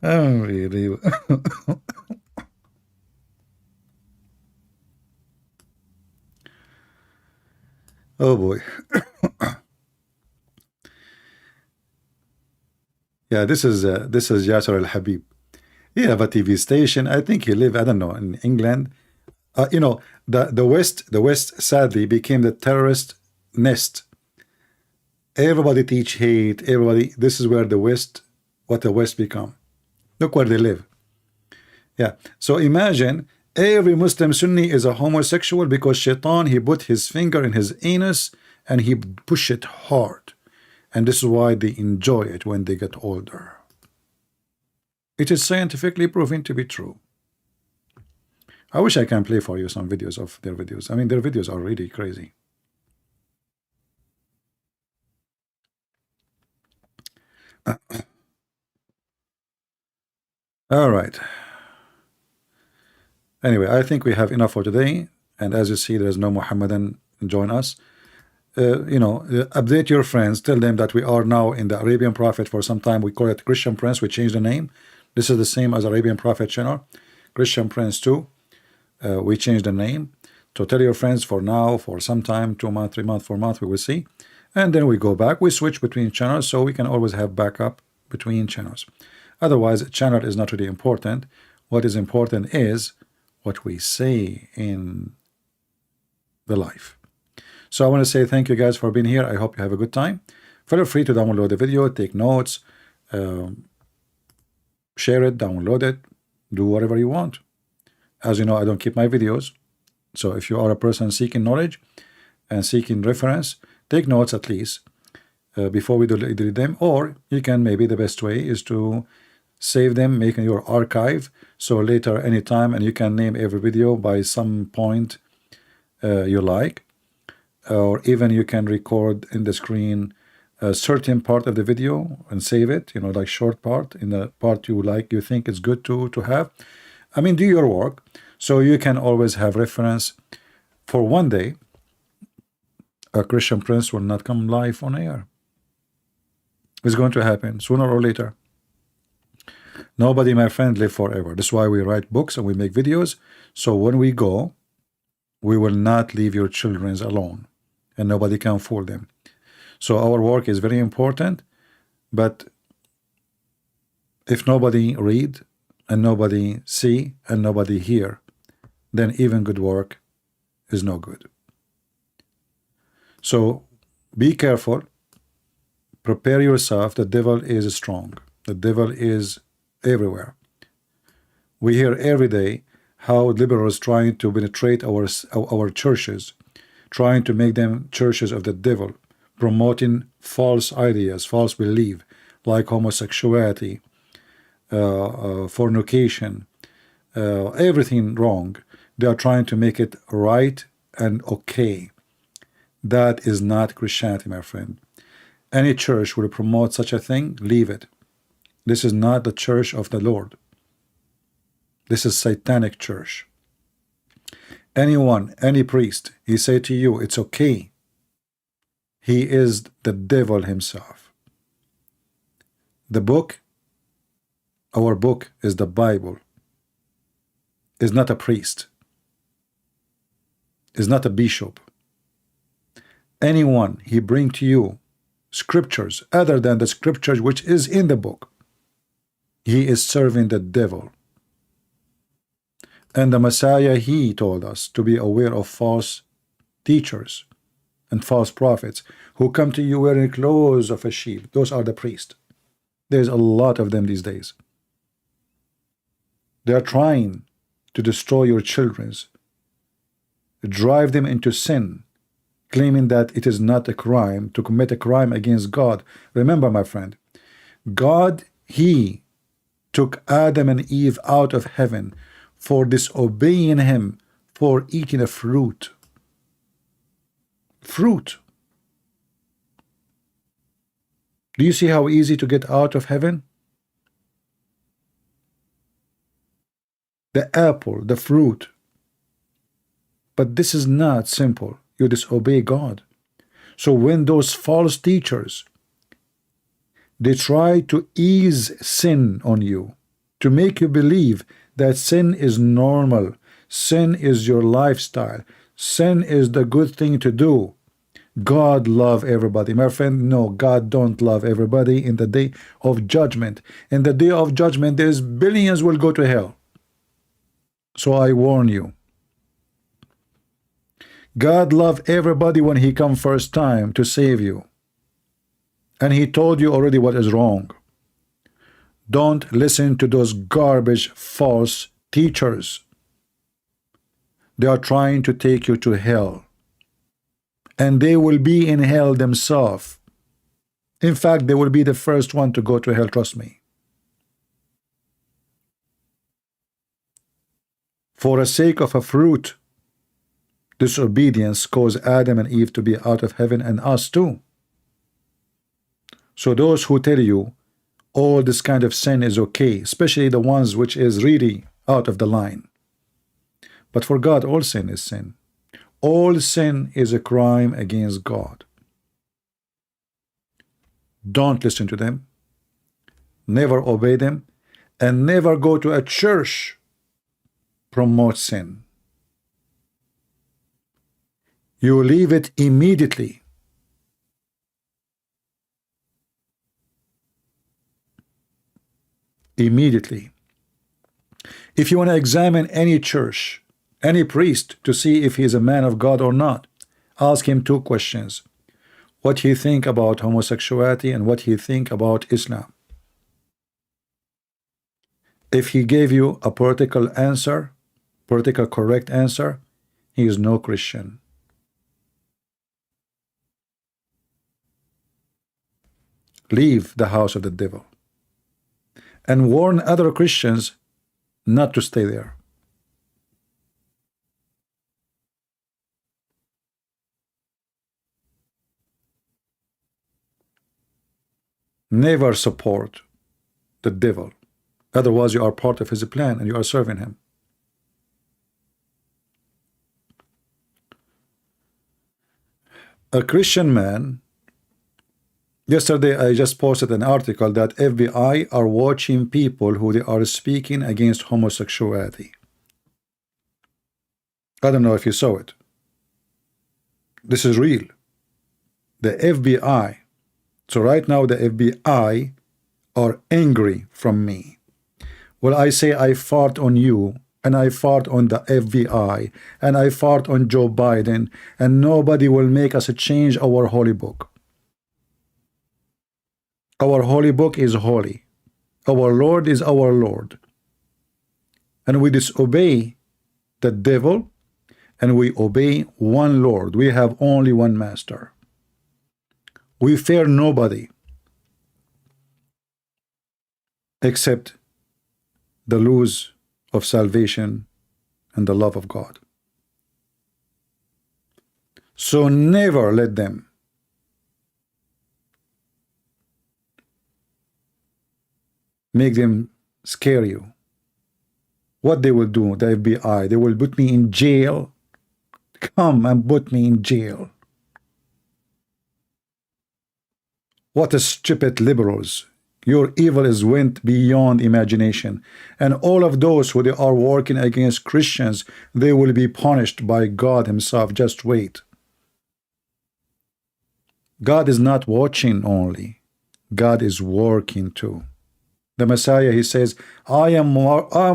Oh, really? Oh boy. Yeah, this is Yasser Al Habib. He have a TV station. I think he live, I don't know, in England. You know, the West sadly became the terrorist nest. Everybody teach hate. Everybody. This is where the West, what the West become. Look where they live. Yeah. So imagine every Muslim Sunni is a homosexual because Shaitan he put his finger in his anus and he push it hard. And this is why they enjoy it when they get older. It is scientifically proven to be true. I wish I can play for you some videos of their videos. I mean, their videos are really crazy. All right. Anyway, I think we have enough for today. And as you see, there's no Muhammadan join us. You know, update your friends, tell them that we are now in the Arabian Prophet. For some time we call it Christian Prince, we changed the name. This is the same as Arabian Prophet channel, Christian Prince 2. We changed the name. So tell your friends for now, for some time, 2 months, 3 months, 4 months, we will see. And then we go back, we switch between channels so we can always have backup between channels. Otherwise, channel is not really important. What is important is what we say in the life. So I want to say thank you guys for being here. I hope you have a good time. Feel free to download the video, take notes, share it, download it, do whatever you want. As you know, I don't keep my videos. So if you are a person seeking knowledge and seeking reference, take notes at least before we delete them. Or you can, maybe the best way is to save them, make your archive. So later, anytime, and you can name every video by some point you like. Or even you can record in the screen a certain part of the video and save it, you know, like short part, in the part you like, you think it's good to have. I mean, do your work so you can always have reference for one day. A Christian Prince will not come live on air. It's going to happen sooner or later. Nobody, my friend, live forever. That's why we write books and we make videos. So when we go, we will not leave your children alone. And nobody can fool them. So our work is very important, but if nobody read and nobody see and nobody hear, then even good work is no good. So be careful, prepare yourself. The devil is strong. The devil is everywhere. We hear every day how liberals trying to penetrate our churches, trying to make them churches of the devil, promoting false ideas, false belief, like homosexuality, fornication, everything wrong. They are trying to make it right and okay. That is not Christianity, my friend. Any church will promote such a thing, leave it. This is not the church of the Lord. This is satanic church. Anyone, any priest, he say to you, it's okay. He is the devil himself. The book, our book, is the Bible. Is not a priest. Is not a bishop. Anyone he bring to you scriptures other than the scriptures which is in the book, he is serving the devil. And the Messiah, he told us to be aware of false teachers and false prophets who come to you wearing clothes of a sheep. Those are the priests. There's a lot of them these days. They are trying to destroy your children, drive them into sin, claiming that it is not a crime to commit a crime against God. Remember, my friend, God, He took Adam and Eve out of heaven for disobeying Him, for eating a fruit. Fruit. Do you see how easy to get out of heaven? The apple, the fruit. But this is not simple. You disobey God. So when those false teachers, they try to ease sin on you, to make you believe that sin is normal, sin is your lifestyle, sin is the good thing to do. God love everybody. My friend, no, God don't love everybody in the day of judgment. In the day of judgment, there's billions will go to hell. So I warn you. God loved everybody when He come first time to save you. And He told you already what is wrong. Don't listen to those garbage false teachers. They are trying to take you to hell. And they will be in hell themselves. In fact, they will be the first one to go to hell, trust me. For the sake of a fruit, disobedience caused Adam and Eve to be out of heaven, and us too. So those who tell you all this kind of sin is okay, especially the ones which is really out of the line. But for God, all sin is sin. All sin is a crime against God. Don't listen to them. Never obey them. And never go to a church promote sin. You leave it immediately. Immediately. If you want to examine any church, any priest, to see if he is a man of God or not, ask him two questions. What he think about homosexuality and what he think about Islam. If he gave you a political answer, political correct answer, he is no Christian. Leave the house of the devil. And warn other Christians not to stay there. Never support the devil. Otherwise, you are part of his plan and you are serving him. A Christian man, yesterday I just posted an article that FBI are watching people who they are speaking against homosexuality. I don't know if you saw it. This is real. The FBI. So right now the FBI are angry from me. Well, I say I fought on you, and I fought on the FBI, and I fought on Joe Biden, and nobody will make us change our holy book. Our holy book is holy. Our Lord is our Lord. And we disobey the devil, and we obey one Lord. We have only one master. We fear nobody except the lose of salvation and the love of God. So never let them make them scare you. What they will do, the FBI, they will put me in jail. Come and put me in jail. What a stupid liberals. Your evil is went beyond imagination. And all of those who they are working against Christians, they will be punished by God himself. Just wait. God is not watching only. God is working too. The Messiah, he says, I am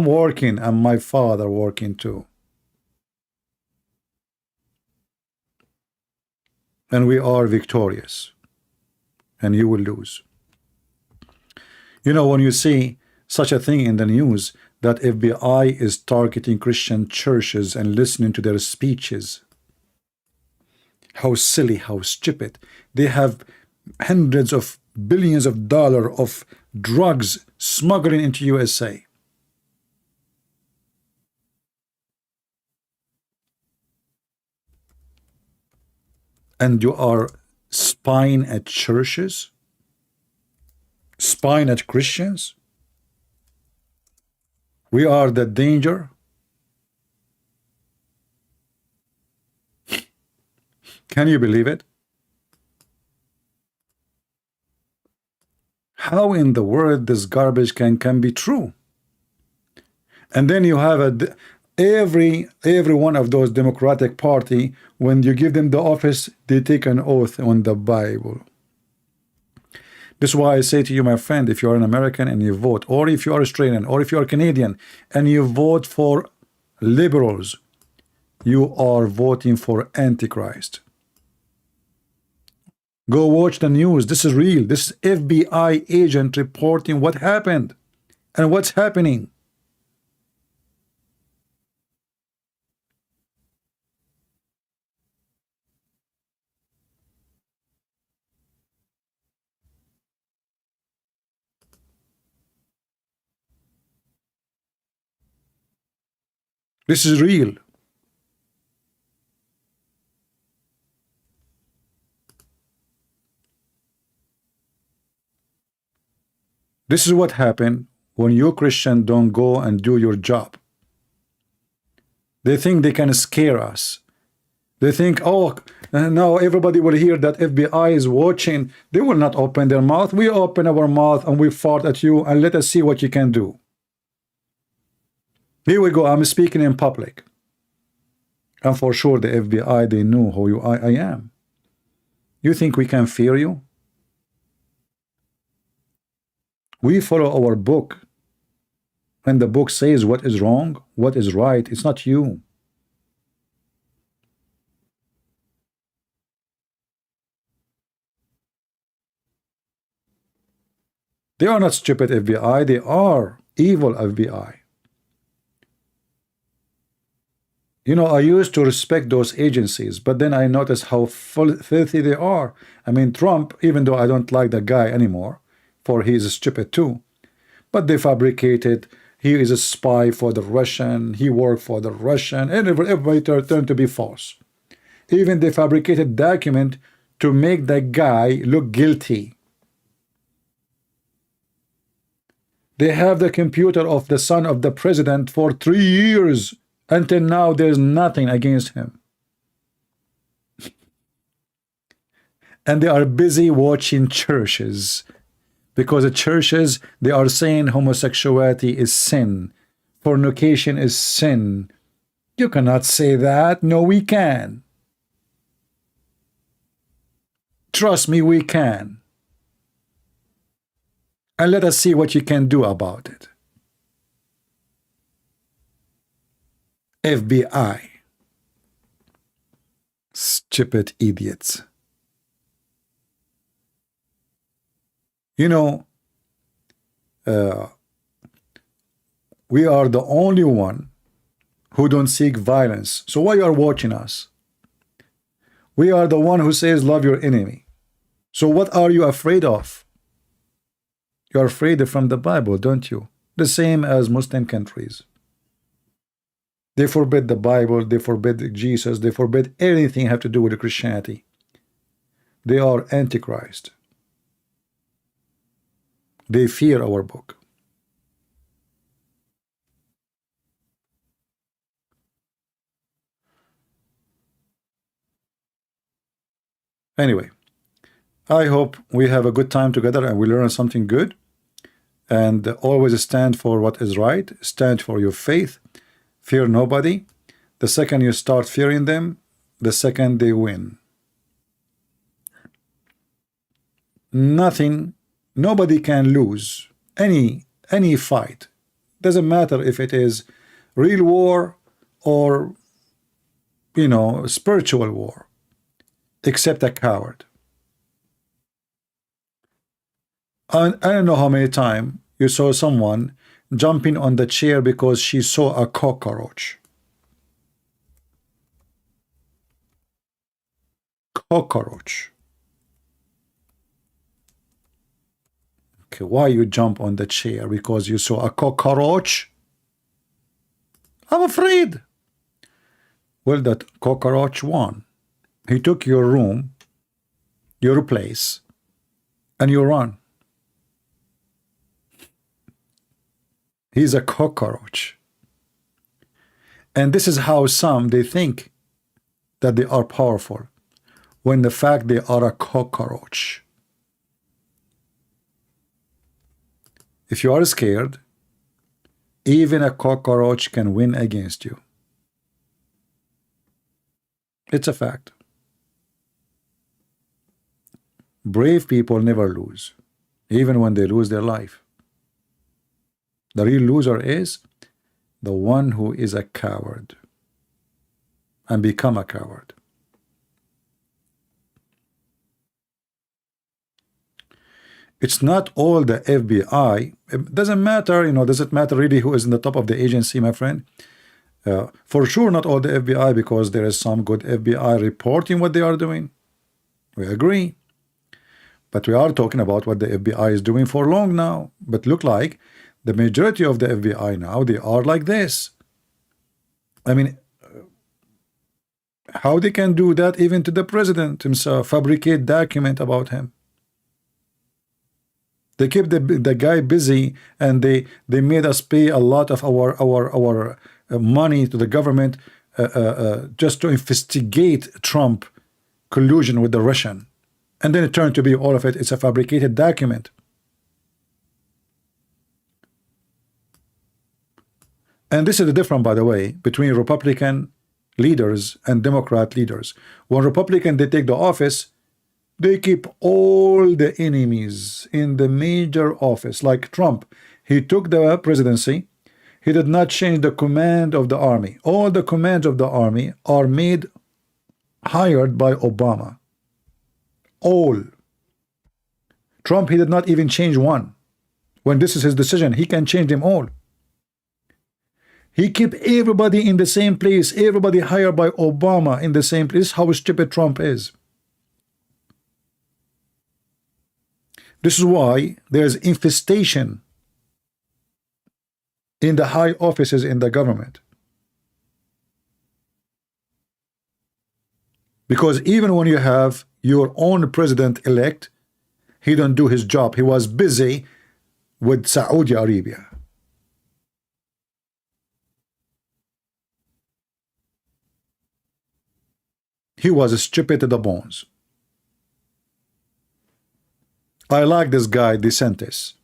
working and my Father working too. And we are victorious. And you will lose. You know, when you see such a thing in the news that FBI is targeting Christian churches and listening to their speeches, how silly, how stupid. They have hundreds of billions of dollars of drugs smuggling into USA. And you are spying at churches, spying at Christians. We are the danger. Can you believe it? How in the world this garbage can be true? And then you have every one of those Democratic Party, when you give them the office, they take an oath on the Bible. This is why I say to you, my friend, if you are an American and you vote, or if you are Australian, or if you are Canadian and you vote for liberals, you are voting for Antichrist. Go watch the news. This is real. This is FBI agent reporting what happened and what's happening. This is real. This is what happened when you Christian don't go and do your job. They think they can scare us. They think, oh, now everybody will hear that FBI is watching. They will not open their mouth. We open our mouth and we fart at you and let us see what you can do. Here we go. I'm speaking in public. And for sure the FBI, they know who I am. You think we can fear you? We follow our book. And the book says what is wrong, what is right. It's not you. They are not stupid FBI. They are evil FBI. You know, I used to respect those agencies, but then I noticed how filthy they are. I mean, Trump, even though I don't like the guy anymore, for he is stupid too, but they fabricated, he is a spy for the Russian, he worked for the Russian, and everybody turned to be false. Even they fabricated document to make that guy look guilty. They have the computer of the son of the president for 3 years. Until now, there's nothing against him. And they are busy watching churches. Because the churches, they are saying homosexuality is sin. Fornication is sin. You cannot say that. No, we can. Trust me, we can. And let us see what you can do about it. FBI. Stupid idiots. You know, we are the only one who don't seek violence. So why you are watching us? We are the one who says love your enemy. So what are you afraid of? You are afraid from the Bible, don't you? The same as Muslim countries. They forbid the Bible, they forbid Jesus, they forbid anything have to do with Christianity. They are Antichrist. They fear our book. Anyway, I hope we have a good time together and we learn something good. And always stand for what is right. Stand for your faith. Fear nobody. The second you start fearing them, the second they win. Nobody can lose any fight. Doesn't matter if it is real war or, you know, spiritual war, except a coward. I don't know how many times you saw someone jumping on the chair because she saw a cockroach. Cockroach. Okay, why you jump on the chair? Because you saw a cockroach? I'm afraid. Well, that cockroach won. He took your room, your place, and you run. He's a cockroach. And this is how some, they think that they are powerful, when the fact they are a cockroach. If you are scared, even a cockroach can win against you. It's a fact. Brave people never lose, even when they lose their life. The real loser is the one who is a coward and become a coward. It's not all the FBI. It doesn't matter, you know, does it matter really who is in the top of the agency, my friend? For sure, not all the FBI, because there is some good FBI reporting what they are doing. We agree. But we are talking about what the FBI is doing for long now. But look like the majority of the FBI now, they are like this. I mean, how they can do that even to the president himself, fabricate document about him. They keep the guy busy, and they made us pay a lot of our money to the government just to investigate Trump collusion with the Russian, and then it turned to be all of it. It's a fabricated document. And this is the difference, by the way, between Republican leaders and Democrat leaders. When Republican they take the office, they keep all the enemies in the major office. Like Trump, he took the presidency. He did not change the command of the army. All the commands of the army are hired by Obama. All. Trump, he did not even change one. When this is his decision, he can change them all. He keep everybody in the same place. Everybody hired by Obama in the same place. How stupid Trump is. This is why there's infestation in the high offices in the government. Because even when you have your own president-elect, he don't do his job. He was busy with Saudi Arabia. He was stupid to the bones. I like this guy, DeSantis.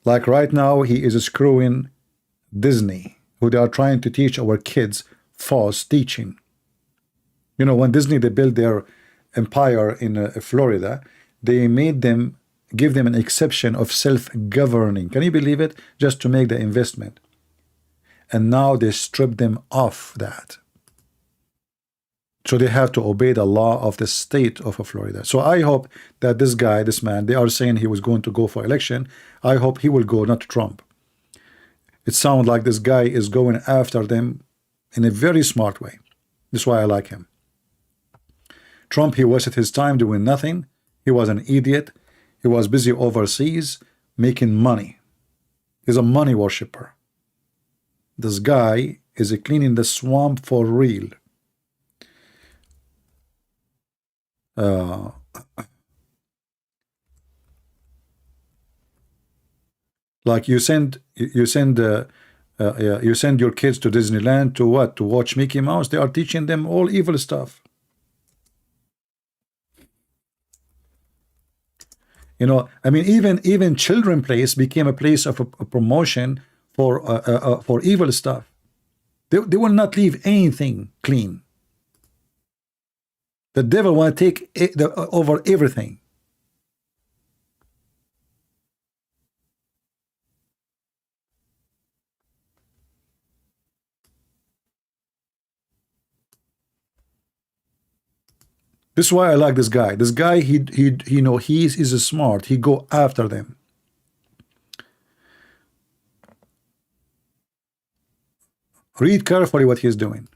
Like right now, he is screwing Disney, who they are trying to teach our kids false teaching. You know, when Disney, they built their empire in Florida, they made them, give them an exception of self-governing. Can you believe it? Just to make the investment. And now they strip them off that. So they have to obey the law of the state of Florida. So I hope that this guy, this man, they are saying he was going to go for election. I hope he will go, not Trump. It sounds like this guy is going after them in a very smart way. That's why I like him. Trump, he wasted his time doing nothing. He was an idiot. He was busy overseas making money. He's a money worshiper. This guy is cleaning the swamp for real. Like you send your kids to Disneyland to what? To watch Mickey Mouse? They are teaching them all evil stuff. You know, I mean, even Children Place became a place of a promotion for evil stuff. They will not leave anything clean. The devil want to take over everything. This is why I like this guy. This guy, he you know, he is smart. He go after them. Read carefully what he's doing.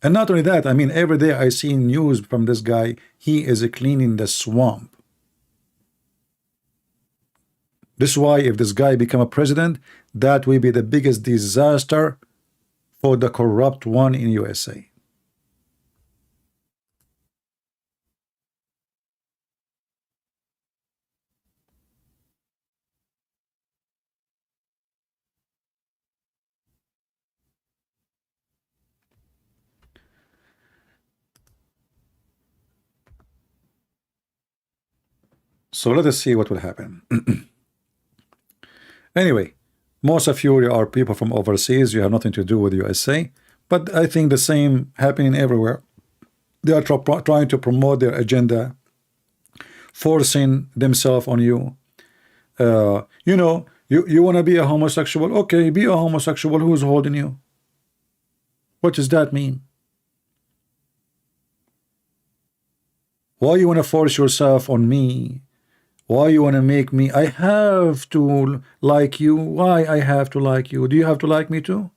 And not only that, I mean, every day I see news from this guy. He is cleaning the swamp. This is why if this guy become a president, that will be the biggest disaster for the corrupt one in USA. So let us see what will happen. Anyway, most of you are people from overseas. You have nothing to do with USA, but I think the same happening everywhere. They are trying to promote their agenda, forcing themselves on you. You know, you want to be a homosexual? Okay, be a homosexual. Who's holding you? What does that mean? Why you want to force yourself on me? Why you want to make me? I have to like you. Why I have to like you? Do you have to like me too?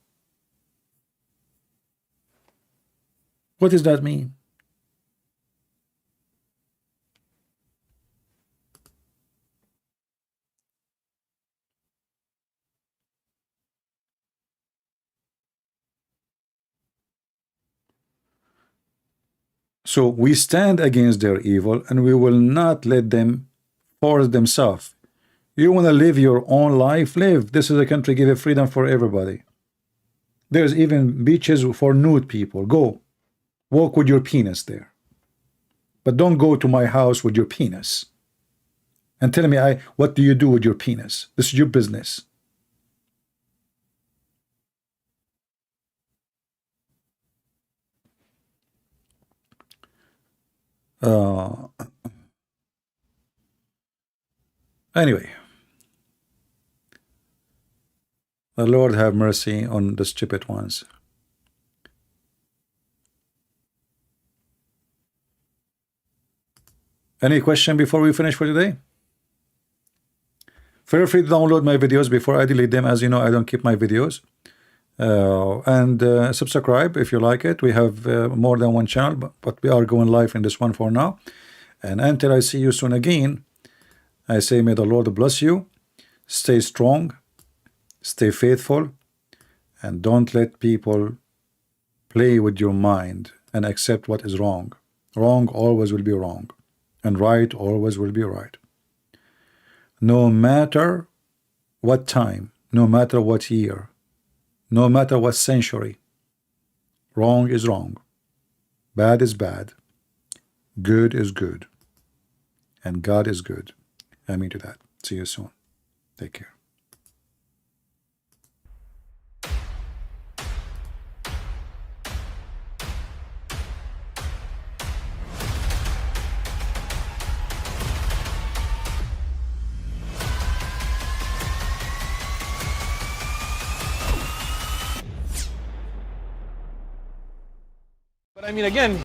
What does that mean? So we stand against their evil, and we will not let them force themselves. You want to live your own life? Live. This is a country give freedom for everybody. There's even beaches for nude people. Go. Walk with your penis there. But don't go to my house with your penis and tell me what do you do with your penis? This is your business. Anyway, the Lord have mercy on the stupid ones. Any question before we finish for today? Feel free to download my videos before I delete them. As you know, I don't keep my videos. And subscribe if you like it. We have more than one channel, but we are going live in this one for now. And until I see you soon again, I say may the Lord bless you. Stay strong, stay faithful, and don't let people play with your mind and accept what is wrong. Wrong always will be wrong, and right always will be right. No matter what time, no matter what year, no matter what century, wrong is wrong, bad is bad, good is good, and God is good. I mean to that. See you soon. Take care. But I mean, again,